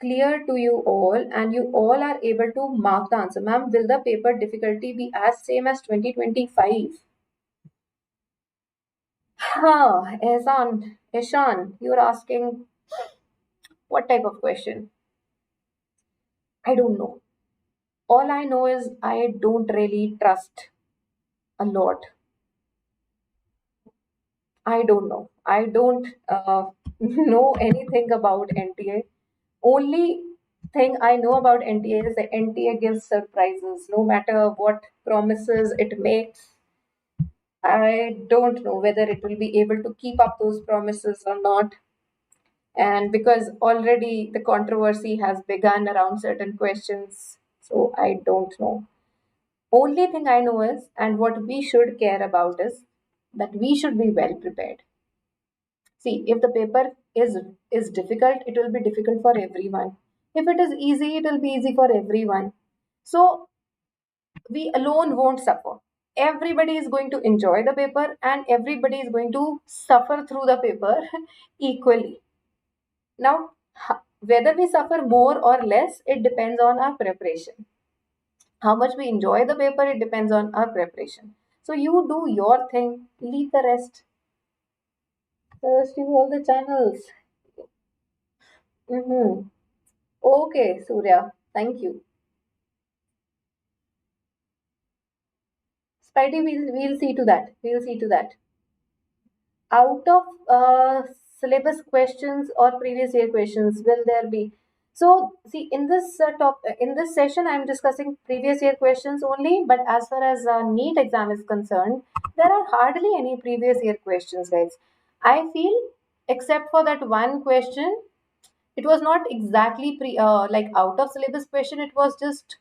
clear to you all and you all are able to mark the answer. Ma'am, will the paper difficulty be as same as 2025? Eshan, you're asking what type of question? I don't know. All I know is I don't really trust a lot. I don't know. I don't know anything about NTA. Only thing I know about NTA is that NTA gives surprises. No matter what promises it makes, I don't know whether it will be able to keep up those promises or not. And because already the controversy has begun around certain questions, so I don't know. Only thing I know is, and what we should care about is that we should be well prepared. See, if the paper is difficult, it will be difficult for everyone. If it is easy, it will be easy for everyone. So we alone won't suffer. Everybody is going to enjoy the paper and everybody is going to suffer through the paper equally. Now, whether we suffer more or less, it depends on our preparation. How much we enjoy the paper, it depends on our preparation. So you do your thing, leave the rest. First, you all the channels. Okay, Surya, thank you. Spidey, we'll see to that. We'll see to that. Out of syllabus questions or previous year questions, will there be? So, see, in this session, I'm discussing previous year questions only. But as far as NEET exam is concerned, there are hardly any previous year questions, guys. I feel, except for that one question, it was not exactly like out of syllabus question. It was just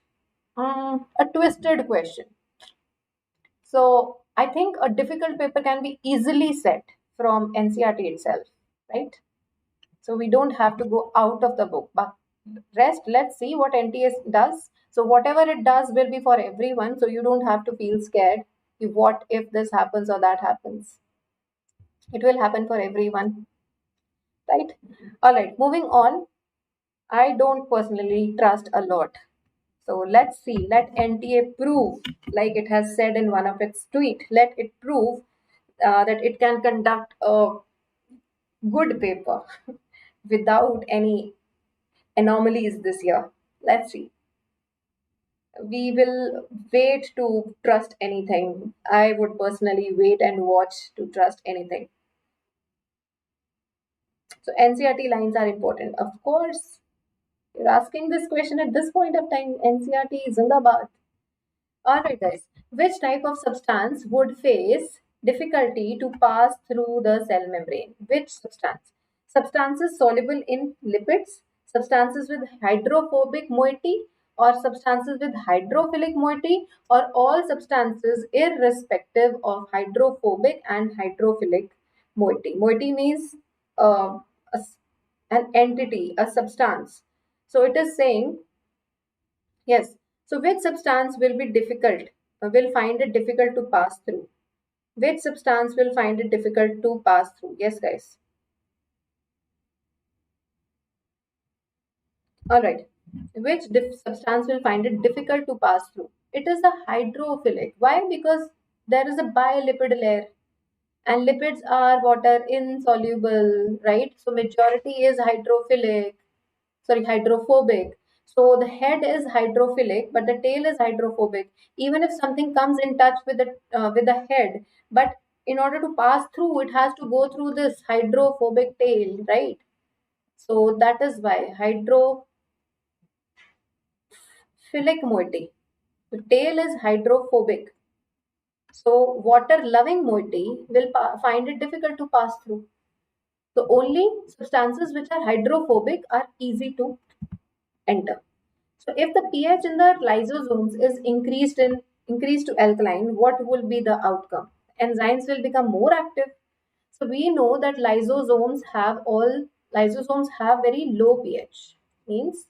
a twisted question. So I think a difficult paper can be easily set from NCERT itself, right? So we don't have to go out of the book. But rest, let's see what NTS does. So whatever it does will be for everyone. So you don't have to feel scared. What if this happens or that happens? It will happen for everyone, right? All right, moving on. I don't personally trust a lot. So let's see. Let NTA prove, like it has said in one of its tweet, let it prove that it can conduct a good paper without any anomalies this year. Let's see. We will wait to trust anything. I would personally wait and watch to trust anything. So NCERT lines are important, of course. You're asking this question at this point of time. NCERT Zindabad. Alright, guys. Which type of substance would face difficulty to pass through the cell membrane? Which substance? Substances soluble in lipids, substances with hydrophobic moiety, or substances with hydrophilic moiety, or all substances irrespective of hydrophobic and hydrophilic moiety. Moiety means uh, an entity, a substance. So it is saying, yes. So which substance will be difficult, will find it difficult to pass through? Which substance will find it difficult to pass through? Yes, guys. All right. Which substance will find it difficult to pass through? It is the hydrophilic. Why? Because there is a bilipid layer, and lipids are water insoluble, right? So majority is hydrophobic. So the head is hydrophilic, but the tail is hydrophobic. Even if something comes in touch with the head, but in order to pass through, it has to go through this hydrophobic tail, right? So that is why hydrophilic moiety. The tail is hydrophobic. So water-loving moiety will find it difficult to pass through. So only substances which are hydrophobic are easy to enter. So if the pH in the lysosomes is increased to alkaline, what will be the outcome? Enzymes will become more active. So we know that lysosomes have very low pH, means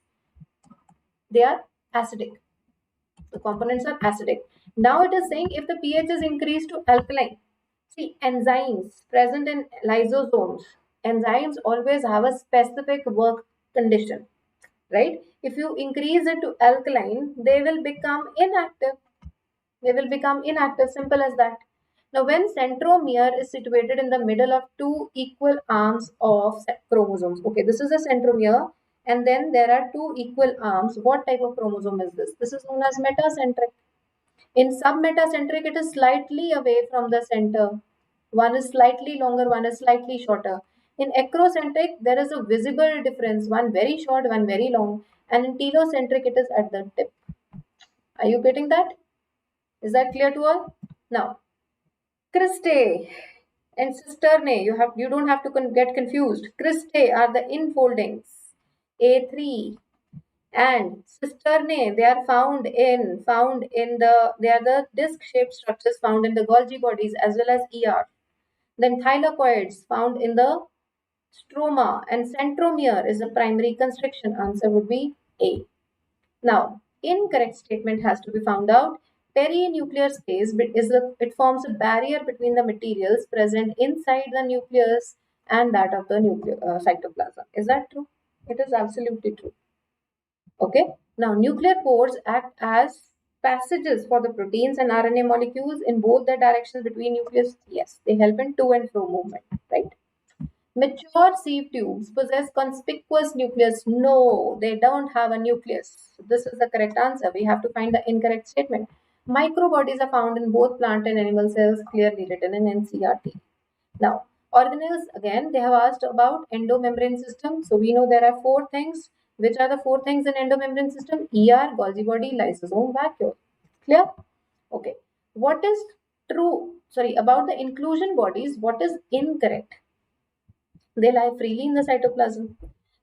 they are acidic. The components are acidic. Now it is saying if the pH is increased to alkaline, see enzymes present in lysosomes, enzymes always have a specific work condition, right? If you increase it to alkaline, they will become inactive. They will become inactive, simple as that. Now, when centromere is situated in the middle of two equal arms of chromosomes, okay, this is a centromere, and then there are two equal arms. What type of chromosome is this? This is known as metacentric. In submetacentric, it is slightly away from the center. One is slightly longer, one is slightly shorter. In acrocentric, there is a visible difference, one very short, one very long. And in telocentric, it is at the tip. Are you getting that? Is that clear to all? Now, cristae and cisternae, you don't have to get confused. Cristae are the infoldings. A3 and cisternae, they are they are the disc-shaped structures found in the Golgi bodies as well as ER. Then thylakoids found in the stroma, and centromere is the primary constriction. Answer would be A. Now, incorrect statement has to be found out. Perinuclear space it forms a barrier between the materials present inside the nucleus and that of the cytoplasm. Is that true? It is absolutely true. Okay. Now, nuclear pores act as passages for the proteins and RNA molecules in both the directions between nucleus. Yes, they help in to and fro movement, right? Mature sieve tubes possess conspicuous nucleus. No, they don't have a nucleus. So this is the correct answer. We have to find the incorrect statement. Microbodies are found in both plant and animal cells, clearly written in NCERT. Now, organelles, again, they have asked about endomembrane system. So we know there are four things. Which are the four things in endomembrane system? ER, Golgi body, lysosome, vacuole. Clear? Okay. What is true? Sorry, about the inclusion bodies, what is incorrect? They lie freely in the cytoplasm.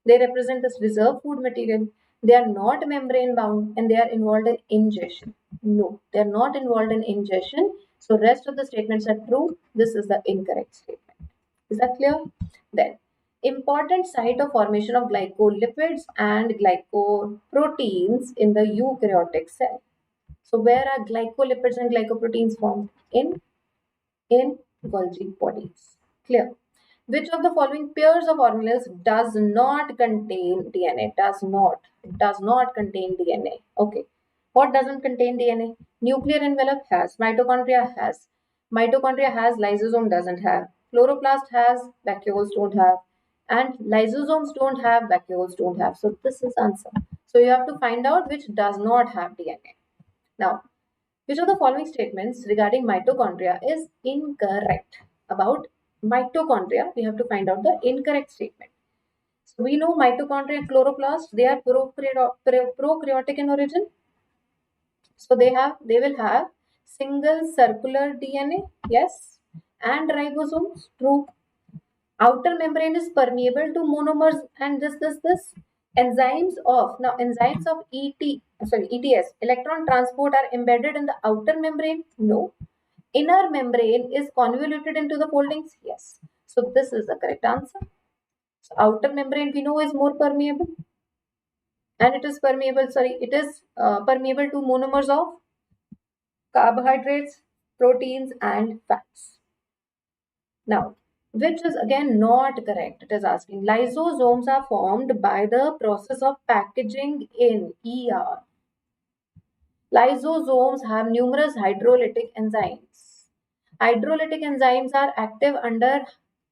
They represent this reserved food material. They are not membrane bound and they are involved in ingestion. No, they are not involved in ingestion. So rest of the statements are true. This is the incorrect statement. Is that clear? Then, important site of formation of glycolipids and glycoproteins in the eukaryotic cell. So where are glycolipids and glycoproteins formed? In Golgi bodies. Clear? Which of the following pairs of organelles does not contain DNA? Does not contain DNA. Okay. What doesn't contain DNA? Nuclear envelope has. Mitochondria has. Mitochondria has. Lysosome doesn't have. Chloroplast has. Vacuoles don't have. And lysosomes don't have. Vacuoles don't have. So this is answer. So you have to find out which does not have DNA. Now, which of the following statements regarding mitochondria is incorrect? About mitochondria, we have to find out the incorrect statement. So we know mitochondria and chloroplast, they are prokaryotic in origin. So they will have single circular DNA, yes, and ribosomes, true. Outer membrane is permeable to monomers and this. Enzymes of ETS, electron transport, are embedded in the outer membrane. No. Inner membrane is convoluted into the foldings. Yes. So this is the correct answer. So outer membrane we know is more permeable, and it is permeable to monomers of carbohydrates, proteins, and fats. Now, which is again not correct. It is asking lysosomes are formed by the process of packaging in ER. Lysosomes have numerous hydrolytic enzymes. Hydrolytic enzymes are active under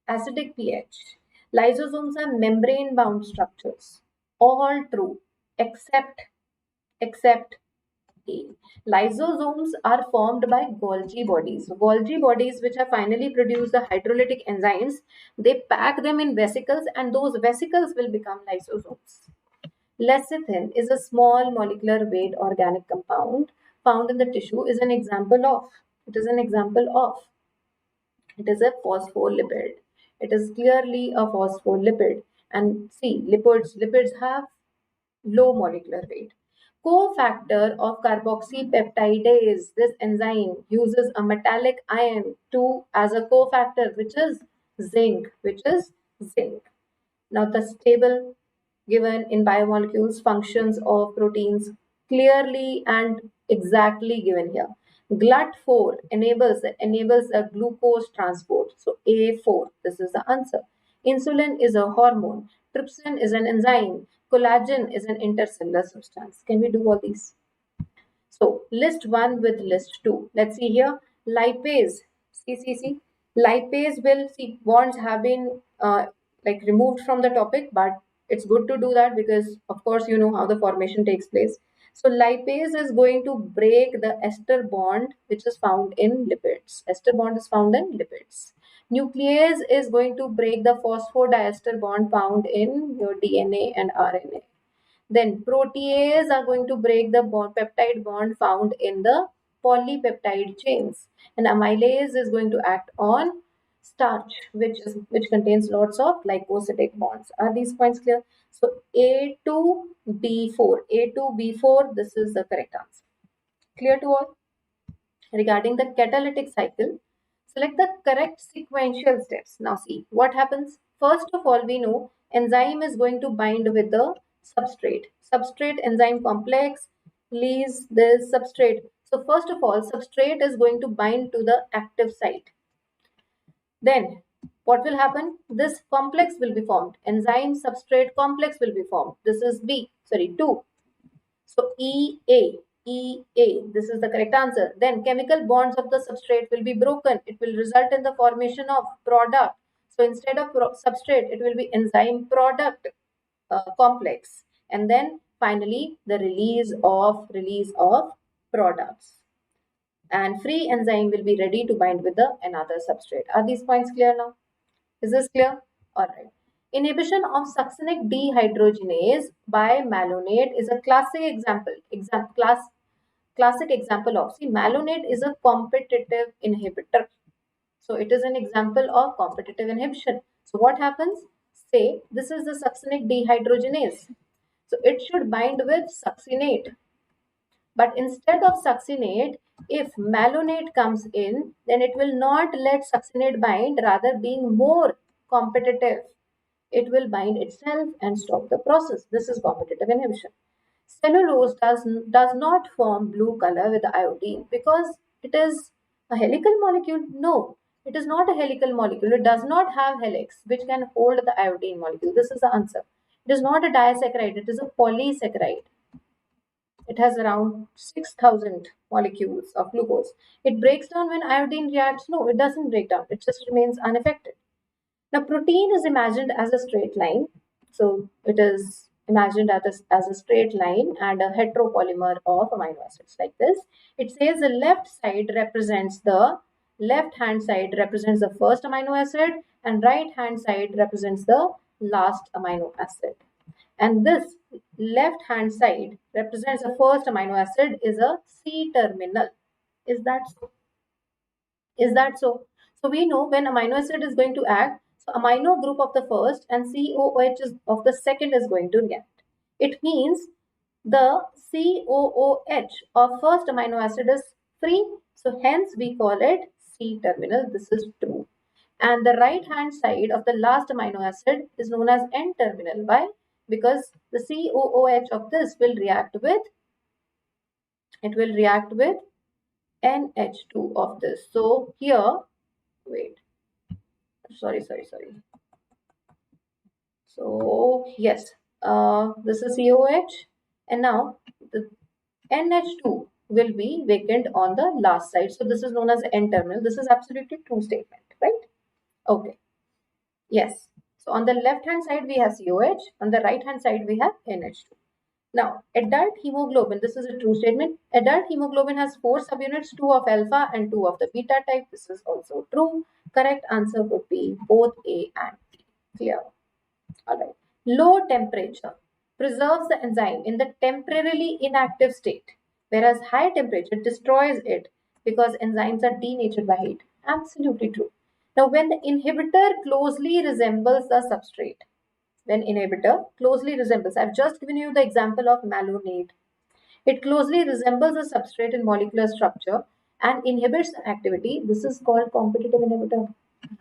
acidic pH. Lysosomes are membrane bound structures. All true except A. Lysosomes are formed by Golgi bodies. So Golgi bodies, which have finally produced the hydrolytic enzymes, they pack them in vesicles, and those vesicles will become lysosomes. Lecithin is a small molecular weight organic compound found in the tissue. Is an example of. It is an example of. It is a phospholipid. It is clearly a phospholipid. And see, lipids have low molecular weight. Cofactor of carboxypeptidase, this enzyme uses a metallic ion to as a cofactor, which is zinc, Now the table given in biomolecules, functions of proteins, clearly and exactly given here. GLUT4 enables a glucose transport. So A4, this is the answer. Insulin is a hormone. Trypsin is an enzyme. Collagen is an intercellular substance. Can we do all these? So list 1 with list 2. Let's see here. Lipase. See. Lipase will see bonds have been like removed from the topic, but it's good to do that because of course you know how the formation takes place. So lipase is going to break the ester bond which is found in lipids. Ester bond is found in lipids. Nuclease is going to break the phosphodiester bond found in your DNA and RNA. Then protease are going to break the peptide bond found in the polypeptide chains. And amylase is going to act on starch, which contains lots of glycosidic bonds. Are these points clear? So A2B4, this is the correct answer. Clear to all? Regarding the catalytic cycle, select the correct sequential steps. Now see what happens. First of all, we know enzyme is going to bind with the substrate. Substrate enzyme complex leaves this substrate. So first of all, substrate is going to bind to the active site. Then what will happen? This complex will be formed. Enzyme substrate complex will be formed. This is 2. So EA, this is the correct answer. Then chemical bonds of the substrate will be broken. It will result in the formation of product. So instead of substrate, it will be enzyme product complex. And then finally the release of products. And free enzyme will be ready to bind with the another substrate. Are these points clear now? Is this clear? All right. Inhibition of succinic dehydrogenase by malonate is a classic example. Classic example of, see, malonate is a competitive inhibitor. So it is an example of competitive inhibition. So what happens? Say this is the succinic dehydrogenase. So it should bind with succinate. But instead of succinate, if malonate comes in, then it will not let succinate bind, rather being more competitive. It will bind itself and stop the process. This is competitive inhibition. Cellulose does not form blue color with iodine because it is a helical molecule. No, it is not a helical molecule. It does not have helix which can hold the iodine molecule. This is the answer. It is not a disaccharide. It is a polysaccharide. It has around 6,000 molecules of glucose. It breaks down when iodine reacts. No, it doesn't break down. It just remains unaffected. Now, protein is imagined as a straight line. So, it is imagined as a straight line and a heteropolymer of amino acids like this. It says the left-hand side represents the first amino acid and right-hand side represents the last amino acid. And this left hand side represents the first amino acid is a C terminal. Is that so? Is that so? So we know when amino acid is going to act, so amino group of the first and COOH of the second is going to react. It means the COOH of first amino acid is free, so hence we call it C terminal. This is true. And the right hand side of the last amino acid is known as N terminal. Why? Because the COOH of this will react with NH2 of this. So here, wait, sorry. So yes, this is COH, and now the NH2 will be vacant on the last side. So this is known as N terminal. This is absolutely true statement, right? Okay. Yes. So on the left hand side we have COH, on the right hand side we have NH2. Now, adult hemoglobin, this is a true statement. Adult hemoglobin has 4 subunits, 2 of alpha and 2 of the beta type. This is also true. Correct answer would be both A and B. Clear? Alright. Low temperature preserves the enzyme in the temporarily inactive state, whereas high temperature destroys it because enzymes are denatured by heat. Absolutely true. Now, when the inhibitor closely resembles the substrate, I've just given you the example of malonate. It closely resembles the substrate in molecular structure and inhibits the activity. This is called competitive inhibitor,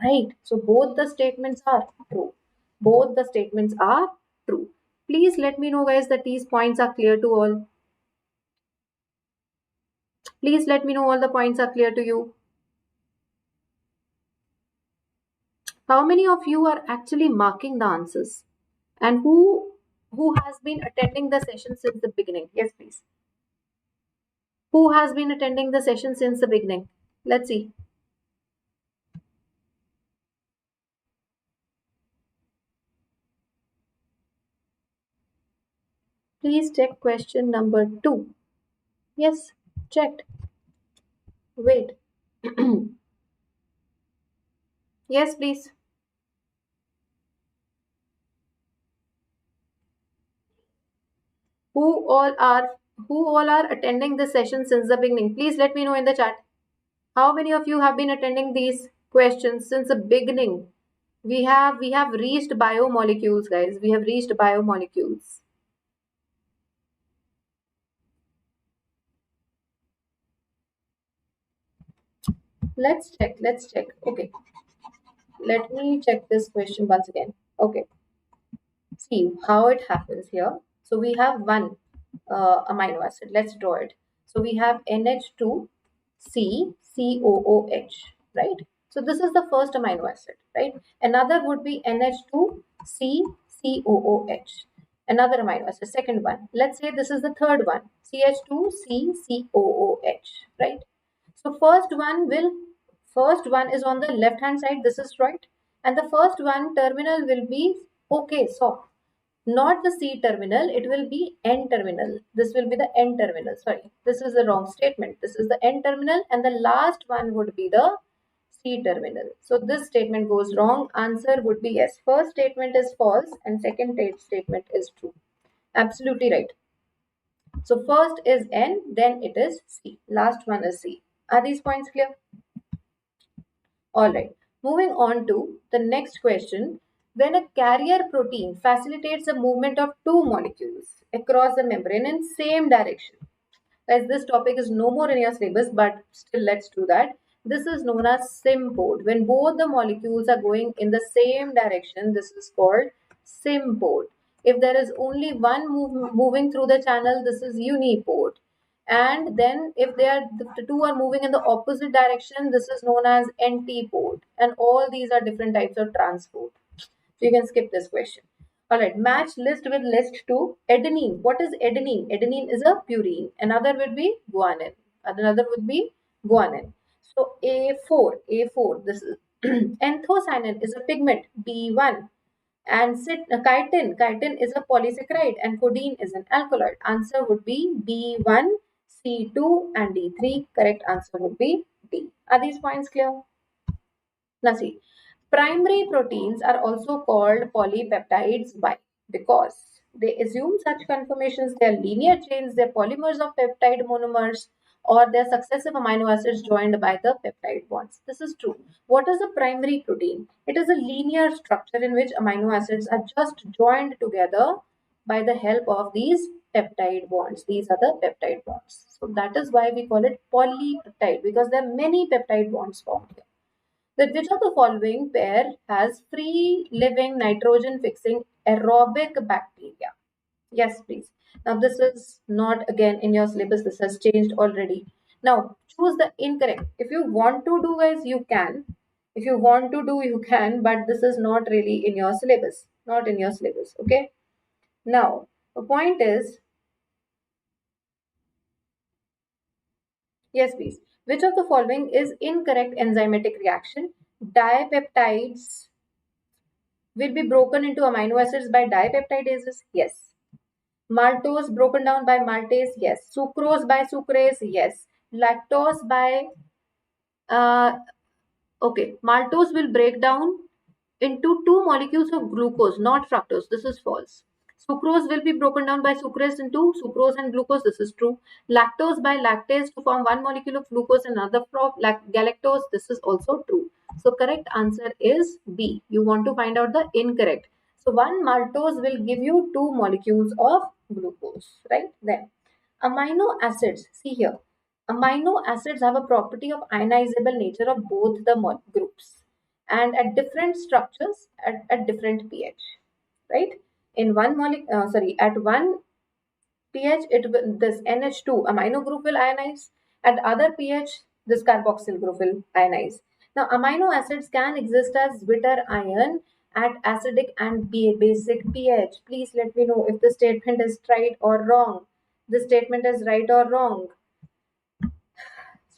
right? So both the statements are true. Both the statements are true. Please let me know, guys, that these points are clear to all. Please let me know all the points are clear to you. How many of you are actually marking the answers? And who has been attending the session since the beginning? Yes, please. Who has been attending the session since the beginning? Let's see. Please check question number 2. Yes, checked. Wait. Yes, please. Who all are attending the session since the beginning? Please let me know in the chat. How many of you have been attending these questions since the beginning? We have reached biomolecules, guys. We have reached biomolecules. Let's check. Okay. Let me check this question once again. Okay. See how it happens here. So we have one amino acid. Let's draw it. So we have NH2 COOH, right? So this is the first amino acid, right? Another would be NH2 COOH. Another amino acid, second one. Let's say this is the third one, CH2 COOH, right? So first one is on the left hand side. This is right, and the first one terminal will be okay. So not the C terminal, it will be N terminal. This will be the N terminal. Sorry, this is the wrong statement. This is the N terminal, and the last one would be the C terminal. So this statement goes wrong. Answer would be yes. First statement is false, and second statement is true. Absolutely right. So first is N, then it is C. Last one is C. Are these points clear? All right. Moving on to the next question. When a carrier protein facilitates the movement of two molecules across the membrane in same direction. Guys, this topic is no more in your syllabus, but still let's do that. This is known as sympod. When both the molecules are going in the same direction, this is called sympod. If there is only one moving through the channel, this is unipod. And then if the two are moving in the opposite direction, this is known as antipode. And all these are different types of transport. So you can skip this question. All right, match list with list 2. Adenine. What is adenine? Adenine is a purine. Another would be guanine. Another would be guanine. So A4, this is anthocyanin is a pigment, B1. And chitin is a polysaccharide and codeine is an alkaloid. Answer would be B1, C2 and D3. Correct answer would be D. Are these points clear? Now see, Primary proteins are also called polypeptides. Why? Because they assume such conformations, they are linear chains, they are polymers of peptide monomers, or they are successive amino acids joined by the peptide bonds. This is true. What is a primary protein? It is a linear structure in which amino acids are just joined together by the help of these peptide bonds. These are the peptide bonds. So that is why we call it polypeptide, because there are many peptide bonds formed here. That which of the following pair has free living nitrogen fixing aerobic bacteria? Yes, please. Now this is not again in your syllabus. This has changed already. Now choose the incorrect. If you want to do, guys, you can. If you want to do, you can. But this is not really in your syllabus. Not in your syllabus. Okay. Now the point is, yes, please. Which of the following is incorrect enzymatic reaction? Dipeptides will be broken into amino acids by dipeptidases? Yes. Maltose broken down by maltase? Yes. Sucrose by sucrase? Yes. Lactose by, uh, okay, maltose will break down into two molecules of glucose, not fructose. This is false. Sucrose will be broken down by sucrase into sucrose and glucose. This is true. Lactose by lactase to form one molecule of glucose and another from galactose. This is also true. So correct answer is B. You want to find out the incorrect. So one maltose will give you two molecules of glucose, right? Then amino acids. See here. Amino acids have a property of ionizable nature of both the groups and at different structures at different pH, right? In one molecule, sorry, at one pH, this NH2 amino group will ionize. At other pH, this carboxyl group will ionize. Now, amino acids can exist as bitter ion at acidic and basic pH. Please let me know if the statement is right or wrong. The statement is right or wrong.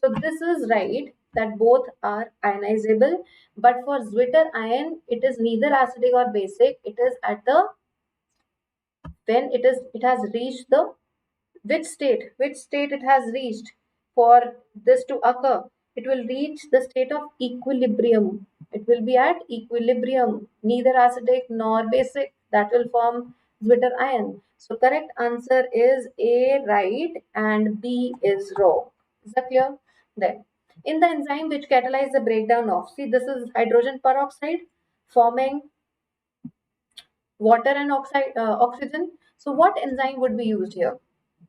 So this is right that both are ionizable, but for Zwitter ion, it is neither acidic or basic. It is at the when it has reached the which state it has reached for this to occur. It will reach the state of equilibrium. It will be at equilibrium, neither acidic nor basic. That will form Zwitter ion. So correct answer is A right and B is wrong. Is that clear? Then, in the enzyme which catalyzes the breakdown of, see, this is hydrogen peroxide forming water and oxygen. So, what enzyme would be used here?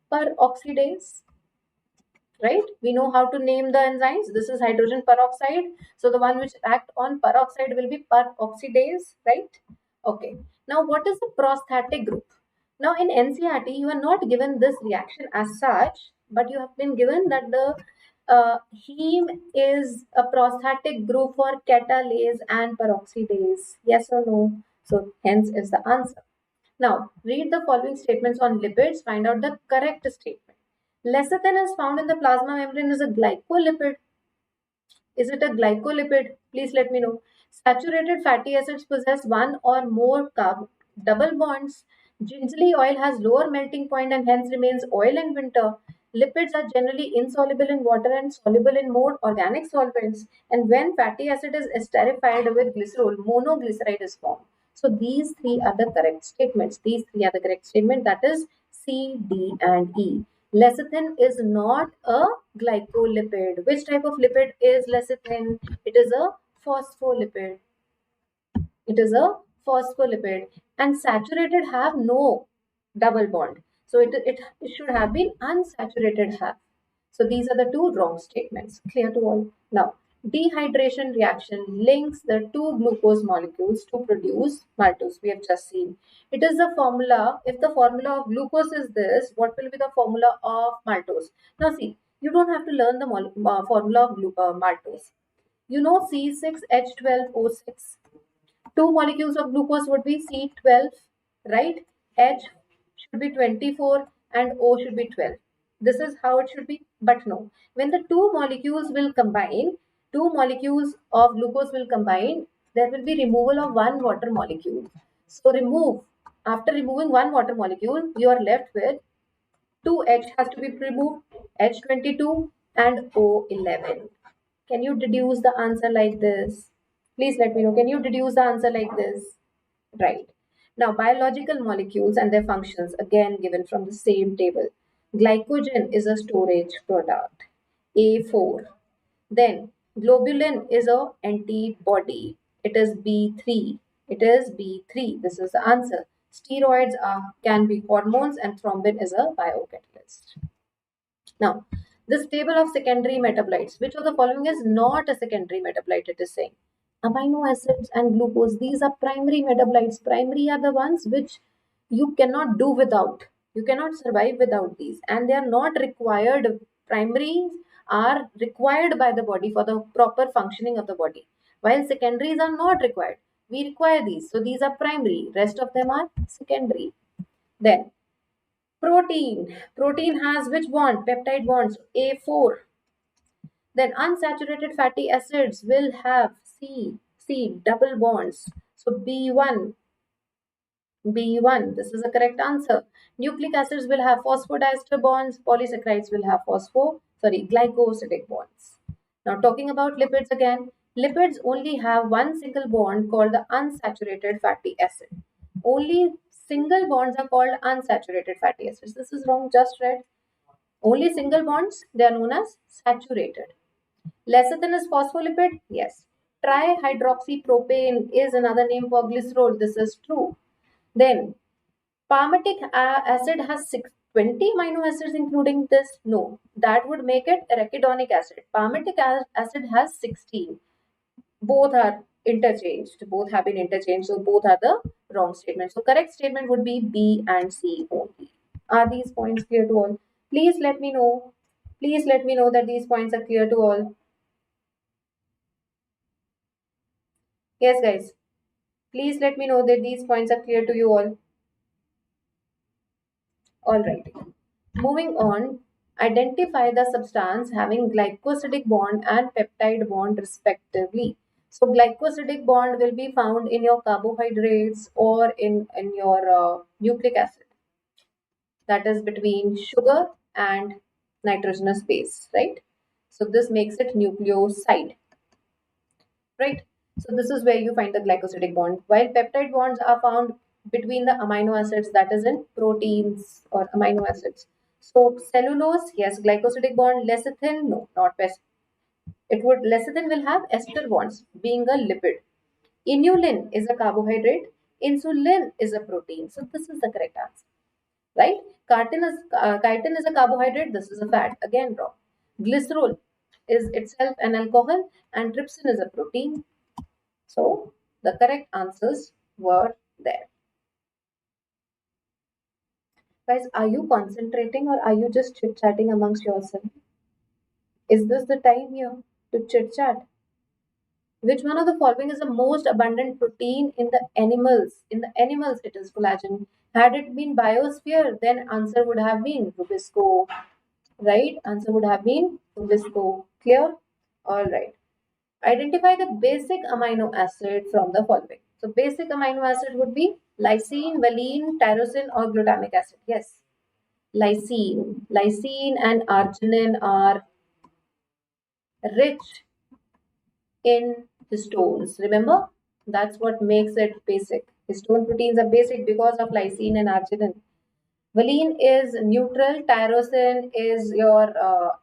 Peroxidase, right? We know how to name the enzymes. This is hydrogen peroxide. So, the one which act on peroxide will be peroxidase, right? Okay. Now, what is the prosthetic group? Now, in NCERT, you are not given this reaction as such, but you have been given that the heme is a prosthetic group for catalase and peroxidase. Yes or no? So, hence is the answer. Now, read the following statements on lipids. Find out the correct statement. Lecithin is found in the plasma membrane is a glycolipid. Is it a glycolipid? Please let me know. Saturated fatty acids possess one or more double bonds. Gingerly oil has lower melting point and hence remains oil in winter. Lipids are generally insoluble in water and soluble in more organic solvents. And when fatty acid is esterified with glycerol, monoglyceride is formed. So these three are the correct statements. These three are the correct statement. That is C, D, and E. Lecithin is not a glycolipid. Which type of lipid is lecithin? It is a phospholipid. It is a phospholipid. And saturated have no double bond. So it should have been unsaturated have. So these are the two wrong statements. Clear to all? Now, dehydration reaction links the two glucose molecules to produce maltose. We have just seen. It is the formula. If the formula of glucose is this, what will be the formula of maltose? Now see, you don't have to learn the formula of maltose. You know C6H12O6. Two molecules of glucose would be C12, right? H should be 24 and O should be 12. This is how it should be, but no. When the two molecules will combine, two molecules of glucose will combine, there will be removal of one water molecule. So after removing one water molecule, you are left with 2H has to be removed, H22 and O11. Can you deduce the answer like this? Please let me know. Can you deduce the answer like this? Right. Now, biological molecules and their functions, again given from the same table. Glycogen is a storage product, A4. Then, globulin is a antibody. It is B3. It is B3. This is the answer. Steroids can be hormones, and thrombin is a biocatalyst. Now, this table of secondary metabolites, which of the following is not a secondary metabolite, it is saying. Amino acids and glucose, these are primary metabolites. Primary are the ones which you cannot do without. You cannot survive without these, and they are not required. Primaries are required by the body for the proper functioning of the body, while secondaries are not required. We require these. So these are primary, rest of them are secondary. Then protein. Protein has which bond? Peptide bonds. A4. Then unsaturated fatty acids will have C, double bonds. So B1, this is the correct answer. Nucleic acids will have phosphodiester bonds. Polysaccharides will have glycosidic bonds. Now talking about lipids again. Lipids only have one single bond called the unsaturated fatty acid. Only single bonds are called unsaturated fatty acids. This is wrong, just read. Only single bonds, they are known as saturated. Lecithin is phospholipid? Yes. Trihydroxypropane is another name for glycerol. This is true. Then, palmitic acid has 20 amino acids including this? No. That would make it arachidonic acid. Palmitic acid has 16. Both are interchanged. Both have been interchanged. So, both are the wrong statements. So, correct statement would be B and C only. Are these points clear to all? Please let me know. Please let me know that these points are clear to all. Yes, guys. Please let me know that these points are clear to you all. Alright. Moving on, identify the substance having glycosidic bond and peptide bond respectively. So glycosidic bond will be found in your carbohydrates or in your nucleic acid. That is between sugar and nitrogenous base, right? So this makes it nucleoside, right? So this is where you find the glycosidic bond. While peptide bonds are found between the amino acids, that is in proteins or amino acids. So cellulose, yes, glycosidic bond. Lecithin, no, not best. Lecithin will have ester bonds, being a lipid. Inulin is a carbohydrate. Insulin is a protein. So this is the correct answer, right? Chitin is a carbohydrate. This is a fat. Again, wrong. Glycerol is itself an alcohol, and trypsin is a protein. So the correct answers were there. Guys, are you concentrating or are you just chit-chatting amongst yourself? Is this the time here to chit-chat? Which one of the following is the most abundant protein in the animals? In the animals, it is collagen. Had it been biosphere, then answer would have been Rubisco. Right? Answer would have been Rubisco. Clear? All right. Identify the basic amino acid from the following. So basic amino acid would be lysine, valine, tyrosine or glutamic acid. Yes. Lysine. Lysine and arginine are rich in histones. Remember? That's what makes it basic. Histone proteins are basic because of lysine and arginine. Valine is neutral. Tyrosine is your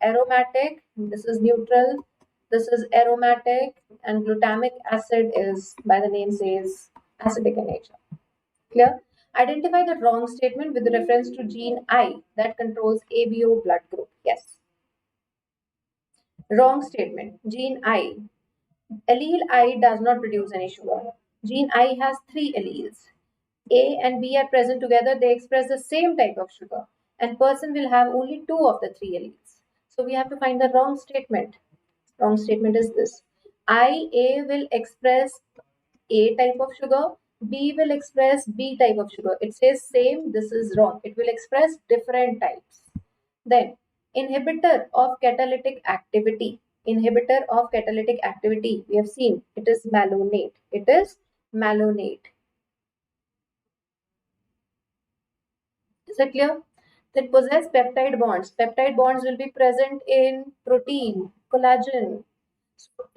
aromatic. This is neutral. This is aromatic. And glutamic acid is, by the name says, acidic in nature. Clear? Identify the wrong statement with reference to gene I that controls ABO blood group. Yes. Wrong statement. Gene I. Allele I does not produce any sugar. Gene I has 3 alleles. A and B are present together, they express the same type of sugar, and person will have only 2 of the 3 alleles. So we have to find the wrong statement. Wrong statement is this. A will express A type of sugar, B will express B type of sugar. It says same, this is wrong. It will express different types. Then, inhibitor of catalytic activity. Inhibitor of catalytic activity, we have seen, it is malonate. It is malonate. Is it clear? That possess peptide bonds. Peptide bonds will be present in protein, collagen.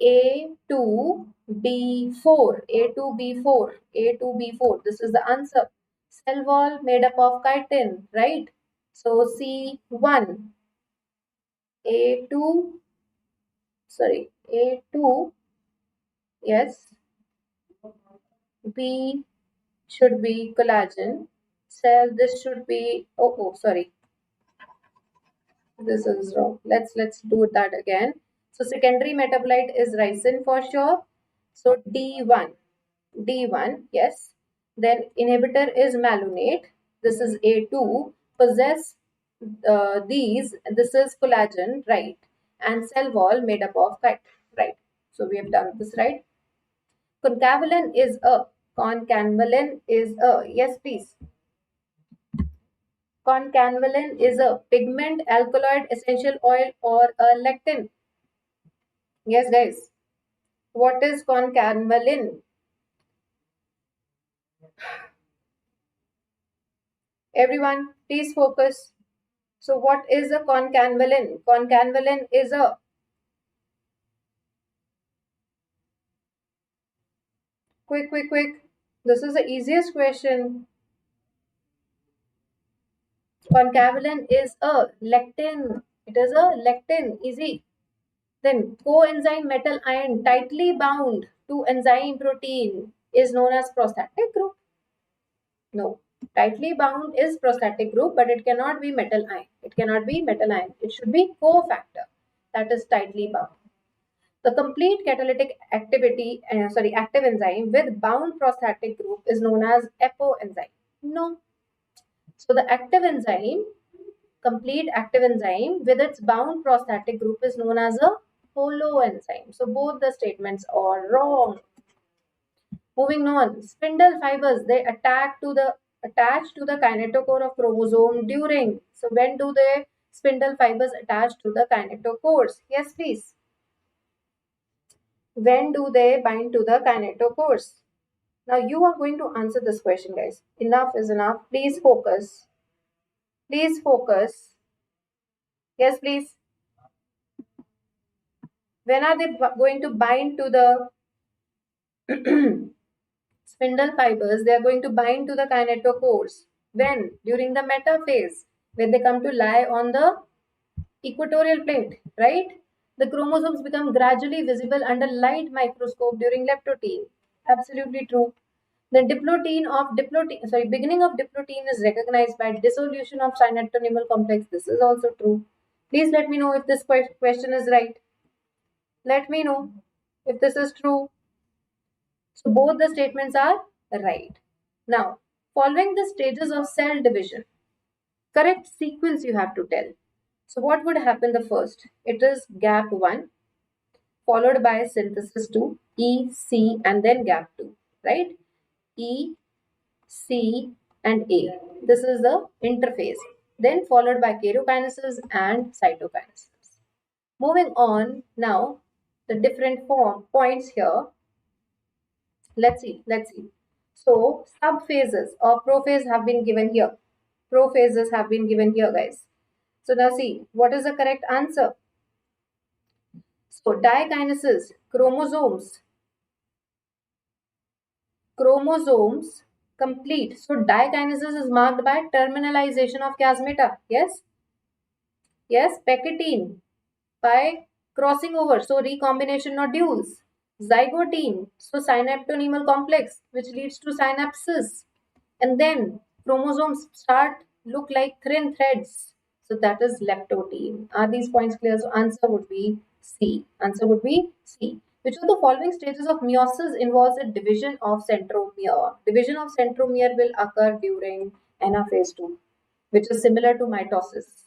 A2B4, A2B4, A2B4. This is the answer. Cell wall made up of chitin, right? So C1, A2, sorry, A2, yes, B should be collagen. Cell, this should be, sorry, this is wrong. Let's do that again. So secondary metabolite is ricin for sure. So D1, yes. Then inhibitor is malonate. This is A2. Possess these. This is collagen, right? And cell wall made up of fat, right? So we have done this, right? Concavalin is a. Concanvalin is a. Yes, please. Concanvalin is a pigment, alkaloid, essential oil, or a lectin. Yes, guys. What is concanvalin? Everyone, please focus. So what is a concanvalin? Concanvalin is a quick. This is the easiest question. Concavalin is a lectin. It is a lectin. Easy. Then coenzyme metal ion tightly bound to enzyme protein is known as prostatic group. No. Tightly bound is prostatic group, but it cannot be metal ion. It cannot be metal ion. It should be cofactor. That is tightly bound. The complete catalytic active enzyme with bound prostatic group is known as apoenzyme. No. So the complete active enzyme with its bound prostatic group is known as a holoenzyme. So both the statements are wrong. Moving on, spindle fibers, they attach to the kinetochore of chromosome during. So when do the spindle fibers attach to the kinetochores? Yes, please. When do they bind to the kinetochores? Now you are going to answer this question, guys. Enough is enough. Please focus. Please focus. Yes, please. When are they going to bind to the spindle fibers? They are going to bind to the kinetochores. When? During the metaphase, when they come to lie on the equatorial plate, right? The chromosomes become gradually visible under light microscope during leptotene. Absolutely true. The beginning of diplotin is recognized by dissolution of synaptonymal complex. This is also true. Please let me know if this question is right. Let me know if this is true. So both the statements are right. Now, following the stages of cell division, correct sequence you have to tell. So what would happen the first? It is gap 1 followed by synthesis 2, E, C and then gap 2, right? E, C and A. This is the interphase. Then followed by karyokinesis and cytokinesis. Moving on now, the different points here. Let's see. So subphases or prophase have been given here. Prophases have been given here, guys. So now see, what is the correct answer? So dikinesis, chromosomes complete. So dikinesis is marked by terminalization of chiasmata. Yes, pectine by crossing over. So recombination nodules. Zygotine, so synaptonymal complex, which leads to synapses. And then chromosomes start look like thin threads. So that is leptotene. Are these points clear? So answer would be C. Answer would be C. Which of the following stages of meiosis involves a division of centromere? Division of centromere will occur during anaphase 2, which is similar to mitosis.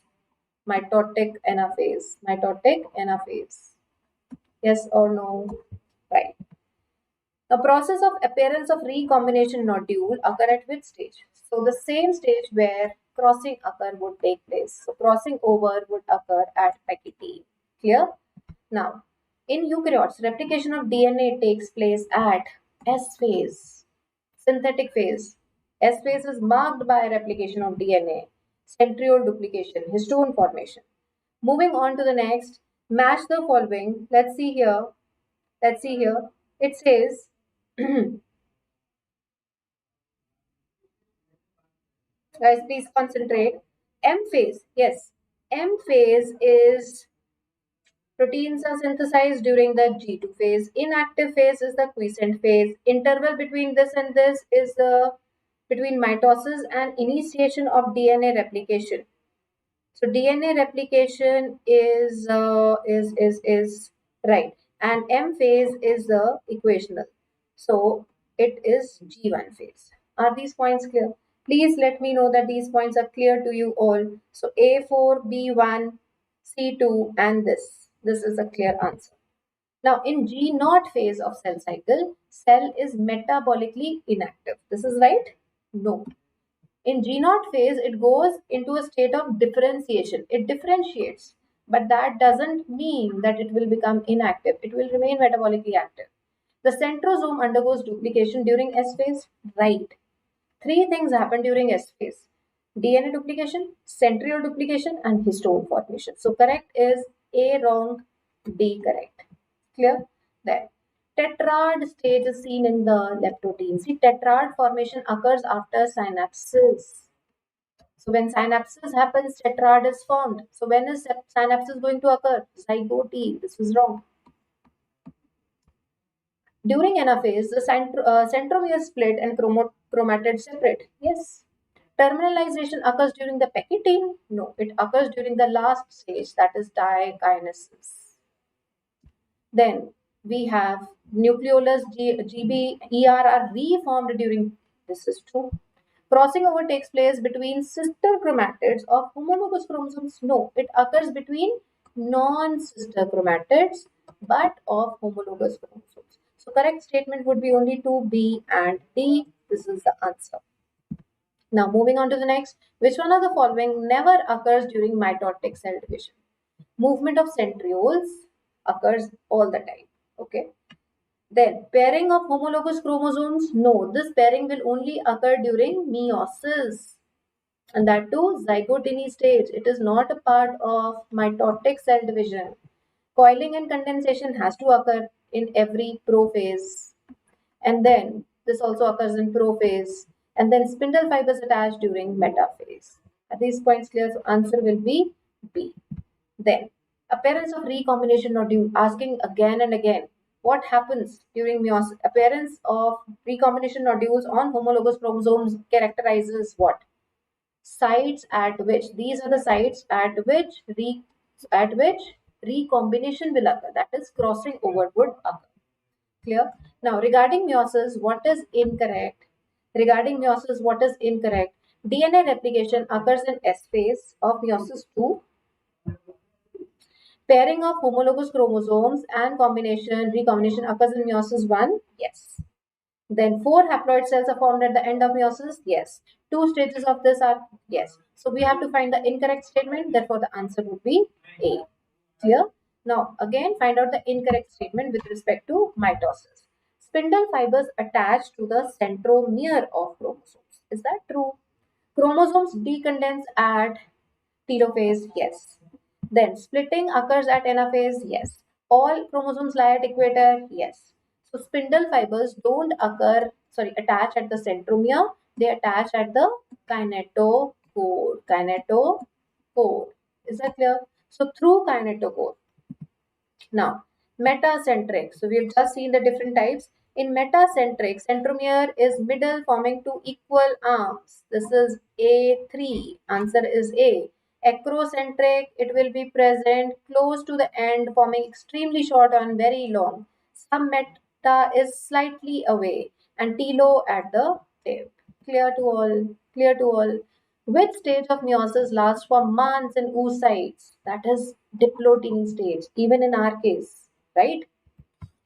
Mitotic anaphase. Yes or no? Right. The process of appearance of recombination nodule occur at which stage? So the same stage where crossing occur would take place. So crossing over would occur at pectine. Clear? Now, in eukaryotes, replication of DNA takes place at S phase, synthetic phase. S phase is marked by replication of DNA, centriole duplication, histone formation. Moving on to the next, match the following. Let's see here. Let's see here. It says, guys, please concentrate. M phase, yes. M phase is proteins are synthesized during the G2 phase. Inactive phase is the quiescent phase. Interval between this and this is the between mitosis and initiation of DNA replication. So DNA replication is right, and M phase is the equational. So it is G1 phase. Are these points clear? Please let me know that these points are clear to you all. So A4, B1, C2, and this. This is a clear answer. Now in G0 phase of cell cycle, cell is metabolically inactive. This is right? No. In G0 phase, it goes into a state of differentiation. It differentiates, but that doesn't mean that it will become inactive. It will remain metabolically active. The centrosome undergoes duplication during S phase. Right. Three things happen during S phase: DNA duplication, centriole duplication, and histone formation. So correct is A wrong, B correct. Clear? Then tetrad stage is seen in the leptotein. See, tetrad formation occurs after synapses. So when synapses happens, tetrad is formed. So when is synapses going to occur? Zygote. This is wrong. During anaphase, the centromere split and chromatid separate. Yes. Terminalization occurs during the pectine? No, it occurs during the last stage, that is dikinesis. Then we have nucleolus GB, ER are reformed during, this is true. Crossing over takes place between sister chromatids of homologous chromosomes. No, it occurs between non-sister chromatids but of homologous chromosomes. So correct statement would be only 2B and D. This is the answer. Now moving on to the next. Which one of the following never occurs during mitotic cell division? Movement of centrioles occurs all the time. Okay. Then pairing of homologous chromosomes. No, this pairing will only occur during meiosis. And that too zygotiny stage. It is not a part of mitotic cell division. Coiling and condensation has to occur in every prophase. And then this also occurs in prophase. And then spindle fibers attached during metaphase. Are these points clear? So answer will be B. Then appearance of recombination nodule, asking again and again. What happens during meiosis? Appearance of recombination nodules on homologous chromosomes characterizes what? Sites at which, these are the sites at which recombination will occur, that is crossing over would occur. Clear? Now regarding meiosis, what is incorrect? Regarding meiosis, what is incorrect? DNA replication occurs in S phase of meiosis 2. Pairing of homologous chromosomes and recombination occurs in meiosis 1. Yes. Then 4 haploid cells are formed at the end of meiosis. Yes. 2 stages of this are, yes. So we have to find the incorrect statement. Therefore, the answer would be A. Clear? Now, again, find out the incorrect statement with respect to mitosis. Spindle fibers attach to the centromere of chromosomes. Is that true? Chromosomes decondense at telophase? Yes. Then splitting occurs at anaphase? Yes. All chromosomes lie at equator? Yes. So spindle fibers don't attach at the centromere. They attach at the kinetochore. Kinetochore. Is that clear? So through kinetochore. Now, metacentric. So we have just seen the different types. In metacentric, centromere is middle forming two equal arms. This is A3. Answer is A. Acrocentric, it will be present close to the end, forming extremely short and very long. Some meta is slightly away and telo at the tip. Clear to all? Clear to all? Which stage of meiosis lasts for months in oocytes? That is diploteny stage, even in our case, right?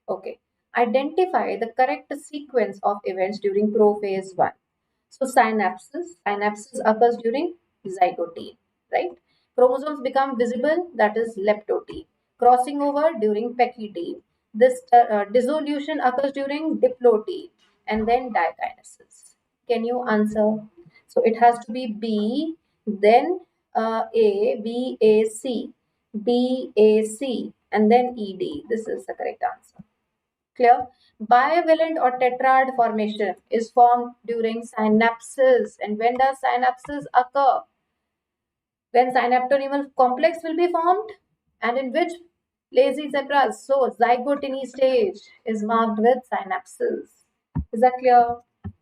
Okay. Identify the correct sequence of events during prophase 1. So synapses occurs during zygote, right? Chromosomes become visible, that is leptote. Crossing over during pectine. This dissolution occurs during diplote and then dikinesis. Can you answer? So it has to be B, then A, B, A, C, B, A, C, and then ED. This is the correct answer. Clear? Bivalent or tetrad formation is formed during synapses. And when does synapses occur? When synaptonemal complex will be formed, and in which lazy zebras. So zygotiny stage is marked with synapses. Is that clear?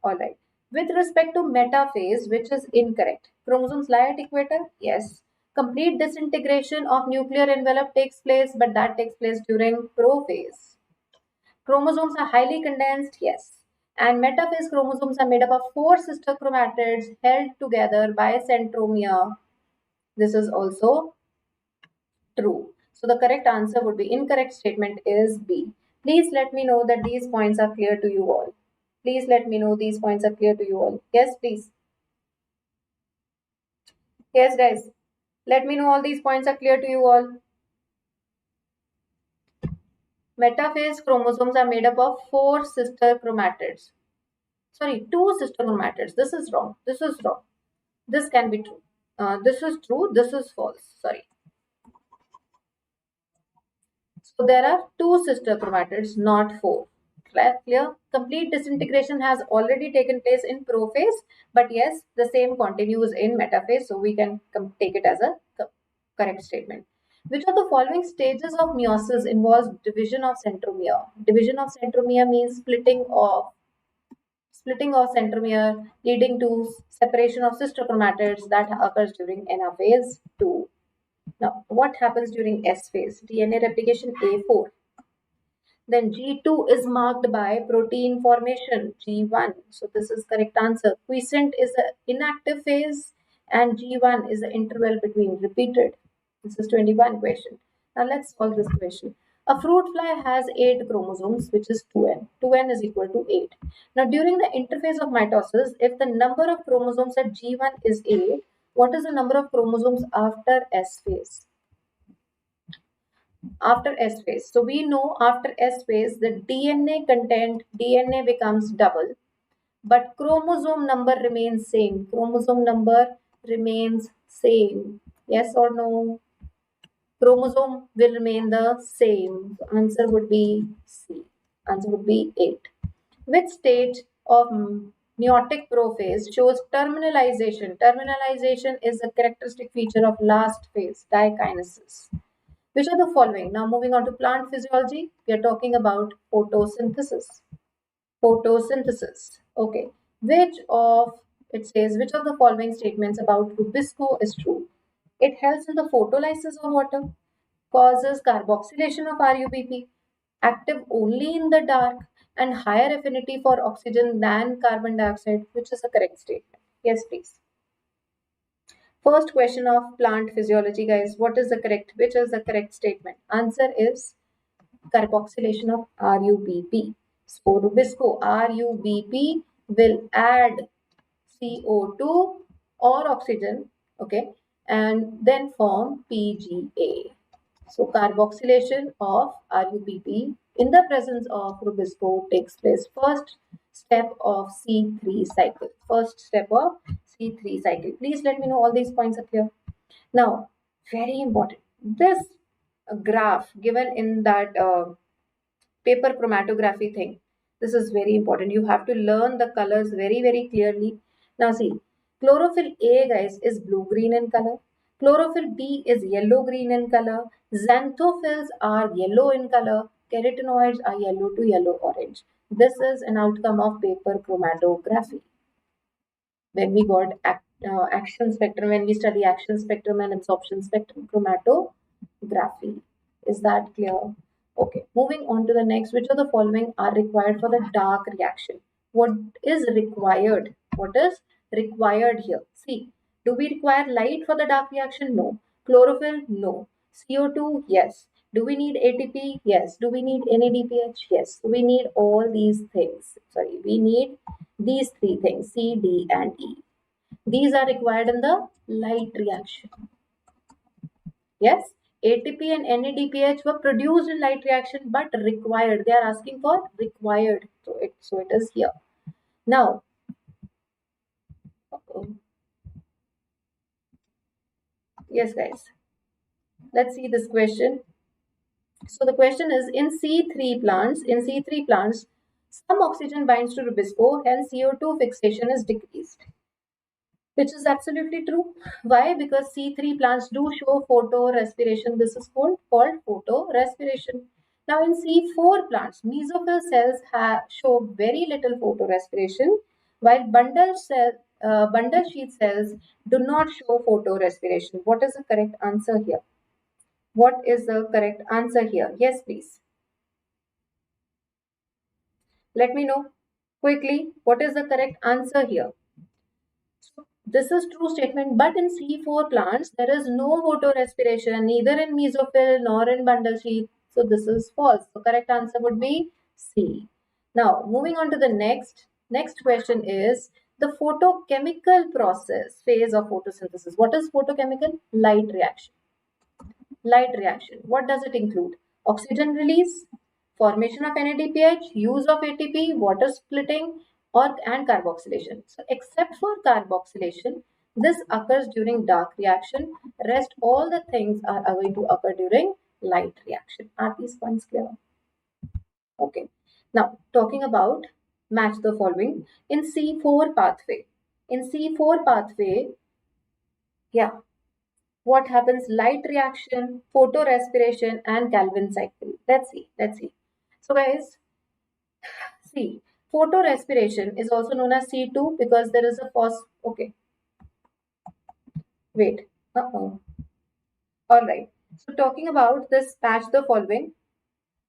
All right. With respect to metaphase, which is incorrect. Chromosomes lie at equator? Yes. Complete disintegration of nuclear envelope takes place, but that takes place during prophase. Chromosomes are highly condensed? Yes. And metaphase chromosomes are made up of 4 sister chromatids held together by centromere. This is also true. So the correct answer would be incorrect statement is B. Please let me know that these points are clear to you all. Please let me know these points are clear to you all. Yes, please. Yes, guys. Let me know all these points are clear to you all. Metaphase chromosomes are made up of 4 sister chromatids. Sorry, 2 sister chromatids. This is wrong. This is wrong. This can be true. This is true. This is false. Sorry. So there are 2 sister chromatids, not 4. Clear? Complete disintegration has already taken place in prophase, but yes, the same continues in metaphase, so we can take it as a correct statement. Which of the following stages of meiosis involves division of centromere? Division of centromere means splitting of centromere, leading to separation of sister chromatids that occurs during anaphase 2. Now, what happens during S phase? DNA replication A4. Then G2 is marked by protein formation, G1. So this is correct answer. Quiescent is the inactive phase and G1 is the interval between repeated. This is 21 question. Now let's solve this question. A fruit fly has 8 chromosomes, which is 2n. 2n is equal to 8. Now during the interphase of mitosis, if the number of chromosomes at G1 is 8, what is the number of chromosomes after S phase? After S phase. So we know after S phase the DNA becomes double, but chromosome number remains same. Chromosome number remains same. Yes or no? Chromosome will remain the same. So answer would be C. Answer would be 8. Which stage of meiotic prophase shows terminalization? Terminalization is a characteristic feature of last phase, dikinesis. Which are the following? Now moving on to plant physiology, we are talking about photosynthesis. Photosynthesis. Okay. Which of the following statements about Rubisco is true? It helps in the photolysis of water, causes carboxylation of RUBP, active only in the dark, and higher affinity for oxygen than carbon dioxide, which is a correct statement. Yes, please. First question of plant physiology, guys. Which is the correct statement? Answer is carboxylation of RUBP. So Rubisco RUBP will add CO2 or oxygen, okay, and then form PGA. So carboxylation of RUBP in the presence of Rubisco takes place. First step of C3 cycle. First step of C3 cycle. Please let me know all these points are clear. Now, very important. This graph given in that paper chromatography thing. This is very important. You have to learn the colors very, very clearly. Now see, chlorophyll A, guys, is blue-green in color. Chlorophyll B is yellow-green in color. Xanthophylls are yellow in color. Carotenoids are yellow to yellow-orange. This is an outcome of paper chromatography. When we got action spectrum, when we study action spectrum and absorption spectrum chromatography. Is that clear? Okay, moving on to the next. Which of the following are required for the dark reaction? What is required? What is required here? See, do we require light for the dark reaction? No. Chlorophyll? No. CO2? Yes. Do we need ATP? Yes. Do we need NADPH? Yes. So we need all these things. Sorry, we need these 3 things, C, D, and E. These are required in the light reaction. Yes, ATP and NADPH were produced in light reaction but required. They are asking for required. So it is here. Now, yes guys, let's see this question. So the question is, in C3 plants, some oxygen binds to rubisco, hence CO2 fixation is decreased. Which is absolutely true. Why? Because C3 plants do show photorespiration. This is called photorespiration. Now in C4 plants, mesophyll cells show very little photorespiration, while bundle sheath cells do not show photorespiration. What is the correct answer here? What is the correct answer here? Yes, please. Let me know quickly what is the correct answer here. So this is true statement, but in C4 plants there is no photorespiration neither in mesophyll nor in bundle sheath. So this is false. The correct answer would be C. Now moving on to the next question is the photochemical process phase of photosynthesis. What is photochemical? Light reaction. Light reaction. What does it include? Oxygen release, formation of NADPH, use of ATP, water splitting, and carboxylation. So except for carboxylation, this occurs during dark reaction. Rest all the things are going to occur during light reaction. Are these points clear? Okay. Now talking about match the following in C4 pathway. In C4 pathway, yeah, what happens? Light reaction, photorespiration, and Calvin cycle. Let's see. So guys, see, photorespiration is also known as C2 because there is a okay, wait. All right. So talking about this patch the following.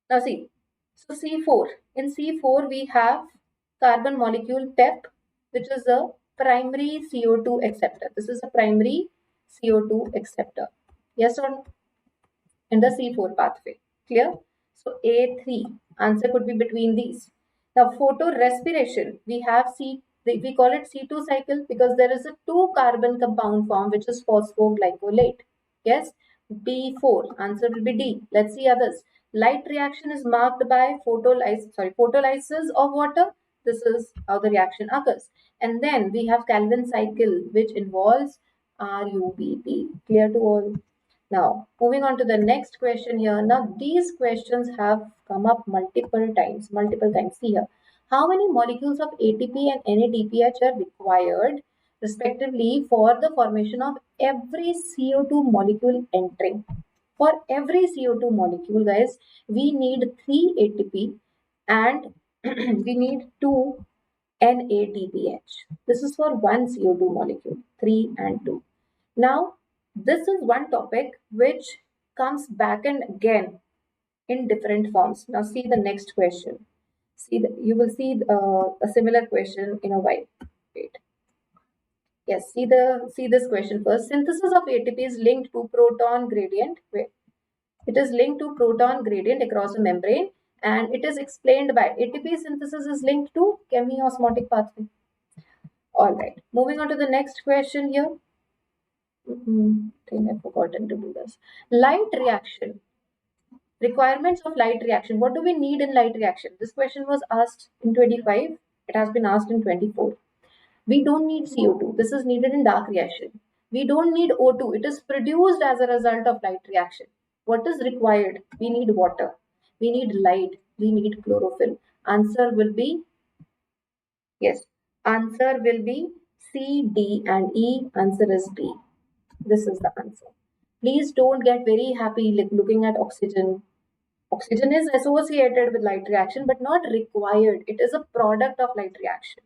Now see, so C4. In C4 we have carbon molecule PEP, which is a primary CO2 acceptor. This is a primary CO2 acceptor. Yes or no? In the C4 pathway. Clear? So A3 answer could be between these. Now photorespiration, we call it C2 cycle because there is a 2 carbon compound form which is phosphoglycolate. Yes? B4 answer will be D. Let's see others. Light reaction is marked by photolysis of water. This is how the reaction occurs. And then we have Calvin cycle which involves RUBP. Clear to all? Now, moving on to the next question here. Now, these questions have come up multiple times. See here. How many molecules of ATP and NADPH are required, respectively, for the formation of every CO2 molecule entering? For every CO2 molecule, guys, we need 3 ATP and we need 2 NADPH. This is for one CO2 molecule, 3 and 2. Now, this is one topic which comes back and again in different forms. Now, see the next question. You will see a similar question in a while. Wait. Yes, see this question first. Synthesis of ATP is linked to proton gradient. Wait. It is linked to proton gradient across a membrane, and it is explained by ATP synthesis is linked to chemiosmotic pathway. All right. Moving on to the next question here. I think I've forgotten to do this. Light reaction. Requirements of light reaction. What do we need in light reaction? This question was asked in 25. It has been asked in 24. We don't need CO2. This is needed in dark reaction. We don't need O2. It is produced as a result of light reaction. What is required? We need water. We need light. We need chlorophyll. Answer will be, yes. Answer will be C, D and E. Answer is D. This is the answer. Please don't get very happy looking at oxygen. Oxygen is associated with light reaction but not required. It is a product of light reaction.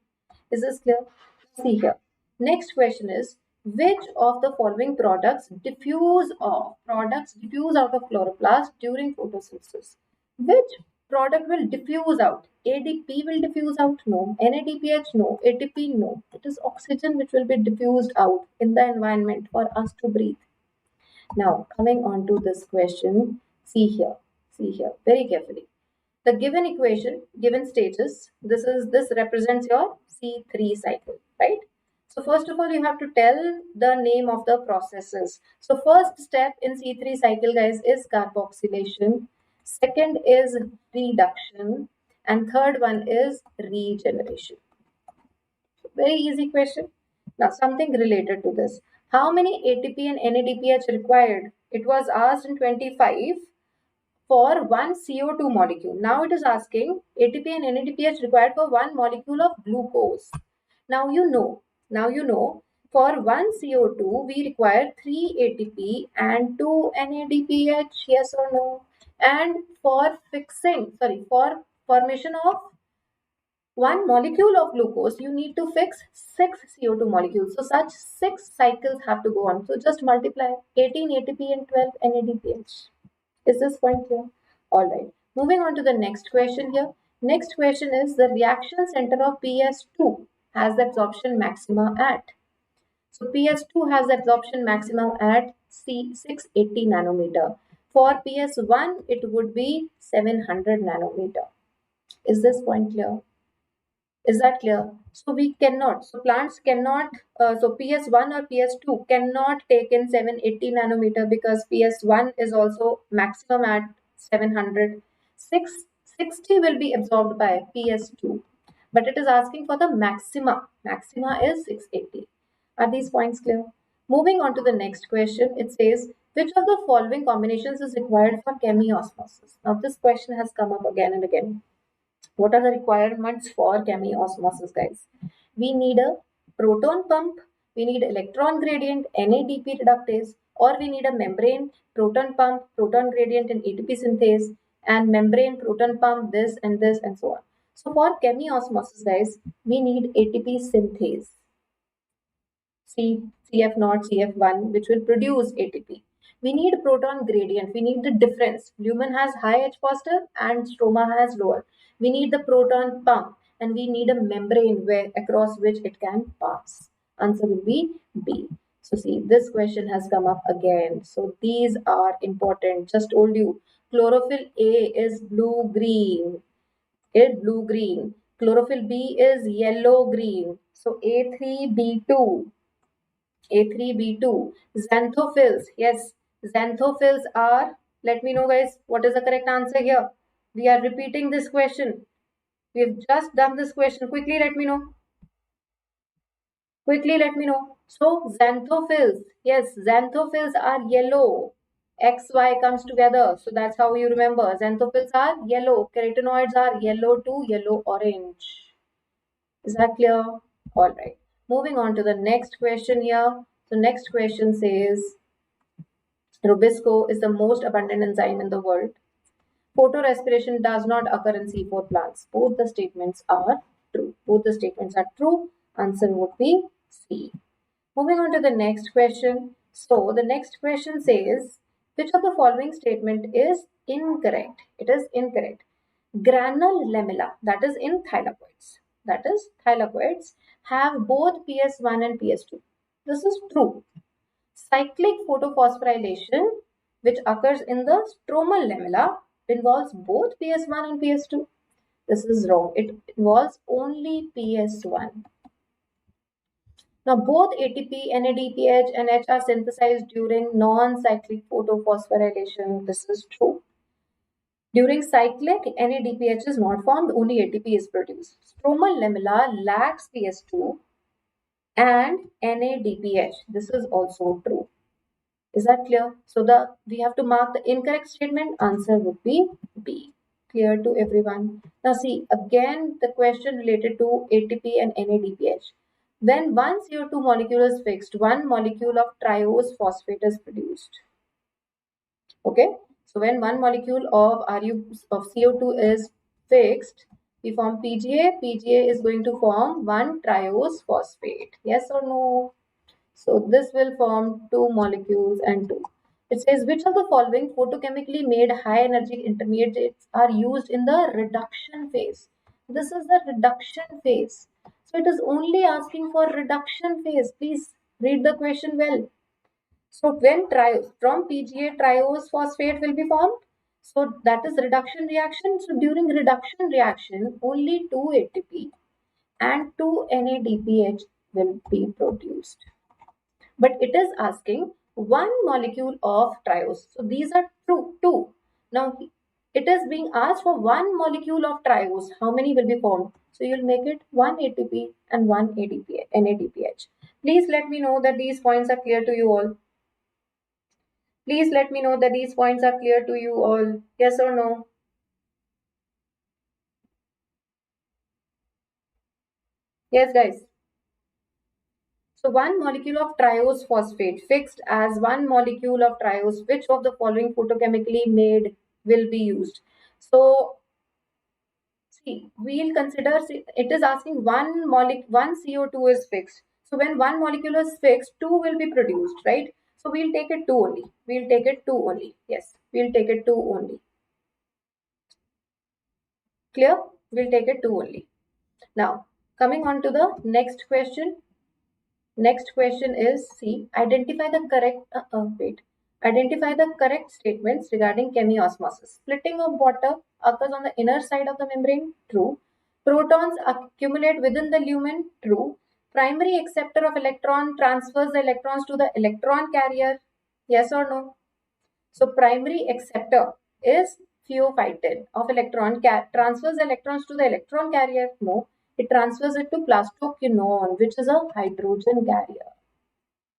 Is this clear? See here. Next question is, which of the following products diffuse out of chloroplast during photosynthesis? Which product will diffuse out? ADP will diffuse out? No. NADPH? No. ATP? No. It is oxygen which will be diffused out in the environment for us to breathe. Now, coming on to this question, see here, very carefully. The given equation, given stages, this represents your C3 cycle, right? So first of all, you have to tell the name of the processes. So first step in C3 cycle, guys, is carboxylation. Second is reduction. And third one is regeneration. Very easy question. Now, something related to this. How many ATP and NADPH required? It was asked in 25 for one CO2 molecule. Now it is asking ATP and NADPH required for one molecule of glucose. Now you know, for one CO2 we require 3 ATP and 2 NADPH, yes or no? And for formation of one molecule of glucose, you need to fix 6 CO2 molecules. So such 6 cycles have to go on. So just multiply 18 ATP and 12 NADPH. Is this point clear? Alright. Moving on to the next question here. Next question is the reaction center of PS2 has the absorption maxima at. So PS2 has the absorption maximum at 680 nanometer. For PS1, it would be 700 nanometer. Is this point clear? Is that clear? So we cannot, so plants cannot, so PS1 or PS2 cannot take in 780 nanometer because PS1 is also maximum at 700. 660 will be absorbed by PS2, but it is asking for the maxima. Maxima is 680. Are these points clear? Moving on to the next question, it says, which of the following combinations is required for chemiosmosis? Now this question has come up again and again. What are the requirements for chemiosmosis, guys? We need a proton pump, we need electron gradient, NADP reductase, or we need a membrane, proton pump, proton gradient, and ATP synthase, and membrane, proton pump, this, and so on. So for chemiosmosis, guys, we need ATP synthase. CF0, CF1, which will produce ATP. We need proton gradient. We need the difference. Lumen has high H positive and stroma has lower. We need the proton pump and we need a membrane across which it can pass. Answer will be B. So see, this question has come up again. So these are important. Just told you, chlorophyll A is blue-green. It's blue-green. Chlorophyll B is yellow-green. So A3B2. A3B2. Xanthophylls. Yes, xanthophylls are, let me know guys, what is the correct answer here? We are repeating this question. We have just done this question. Quickly let me know. Quickly let me know. So xanthophylls. Yes, xanthophylls are yellow. XY comes together. So that's how you remember. Xanthophylls are yellow. Carotenoids are yellow to yellow orange. Is that clear? All right. Moving on to the next question here. So next question says, Rubisco is the most abundant enzyme in the world. Photorespiration does not occur in C4 plants. Both the statements are true. Both the statements are true. Answer would be C. Moving on to the next question. So the next question says, which of the following statement is incorrect? It is incorrect. Granule lamella, that is in thylakoids, have both PS1 and PS2. This is true. Cyclic photophosphorylation, which occurs in the stromal lamella, involves both PS1 and PS2. This is wrong. It involves only PS1. Now, both ATP, NADPH, and H are synthesized during non-cyclic photophosphorylation. This is true. During cyclic, NADPH is not formed, only ATP is produced. Stromal lamella lacks PS2 and NADPH. This is also true. Is that clear? So we have to mark the incorrect statement. Answer would be B. Clear to everyone? Now see, again the question related to ATP and NADPH. When one CO2 molecule is fixed, one molecule of triose phosphate is produced. Okay? So when one molecule of CO2 is fixed, we form PGA. PGA is going to form one triose phosphate. Yes or no? So this will form two molecules and two. It says, which of the following photochemically made high energy intermediates are used in the reduction phase? This is the reduction phase. So it is only asking for reduction phase. Please read the question well. So when from PGA triose phosphate will be formed. So that is reduction reaction. So during reduction reaction, only 2 ATP and 2 NADPH will be produced. But it is asking one molecule of triose. So these are two. Now it is being asked for one molecule of triose. How many will be formed? So you'll make it 1 ATP and 1 NADPH. Please let me know that these points are clear to you all. Please let me know that these points are clear to you all. Yes or no? Yes, guys. So one molecule of triose phosphate fixed as one molecule of triose, which of the following photochemically made will be used? So see, we'll consider, it is asking one CO2 is fixed. So when one molecule is fixed, two will be produced, right? So we'll take it two only. We'll take it two only. Yes, we'll take it two only. Clear? We'll take it two only. Now, coming on to the next question. Next question is C. Identify the correct statements regarding chemiosmosis. Splitting of water occurs on the inner side of the membrane. True. Protons accumulate within the lumen. True. Primary acceptor of electron transfers the electrons to the electron carrier. Yes or no? So primary acceptor is phaeophytin of electron transfers electrons to the electron carrier. No, it transfers it to plastoquinone, which is a hydrogen carrier.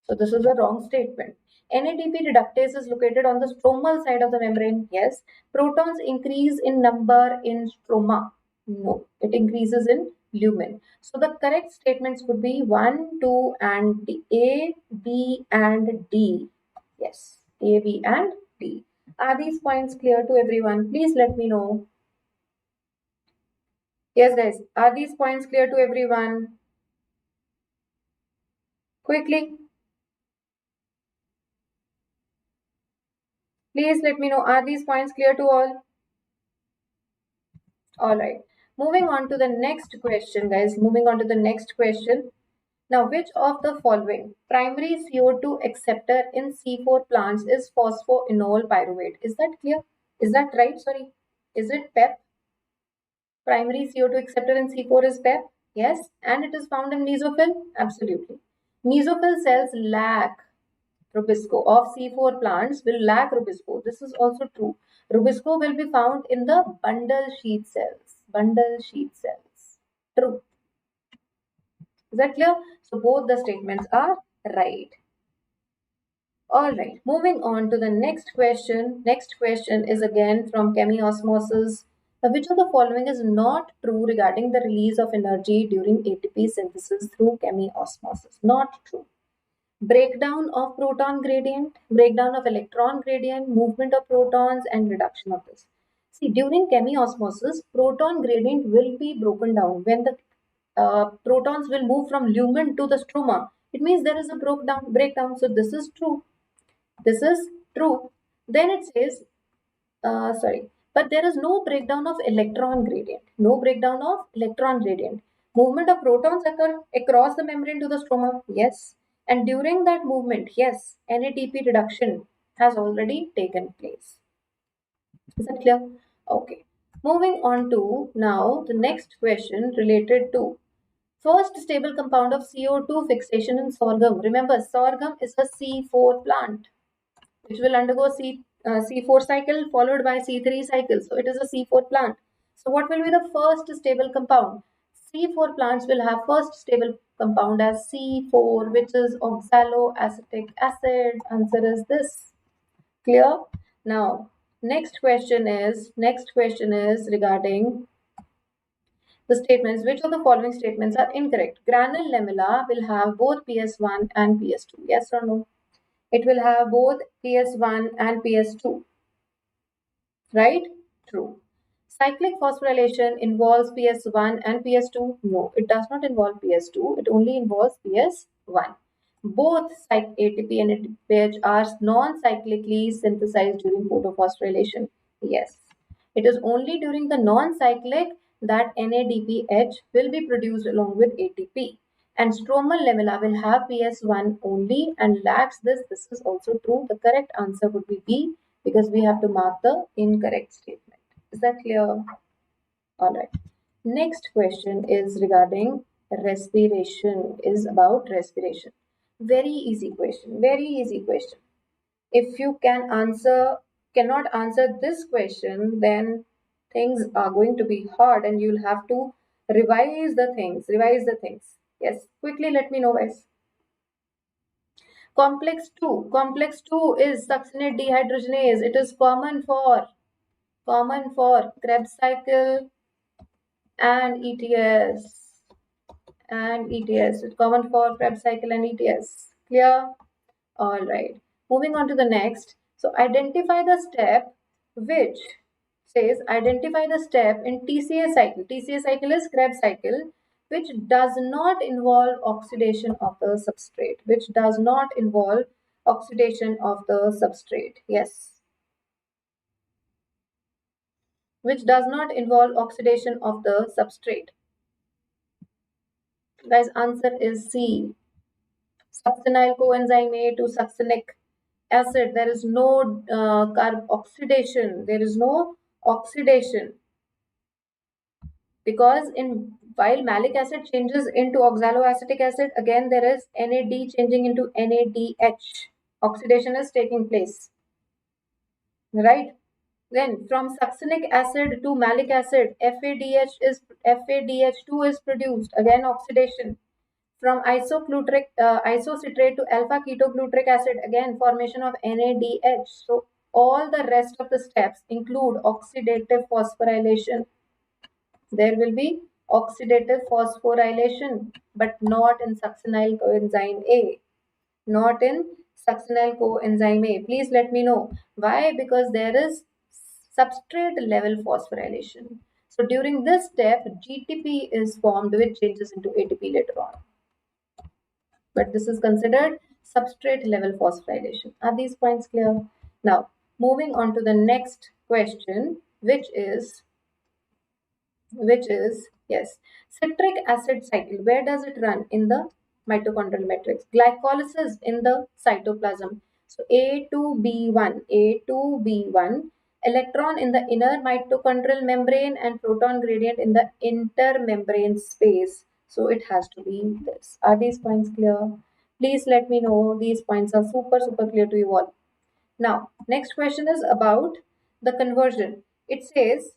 So this is a wrong statement. NADP reductase is located on the stromal side of the membrane. Yes. Protons increase in number in stroma. No, it increases in lumen. So the correct statements would be 1, 2, and D. A, B, and D. Yes, A, B, and D. Are these points clear to everyone? Please let me know. Yes, guys. Are these points clear to everyone? Quickly. Please let me know. Are these points clear to all? All right. Moving on to the next question, guys. Moving on to the next question. Now, which of the following primary CO2 acceptor in C4 plants is phosphoenol pyruvate? Is that clear? Is that right? Sorry. Is it PEP? Primary CO2 acceptor in C4 is PEP. Yes. And it is found in mesophyll? Absolutely. Mesophyll cells lack Rubisco of C4 plants will lack Rubisco. This is also true. Rubisco will be found in the bundle sheath cells. Bundle sheath cells. True. Is that clear? So both the statements are right. Alright, moving on to the next question. Next question is again from chemiosmosis. Which of the following is not true regarding the release of energy during ATP synthesis through chemiosmosis? Not true. Breakdown of proton gradient, breakdown of electron gradient, movement of protons, and reduction of this. See, during chemiosmosis, proton gradient will be broken down when the protons will move from lumen to the stroma. It means there is a breakdown. So this is true. This is true. Then it says, but there is no breakdown of electron gradient. No breakdown of electron gradient. Movement of protons occur across the membrane to the stroma. Yes. And during that movement, yes, NADP reduction has already taken place. Is that clear? Okay. Moving on to now the next question related to first stable compound of CO2 fixation in sorghum. Remember, sorghum is a C4 plant which will undergo C4 cycle followed by C3 cycle. So it is a C4 plant. So what will be the first stable compound? C4 plants will have first stable compound as C4, which is oxaloacetic acid. Answer is this. Clear? Now, next question is regarding the statements. Which of the following statements are incorrect? Granule lamella will have both PS1 and PS2. Yes or no? It will have both PS1 and PS2. Right? True. Cyclic phosphorylation involves PS1 and PS2? No, it does not involve PS2. It only involves PS1. Both ATP and ATPH are non-cyclically synthesized during photophosphorylation. Yes. It is only during the non-cyclic that NADPH will be produced along with ATP. And stromal lamella will have PS1 only and lacks this. This is also true. The correct answer would be B because we have to mark the incorrect statement. Is that clear? Alright. Next question is regarding respiration, is about respiration. Very easy question. Very easy question. If you cannot answer this question, then things are going to be hard and you'll have to revise the things. Yes, quickly let me know, guys. Complex 2. Complex 2 is succinate dehydrogenase. It is common for Krebs cycle and ETS. It's common for Krebs cycle and ETS. Clear? All right. Moving on to the next. So identify the step which says identify the step in TCA cycle. TCA cycle is Krebs cycle, which does not involve oxidation of the substrate. Which does not involve oxidation of the substrate. Yes. Which does not involve oxidation of the substrate. Guys, answer is C. Succinyl coenzyme A to succinic acid. There is no carb oxidation. There is no oxidation because while malic acid changes into oxaloacetic acid, again there is NAD changing into NADH. Oxidation is taking place, right? Then from succinic acid to malic acid, FADH2 is produced. Again oxidation. From isocitrate to alpha ketoglutric acid, again formation of NADH. So all the rest of the steps include oxidative phosphorylation. There will be oxidative phosphorylation, but not in succinyl coenzyme A. Not in succinyl coenzyme A. Please let me know why. Because there is substrate level phosphorylation. So during this step, GTP is formed, which changes into ATP later on. But this is considered substrate level phosphorylation. Are these points clear? Now, moving on to the next question, which is yes, citric acid cycle. Where does it run? In the mitochondrial matrix. Glycolysis in the cytoplasm. So A2B1, electron in the inner mitochondrial membrane and proton gradient in the intermembrane space. So it has to be this. Are these points clear? Please let me know. These points are super clear to you all. Now, next question is about the conversion. It says,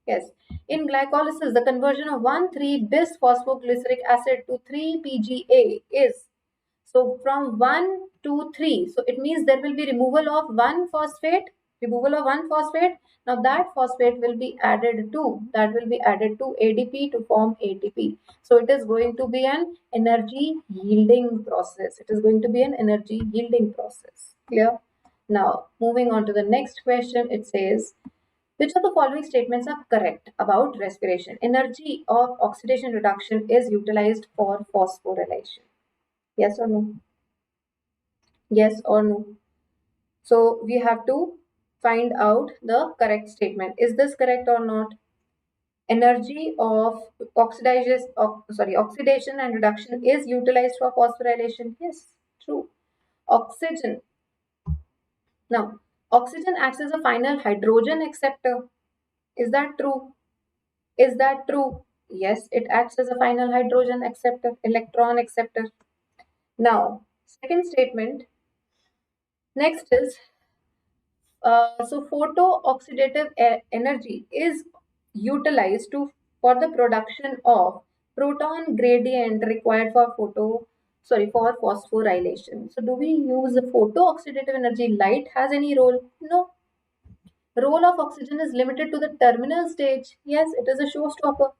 yes, in glycolysis, the conversion of 1,3-bis-phosphoglyceric acid to 3-PGA is, so from 1 to 3. So it means there will be removal of one phosphate. Now that phosphate will be added to ADP to form ATP. So it is going to be an energy yielding process. Clear? Now moving on to the next question, it says, which of the following statements are correct about respiration? Energy of oxidation reduction is utilized for phosphorylation. Yes or no? Yes or no? So we have to find out the correct statement. Is this correct or not? Energy of oxidation and reduction is utilized for phosphorylation. Yes, true. Oxygen. Now, oxygen acts as a final hydrogen acceptor. Is that true? Yes, it acts as a final hydrogen acceptor, electron acceptor. Now, second statement. Next is, so photo-oxidative energy is utilized for the production of proton gradient required for phosphorylation. So do we use photo-oxidative energy? Light has any role? No. Role of oxygen is limited to the terminal stage. Yes, it is a showstopper.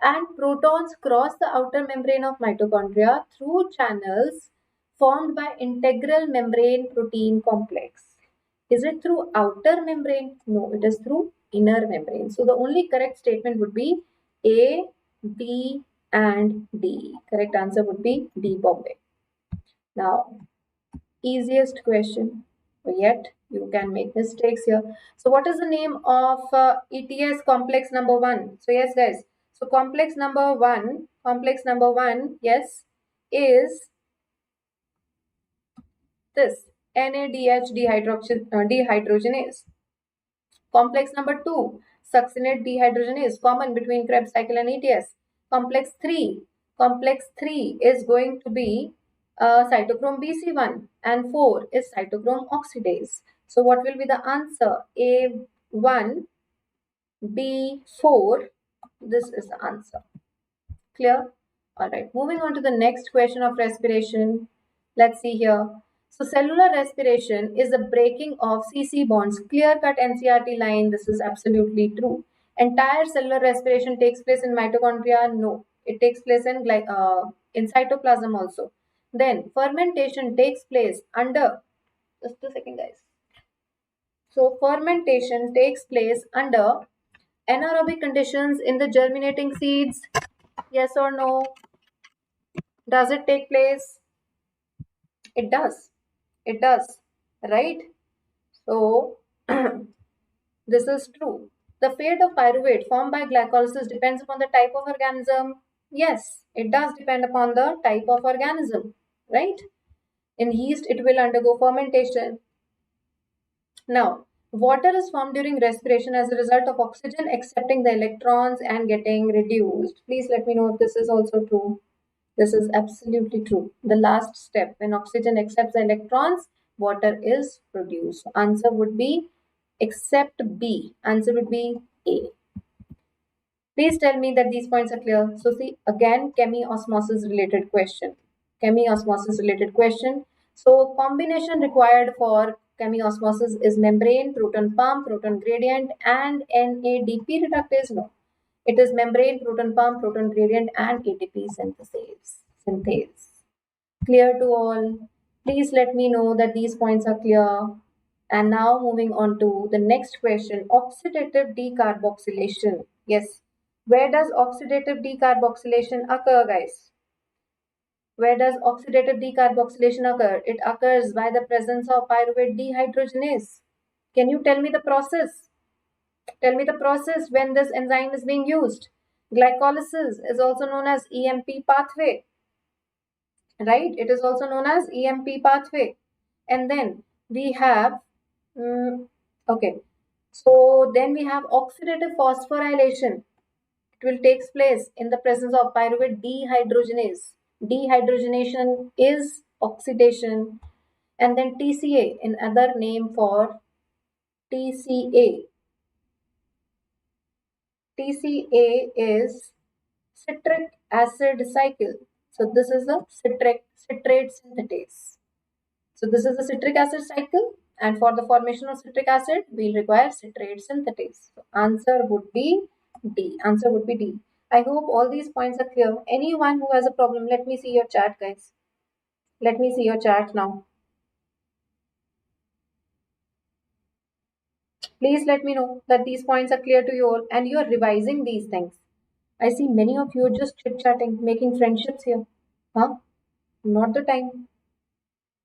And protons cross the outer membrane of mitochondria through channels formed by integral membrane protein complex. Is it through outer membrane? No, it is through inner membrane. So the only correct statement would be A, B, and D. Correct answer would be D, Bombay. Now, easiest question, yet you can make mistakes here. So what is the name of ETS complex number 1? So yes guys, so complex number 1, yes, is this NADH dehydrogenase. Complex number 2, succinate dehydrogenase, common between Krebs cycle and ETS. Complex 3 is going to be cytochrome BC1, and 4 is cytochrome oxidase. So what will be the answer? A1, B4. This is the answer. Clear? Alright, moving on to the next question of respiration. Let's see here. So cellular respiration is the breaking of CC bonds. Clear-cut NCERT line. This is absolutely true. Entire cellular respiration takes place in mitochondria. No, it takes place in cytoplasm also. Then fermentation takes place under. Just a second, guys. So fermentation takes place under anaerobic conditions in the germinating seeds. Yes or no? Does it take place? It does. It does. Right? So, this is true. The fate of pyruvate formed by glycolysis depends upon the type of organism. Yes, it does depend upon the type of organism. Right? In yeast, it will undergo fermentation. Now, water is formed during respiration as a result of oxygen accepting the electrons and getting reduced. Please let me know if this is also true. This is absolutely true. The last step, when oxygen accepts the electrons, water is produced. Answer would be except B. Answer would be A. Please tell me that these points are clear. So see, again, chemiosmosis related question. Chemiosmosis related question. So combination required for chemiosmosis is membrane, proton pump, proton gradient, and NADP reductase. No. It is membrane, proton pump, proton gradient, and ATP synthase. Clear to all? Please let me know that these points are clear. And now moving on to the next question, oxidative decarboxylation. Yes. Where does oxidative decarboxylation occur, guys? Where does oxidative decarboxylation occur? It occurs by the presence of pyruvate dehydrogenase. Can you tell me the process? Tell me the process when this enzyme is being used. Glycolysis is also known as EMP pathway, right? It is also known as EMP pathway. And then we have, okay, so then we have oxidative phosphorylation. It will take place in the presence of pyruvate dehydrogenase. Dehydrogenation is oxidation. And then TCA, another name for TCA. TCA is citric acid cycle. So this is a citrate synthetase. So this is a citric acid cycle, and for the formation of citric acid, we'll require citrate synthetase. So answer would be D. Answer would be D. I hope all these points are clear. Anyone who has a problem, let me see your chat, guys. Let me see your chat now. Please let me know that these points are clear to you all and you are revising these things. I see many of you just chit-chatting, making friendships here. Huh? Not the time.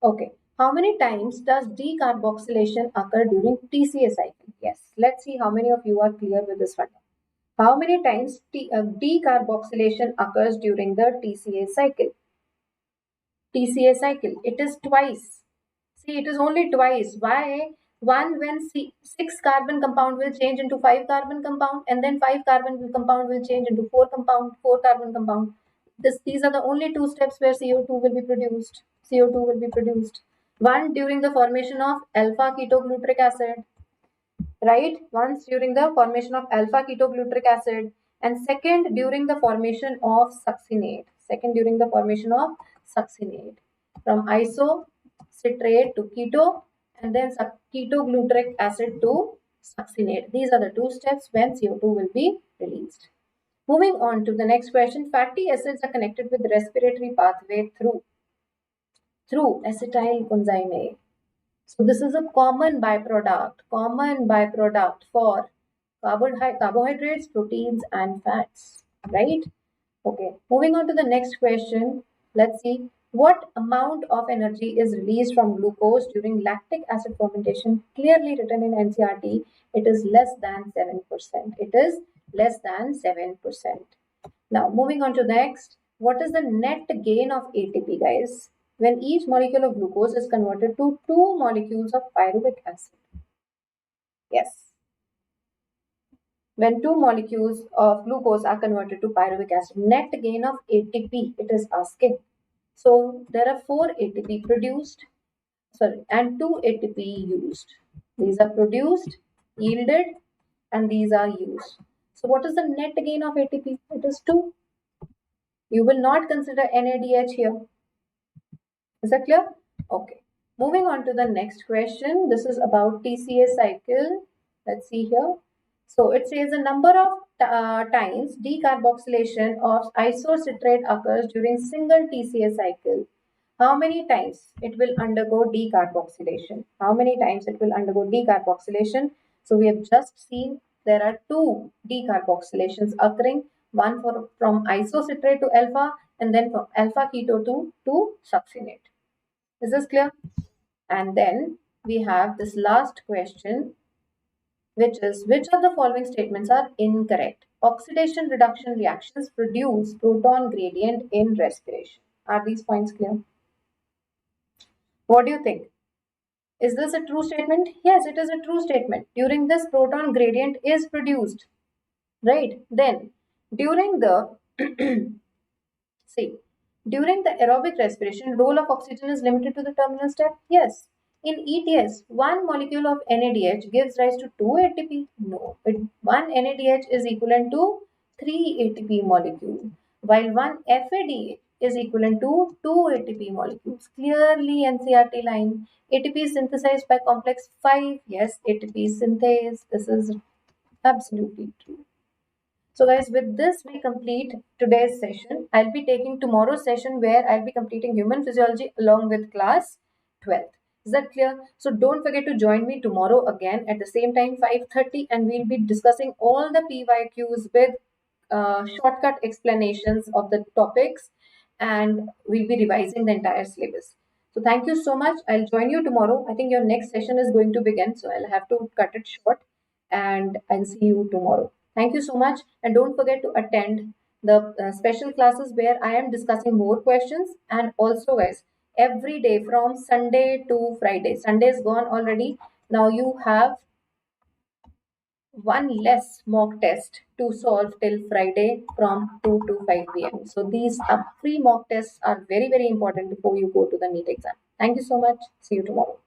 Okay. How many times does decarboxylation occur during TCA cycle? Yes. Let's see how many of you are clear with this one. How many times decarboxylation occurs during the TCA cycle? TCA cycle. It is twice. See, it is only twice. Why? One, when 6-carbon compound will change into 5-carbon compound, and then 5-carbon compound will change into 4-carbon compound. These are the only two steps where CO2 will be produced. CO2 will be produced. One during the formation of alpha ketoglutric acid, right? Once during the formation of alpha ketoglutric acid, and second during the formation of succinate. Second during the formation of succinate. From iso citrate to keto, and then ketoglutric acid to succinate. These are the two steps when CO2 will be released. Moving on to the next question, fatty acids are connected with respiratory pathway through acetylcoenzyme A. So this is a common byproduct for carbohydrates, proteins, and fats, right? Okay, moving on to the next question. Let's see what amount of energy is released from glucose during lactic acid fermentation. Clearly written in NCERT, it is less than 7%. It is less than 7%. Now, moving on to next, what is the net gain of ATP, guys? When each molecule of glucose is converted to 2 molecules of pyruvic acid. Yes. When 2 molecules of glucose are converted to pyruvic acid, net gain of ATP, it is asking. So there are 4 ATP produced, and 2 ATP used. These are produced, yielded, and these are used. So what is the net gain of ATP? It is 2. You will not consider NADH here. Is that clear? Okay. Moving on to the next question. This is about TCA cycle. Let's see here. So it says a number of times decarboxylation of isocitrate occurs during single TCA cycle. How many times it will undergo decarboxylation? How many times it will undergo decarboxylation? So we have just seen there are two decarboxylations occurring, one from isocitrate to alpha and then from alpha keto to succinate. Is this clear? And then we have this last question, which is which of the following statements are incorrect? Oxidation reduction reactions produce proton gradient in respiration. Are these points clear? What do you think? Is this a true statement? Yes, it is a true statement. During this, proton gradient is produced, right? Then, during the see, during the aerobic respiration, role of oxygen is limited to the terminal step. Yes. In ETS, one molecule of NADH gives rise to 2 ATP. No, one NADH is equivalent to 3 ATP molecule, while one FADH is equivalent to 2 ATP molecules. Clearly, NCERT line. ATP is synthesized by complex 5. Yes, ATP synthase. This is absolutely true. So guys, with this we complete today's session. I'll be taking tomorrow's session where I'll be completing human physiology along with class 12th. Is that clear? So don't forget to join me tomorrow again at the same time 5:30, and we'll be discussing all the PYQs with shortcut explanations of the topics, and we'll be revising the entire syllabus. So thank you so much. I'll join you tomorrow. I think your next session is going to begin, so I'll have to cut it short, and I'll see you tomorrow. Thank you so much, and don't forget to attend the special classes where I am discussing more questions. And also guys, every day from Sunday to Friday. Sunday is gone already. Now you have one less mock test to solve till Friday from 2 to 5 p.m. So these free mock tests are very, very important before you go to the NEET exam. Thank you so much. See you tomorrow.